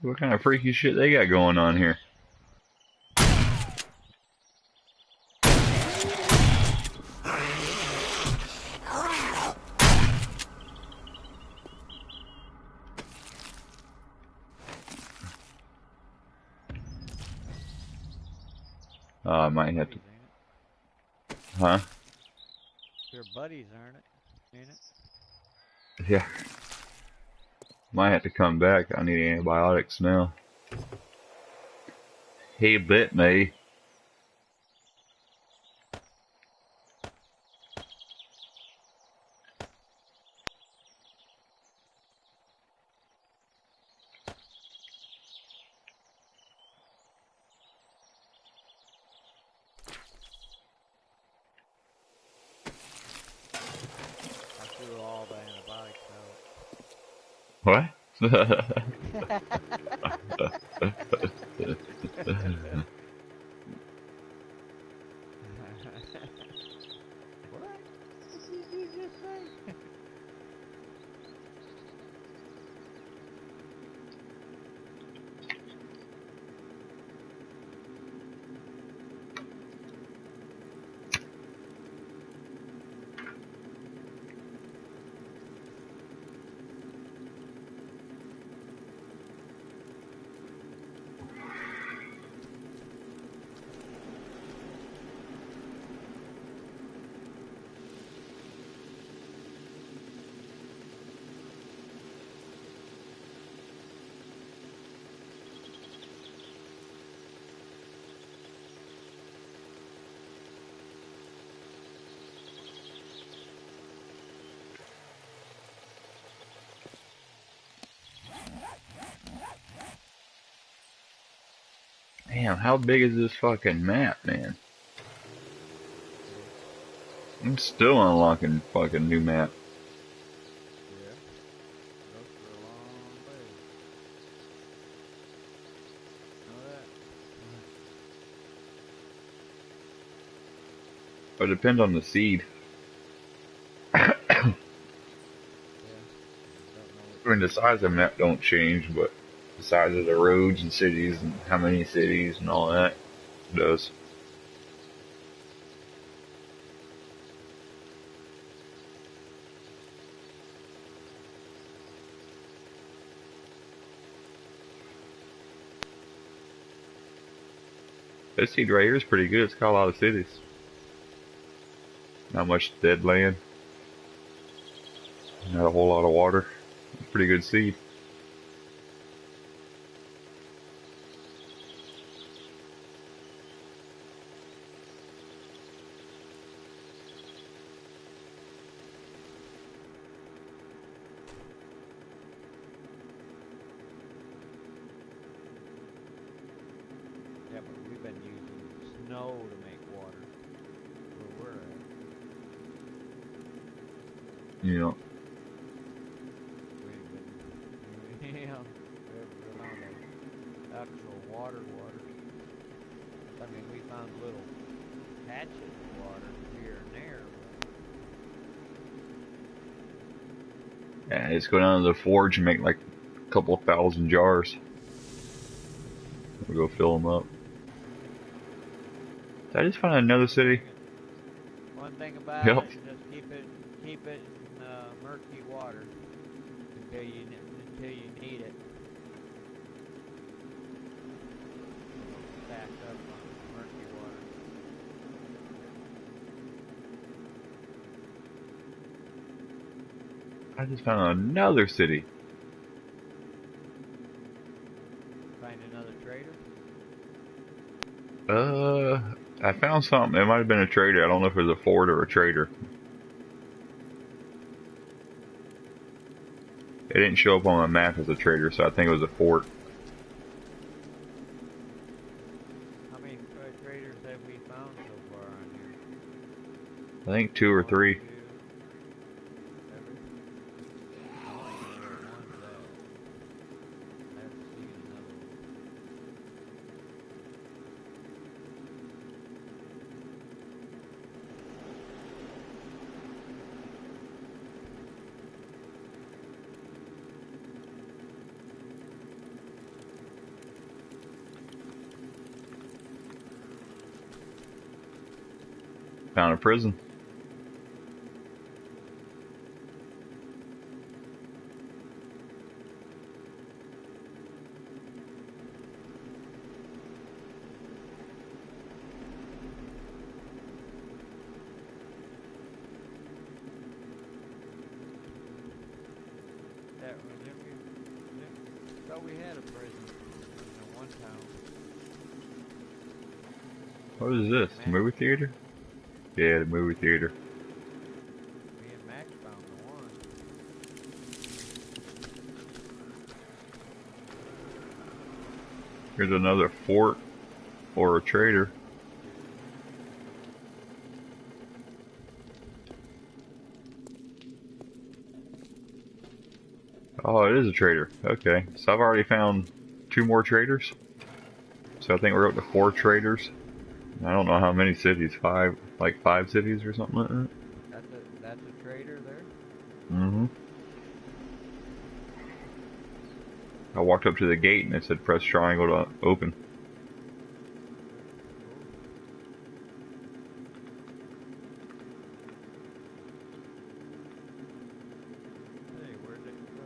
What kind of freaky shit they got going on here? I might have to. Buddies, ain't it? Huh? Your buddies, aren't it? Ain't it? Yeah. Might have to come back. I need antibiotics now. He bit me. I threw all the antibiotics What? What? What did you just say? Damn, how big is this fucking map, man? I'm still unlocking fucking new map. Yeah. Goes for a long way. Know that? But it depends on the seed. Yeah. Don't know I mean, what the size of the map don't change, but the size of the roads and cities and how many cities and all that does. This seed right here is pretty good. It's got a lot of cities. Not much dead land. Not a whole lot of water. Pretty good seed. You know. We you know, we found a actual water. I mean, we found little patches of water here and there, but Yeah, just go down to the forge and make like a couple 1,000 jars. We'll go fill them up. Did I just find another city? one thing about Yep. it, just keep it in murky water until you need it. Back up on murky water. I just found another city. Find another trader. I found something. It might have been a trader. I don't know if it was a fort or a trader. It didn't show up on my map as a trader, so I think it was a fort. How many traders have we found so far on here? I think 2 or 3. 1, 2, every. I only know where one's at. I haven't seen another one. Found a prison. That was we thought we had a prison in one town. What is this? Max, Movie theater? Yeah, the movie theater. me and Max found the one. Here's another fort or a trader. Oh, it is a trader. Okay, so I've already found 2 more traders. So I think we're up to 4 traders. I don't know how many cities. 5, like 5 cities or something like that. That's a trader there. Mm-hmm. I walked up to the gate and it said press triangle to open. Hey, where did it go?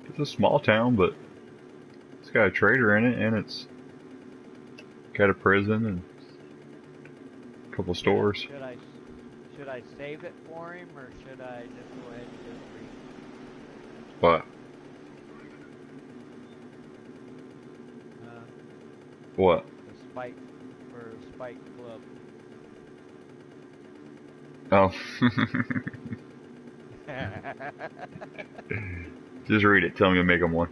It's a small town, but it's got a trader in it, and it's got a prison and a couple stores. Should I save it for him, or should I just go ahead and just read What? What? the spike for a spike club? Oh. Just read it. Tell me to make them one.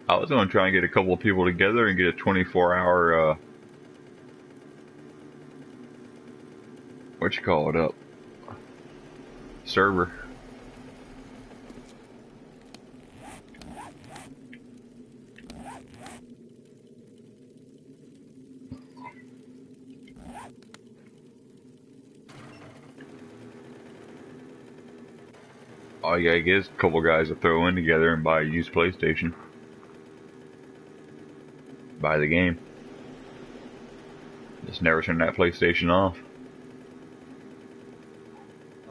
I was going to try and get a couple of people together and get a 24-hour, what you call it up? Server. All you gotta get is a couple guys to throw in together and buy a used PlayStation. Buy the game. Just never turn that PlayStation off.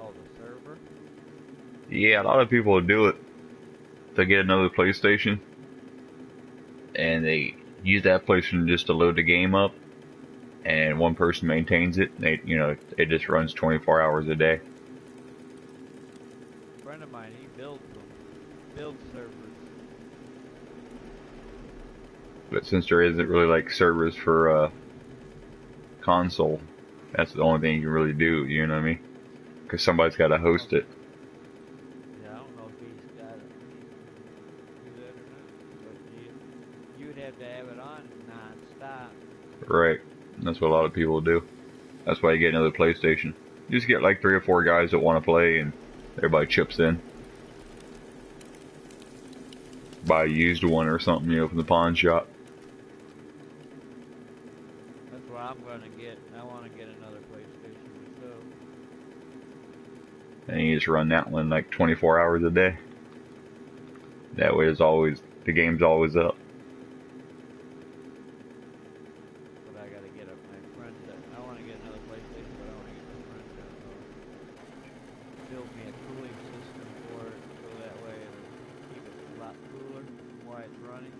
Oh, the server? Yeah, a lot of people do it to get another PlayStation, and they use that PlayStation just to load the game up, and one person maintains it. It just runs 24 hours a day. A friend of mine, he builds them. Builds servers. But since there isn't really like servers for console, that's the only thing you can really do. You know what I mean? Because somebody's got to host it. Yeah, I don't know if he's got it. Do that or not. But you'd have to have it on non-stop. Right. That's what a lot of people do. That's why you get another PlayStation. You just get like 3 or 4 guys that want to play, and everybody chips in. Buy a used one or something, from the pawn shop. That's what I'm gonna get. I want to get another PlayStation myself. And you just run that one like 24 hours a day. That way the game's always up. But I gotta get my friend I want to get another PlayStation, but I want to get my friend to build me a cooling system for it, so that way it'll keep it a lot cooler while it's running.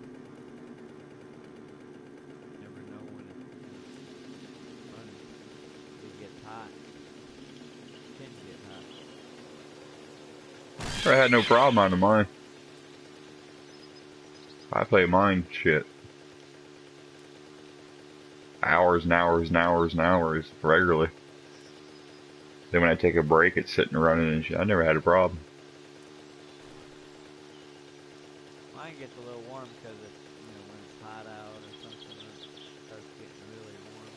Never know when it's running. It gets hot. It can get hot. I had no problem out of mine. I play mine, shit, hours and hours and hours and hours regularly. Then when I take a break, it's sitting running and shit. I never had a problem. Mine gets a little warm because it's, when it's hot out or something, it starts getting really warm.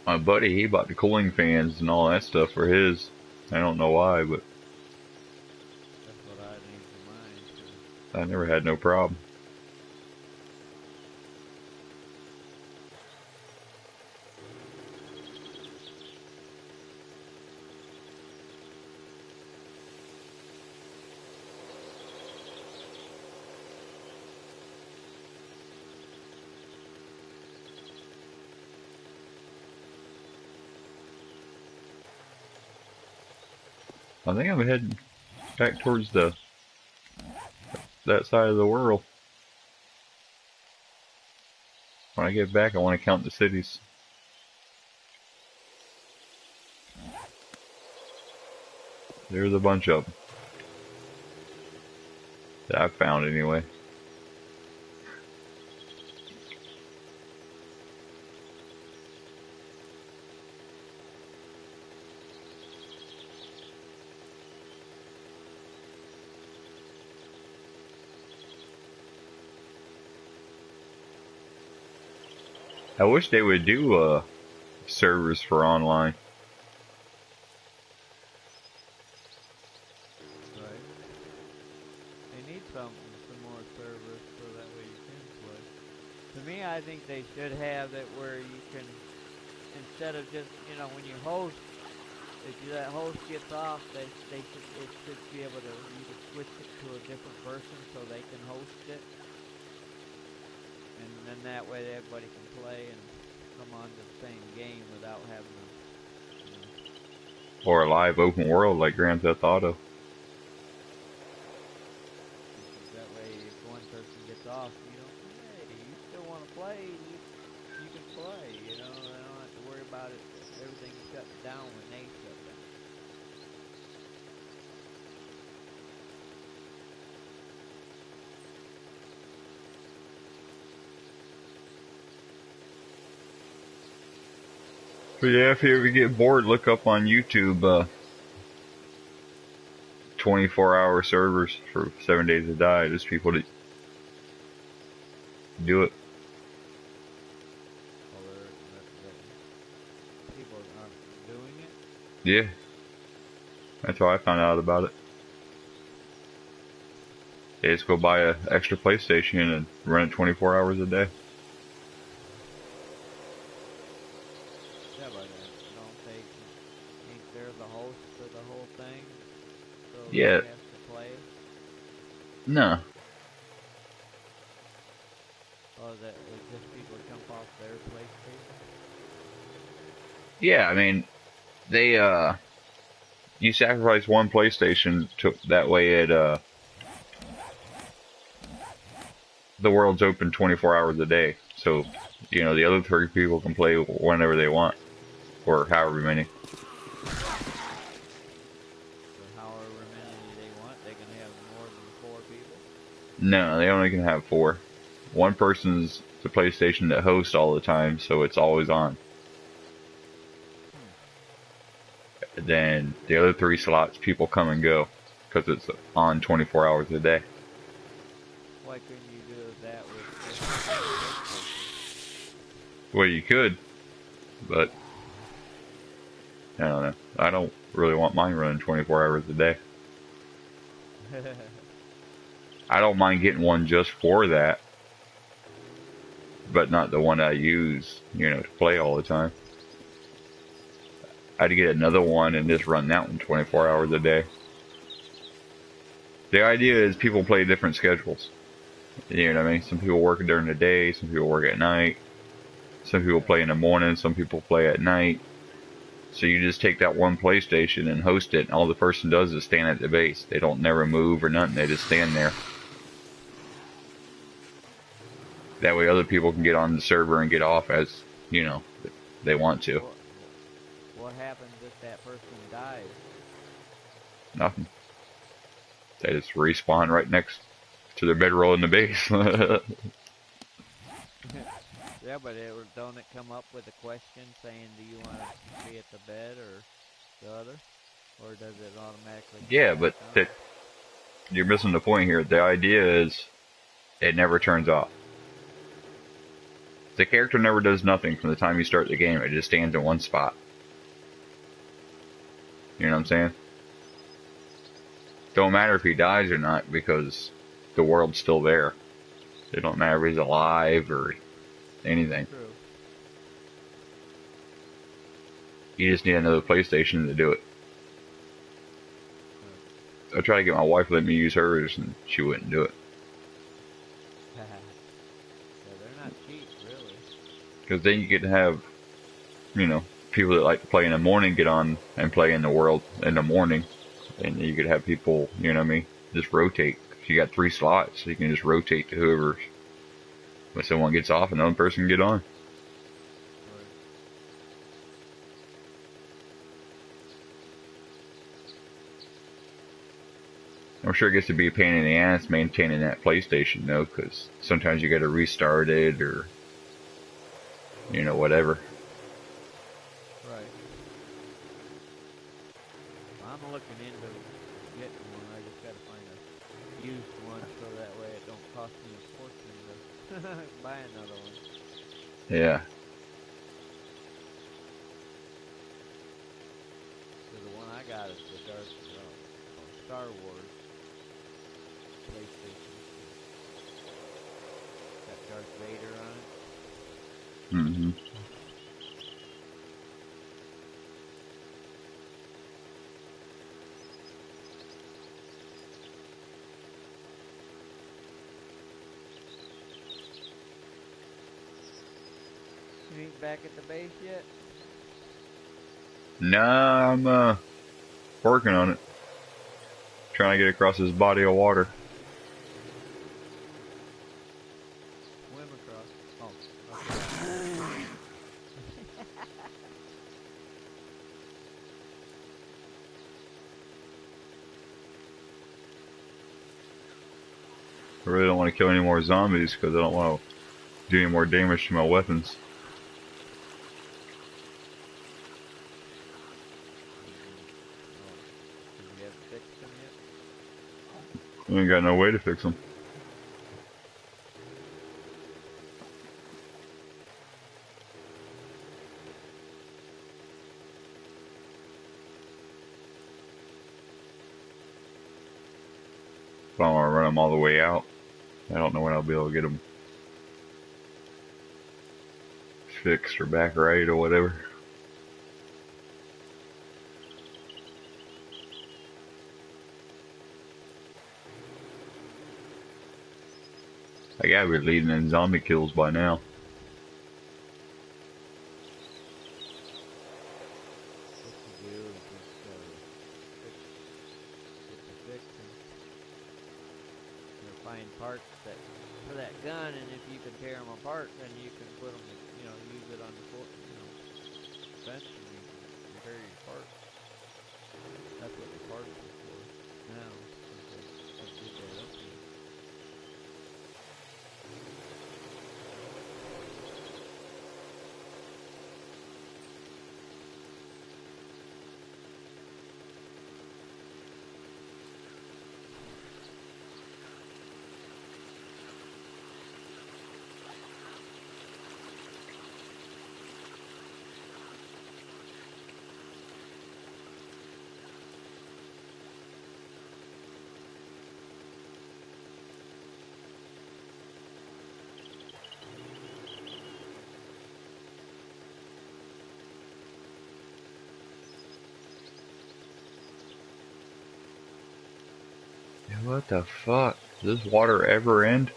My buddy, he bought the cooling fans and all that stuff for his. I don't know why, but That's what I need for mine. I never had no problem. I think I'm heading back towards that side of the world. When I get back, I want to count the cities. There's a bunch of them that I've found anyway. I wish they would do servers for online. Right. They need some more servers so that way you can play. To me, I think they should have it where you can, instead of just, when you host, if that host gets off, it should be able to, you can switch it to a different person so they can host it. And then that way everybody can play and come on to the same game without having to. Or a live open world like Grand Theft Auto. That way, if one person gets off, hey, you still want to play, you can play, They don't have to worry about it. Everything shut down when they shut down. But yeah, if you ever get bored, look up on YouTube 24-hour servers for 7 days to die. There's people that do it. People aren't doing it. Yeah. That's how I found out about it. They just go buy an extra PlayStation and run it 24 hours a day. Yeah, but don't they, ain't there the host for the whole thing? So Yeah. they have to play? No. Oh, that just people jump off their PlayStation? Yeah, I mean, They you sacrifice one PlayStation to that way it the world's open 24 hours a day. So, you know, the other 3 people can play whenever they want, or however many. So however many they want, they can have more than 4 people. No, they only can have 4. One person's the PlayStation that hosts all the time, so it's always on. Then the other 3 slots, people come and go, because it's on 24 hours a day. Why couldn't you do that with just PlayStation? Well, you could, but I don't know. I don't really want mine running 24 hours a day. I don't mind getting one just for that, but not the one I use, you know, to play all the time. I'd get another one and just run that one 24 hours a day. The idea is people play different schedules. You know what I mean? Some people work during the day, some people work at night, some people play in the morning, some people play at night. So you just take that one PlayStation and host it, and all the person does is stand at the base. They don't never move or nothing, they just stand there. That way other people can get on the server and get off as, you know, they want to. What happens if that person dies? Nothing. They just respawn right next to their bedroll in the base. Yeah, but don't it come up with a question saying, do you want to be at the bed or the other? Or does it automatically Yeah, but you're missing the point here. The idea is it never turns off. The character never does nothing from the time you start the game. It just stands in one spot. You know what I'm saying? Don't matter if he dies or not, because the world's still there. It don't matter if he's alive or anything. True. You just need another PlayStation to do it. I tried to get my wife to let me use hers, and she wouldn't do it. So they're not cheap, really. Because then you could have, you know, people that like to play in the morning get on and play in the world in the morning. And you could have people, you know what I mean, just rotate. You got 3 slots, so you can just rotate to whoever. When someone gets off, another person can get on. I'm sure it gets to be a pain in the ass maintaining that PlayStation, though, because sometimes you got to restart it or, you know, whatever. Right. I'm looking into getting one. I just got to find a used one so that way it don't cost me a fortune to buy another one. Yeah. So the one I got is the Star Wars PlayStation. Got Darth Vader on it. Mm-hmm. You ain't back at the base yet? Nah, I'm working on it. Trying to get across this body of water. Swim across. Oh, okay. I really don't want to kill any more zombies because I don't want to do any more damage to my weapons. You have fixed them yet? I ain't got no way to fix them. If I want to run them all the way out, I don't know when I'll be able to get them fixed or back right or whatever. I gotta be leading in zombie kills by now. What you find parts that for that gun, and if you can tear them apart, then you can put them, use it on the bench, and you can repair your parts. That's what the parts are for now, since they did that update. What the fuck? Does this water ever end?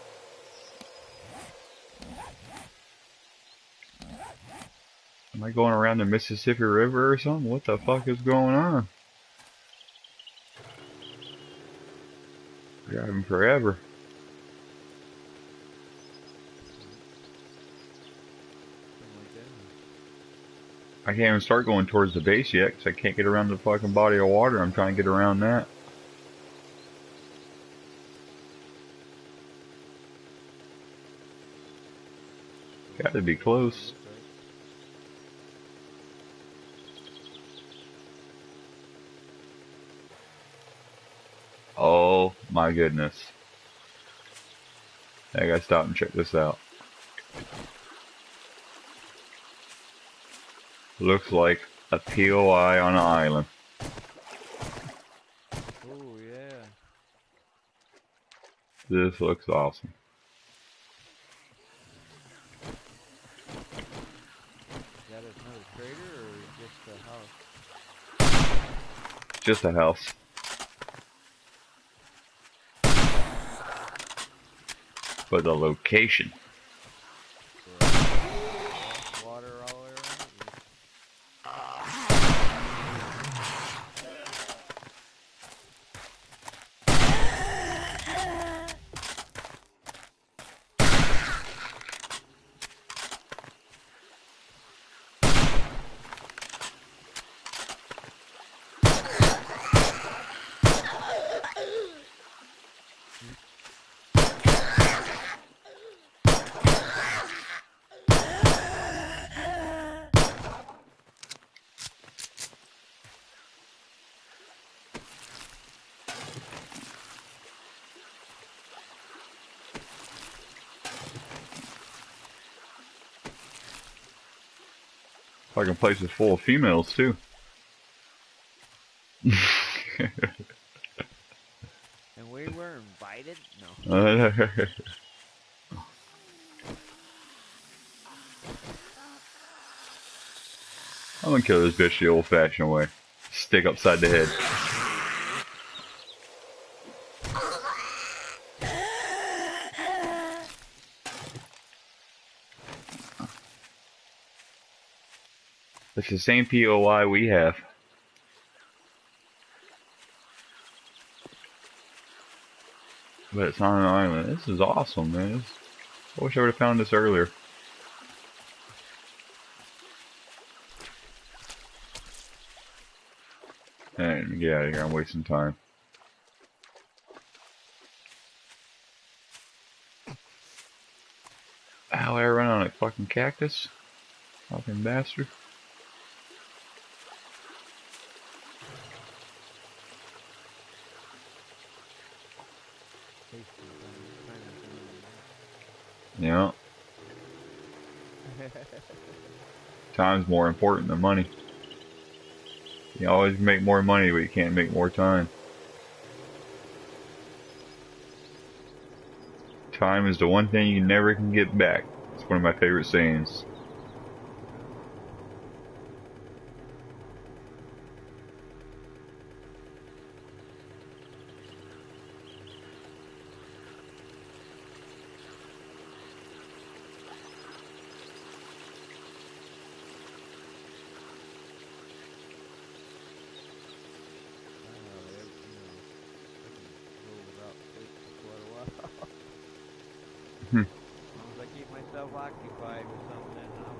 Am I going around the Mississippi River or something? What the fuck is going on? Driving forever. I can't even start going towards the base yet because I can't get around the fucking body of water. I'm trying to get around that. Gotta be close. Oh my goodness. I gotta stop and check this out. Looks like a POI on an island. Oh yeah. This looks awesome. Is that another trader or just a house? Just a house. But the location. Water all the way around it? Fucking place is full of females too. And we were invited? No. I'm gonna kill this bitch the old-fashioned way. Stick upside the head. It's the same POI we have. But it's on an island. This is awesome, man. I wish I would have found this earlier. And get out of here, I'm wasting time. Ow, I run on a fucking cactus? Fucking bastard. Yeah. Time's more important than money. You always make more money, but you can't make more time. Time is the one thing you never can get back. It's one of my favorite sayings. Hmm. As long as I keep myself occupied with something, I'm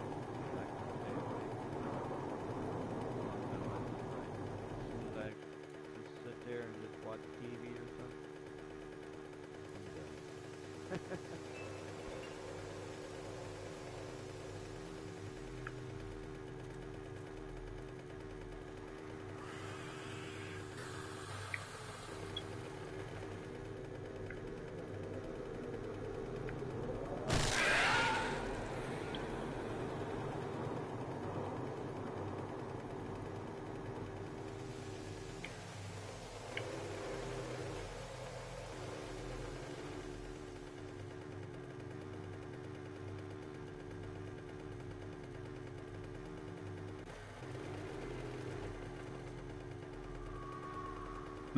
not gonna stay awake. As long as I'm occupied. As soon as I just sit there and just watch TV or something, I'm done.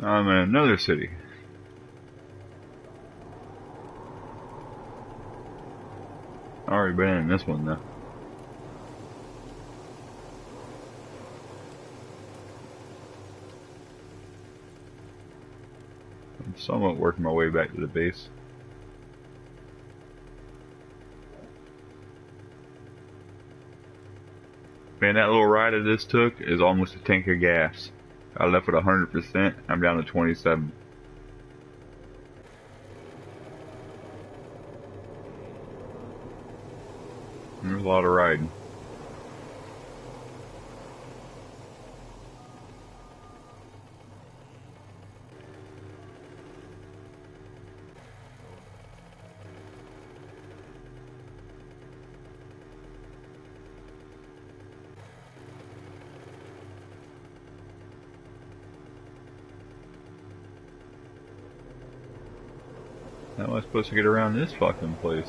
I'm in another city. I've already been in this one though. I'm somewhat working my way back to the base. Man, that little ride I just took is almost a tank of gas. I left with 100%. I'm down to 27. There's a lot of riding. How am I supposed to get around this fucking place?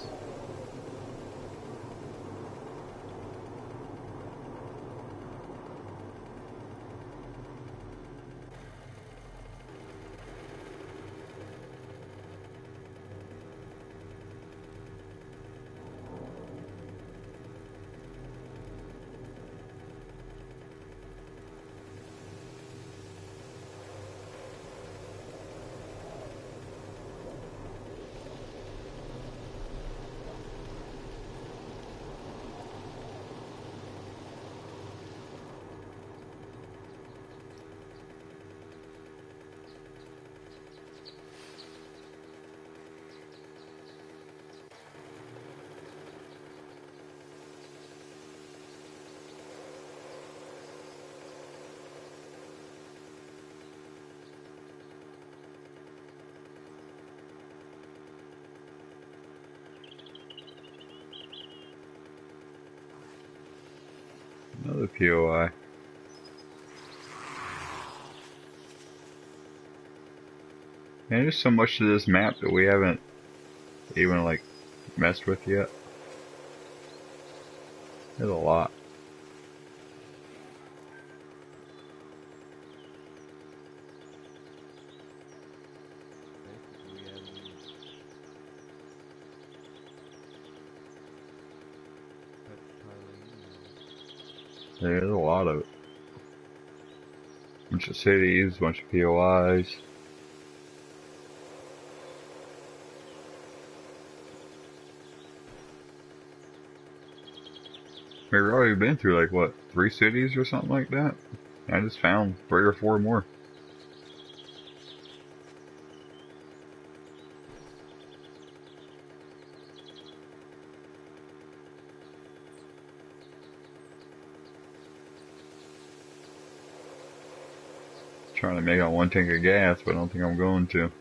Another POI. Man, there's so much to this map that we haven't even like messed with yet. There's a lot. Basically, we haven't even touched hardly any of it. There's a lot of it. Bunch of cities, bunch of POIs. We've already been through like what, 3 cities or something like that? I just found 3 or 4 more. Trying to make out 1 tank of gas, but I don't think I'm going to.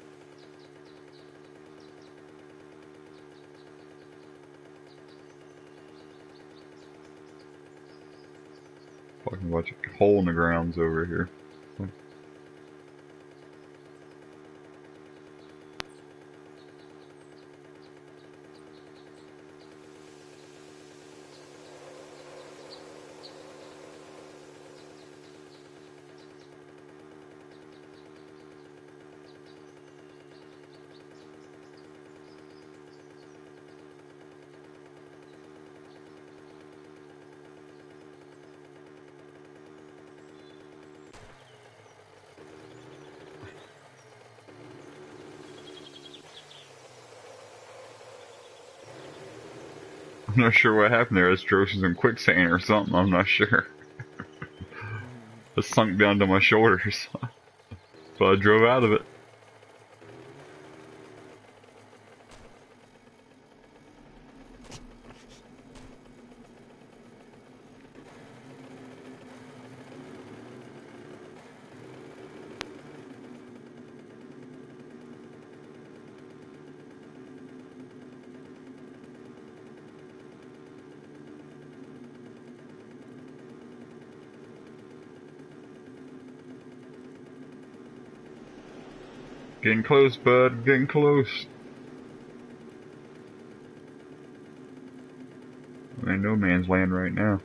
Fucking bunch of hole in the grounds over here. I'm not sure what happened there. I just drove through some quicksand or something. I'm not sure. It sunk down to my shoulders. But I drove out of it. Getting close, bud. Getting close. I'm in no man's land right now.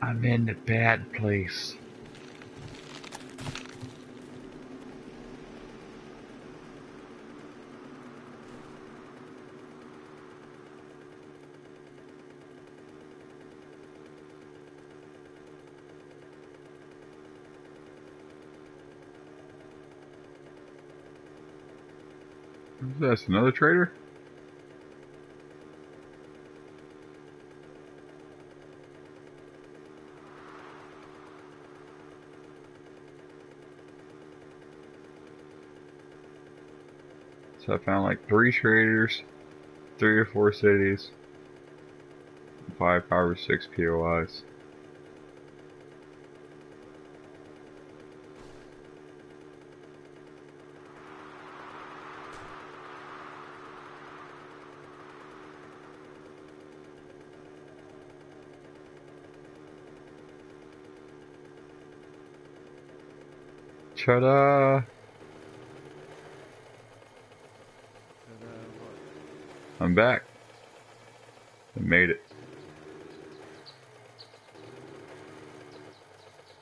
I'm in the bad place. Who's this? Another trader? So I found like 3 traders, 3 or 4 cities, 5 or 6 POIs. Ta-da! I'm back. I made it.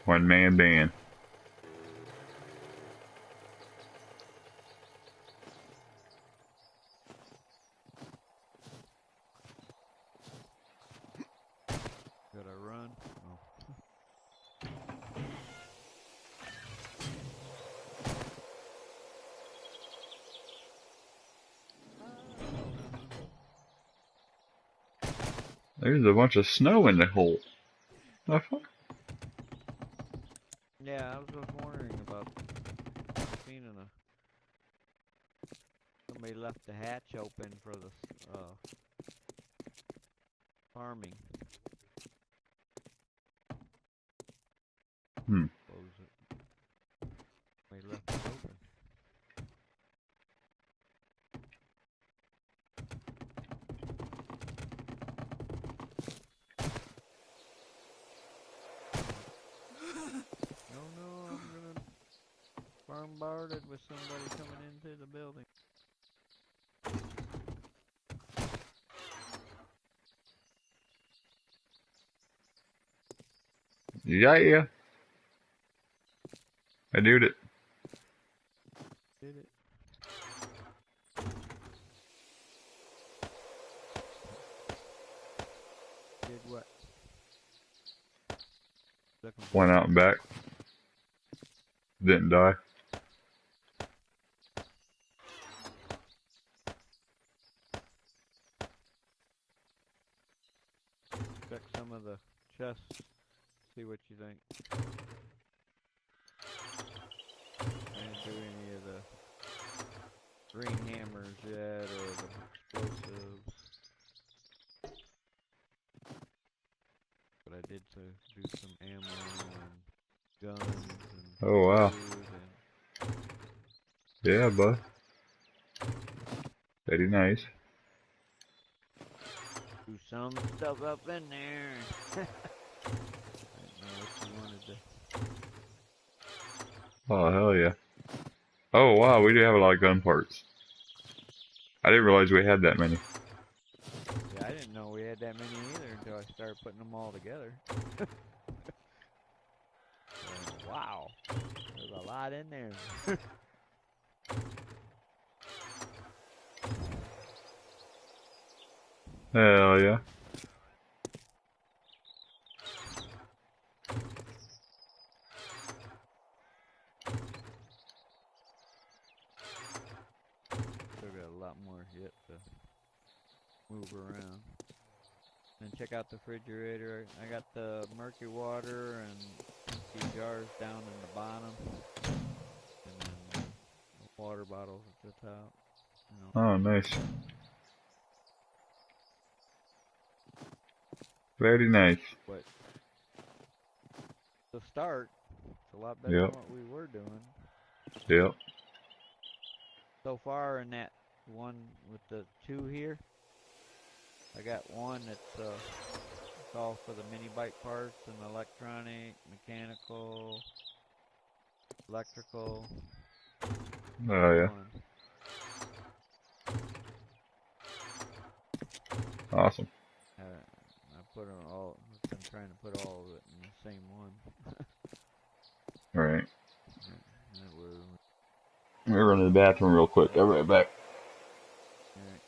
One man band. Gotta run. Oh. There's a bunch of snow in the hole. The fuck? Yeah, I was just wondering about seeing somebody left the hatch open for the farming. Close it. Somebody left it open. No, I'm gonna bombard it with somebody coming into the building. Yeah. I did it. Did it? Did what? Went out and back. Didn't die. Check some of the chests. See what you think. I didn't do any of the green hammers yet or the explosives. But I did do some ammo and guns and Oh wow. food and Yeah, bud. Very nice. do some stuff up in there. I didn't know what you wanted to. Oh hell yeah. Oh wow, we do have a lot of gun parts. I didn't realize we had that many. Yeah, I didn't know we had that many either until I started putting them all together. Wow, there's a lot in there. Hell yeah. got a lot more yet to move around. And check out the refrigerator. I got the murky water and empty jars down in the bottom, and then the water bottles at the top. You know. Oh, nice. Very nice. But to start, it's a lot better Yep. than what we were doing. Yep. So far in that one with the 2 here, I got one that's it's all for the mini bike parts and electronic, mechanical, electrical. Oh, yeah. One. Awesome. I put them all. I've been trying to put all of it in the same one. All right. That was, Let me run to the bathroom real quick. I'll be right back. alright.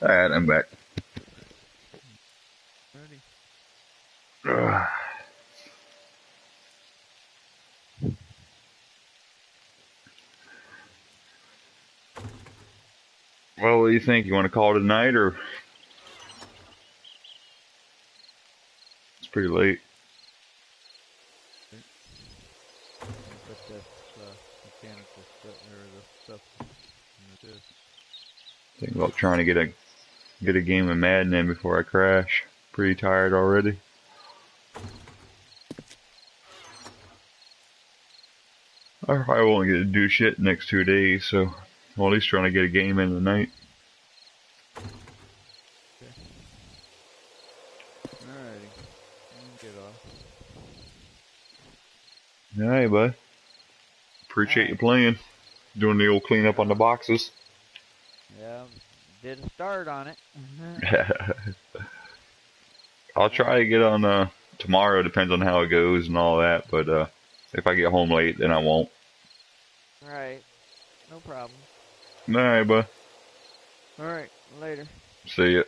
All right, I'm back. Ready? Ugh. Well, what do you think? You want to call it a night, or it's pretty late? I'll put this mechanical stuff or the stuff in this. Think about trying to get a game of Madden in before I crash. Pretty tired already. I probably won't get to do shit the next 2 days, so I'm at least trying to get a game in tonight. Okay. Alrighty. You can get off. Alright, bud. Appreciate you playing. Doing the old cleanup on the boxes. Yeah, did a start on it. I'll try to get on tomorrow, depends on how it goes and all that, but if I get home late, then I won't. Alright, no problem. Alright, bud. Alright, later. See ya.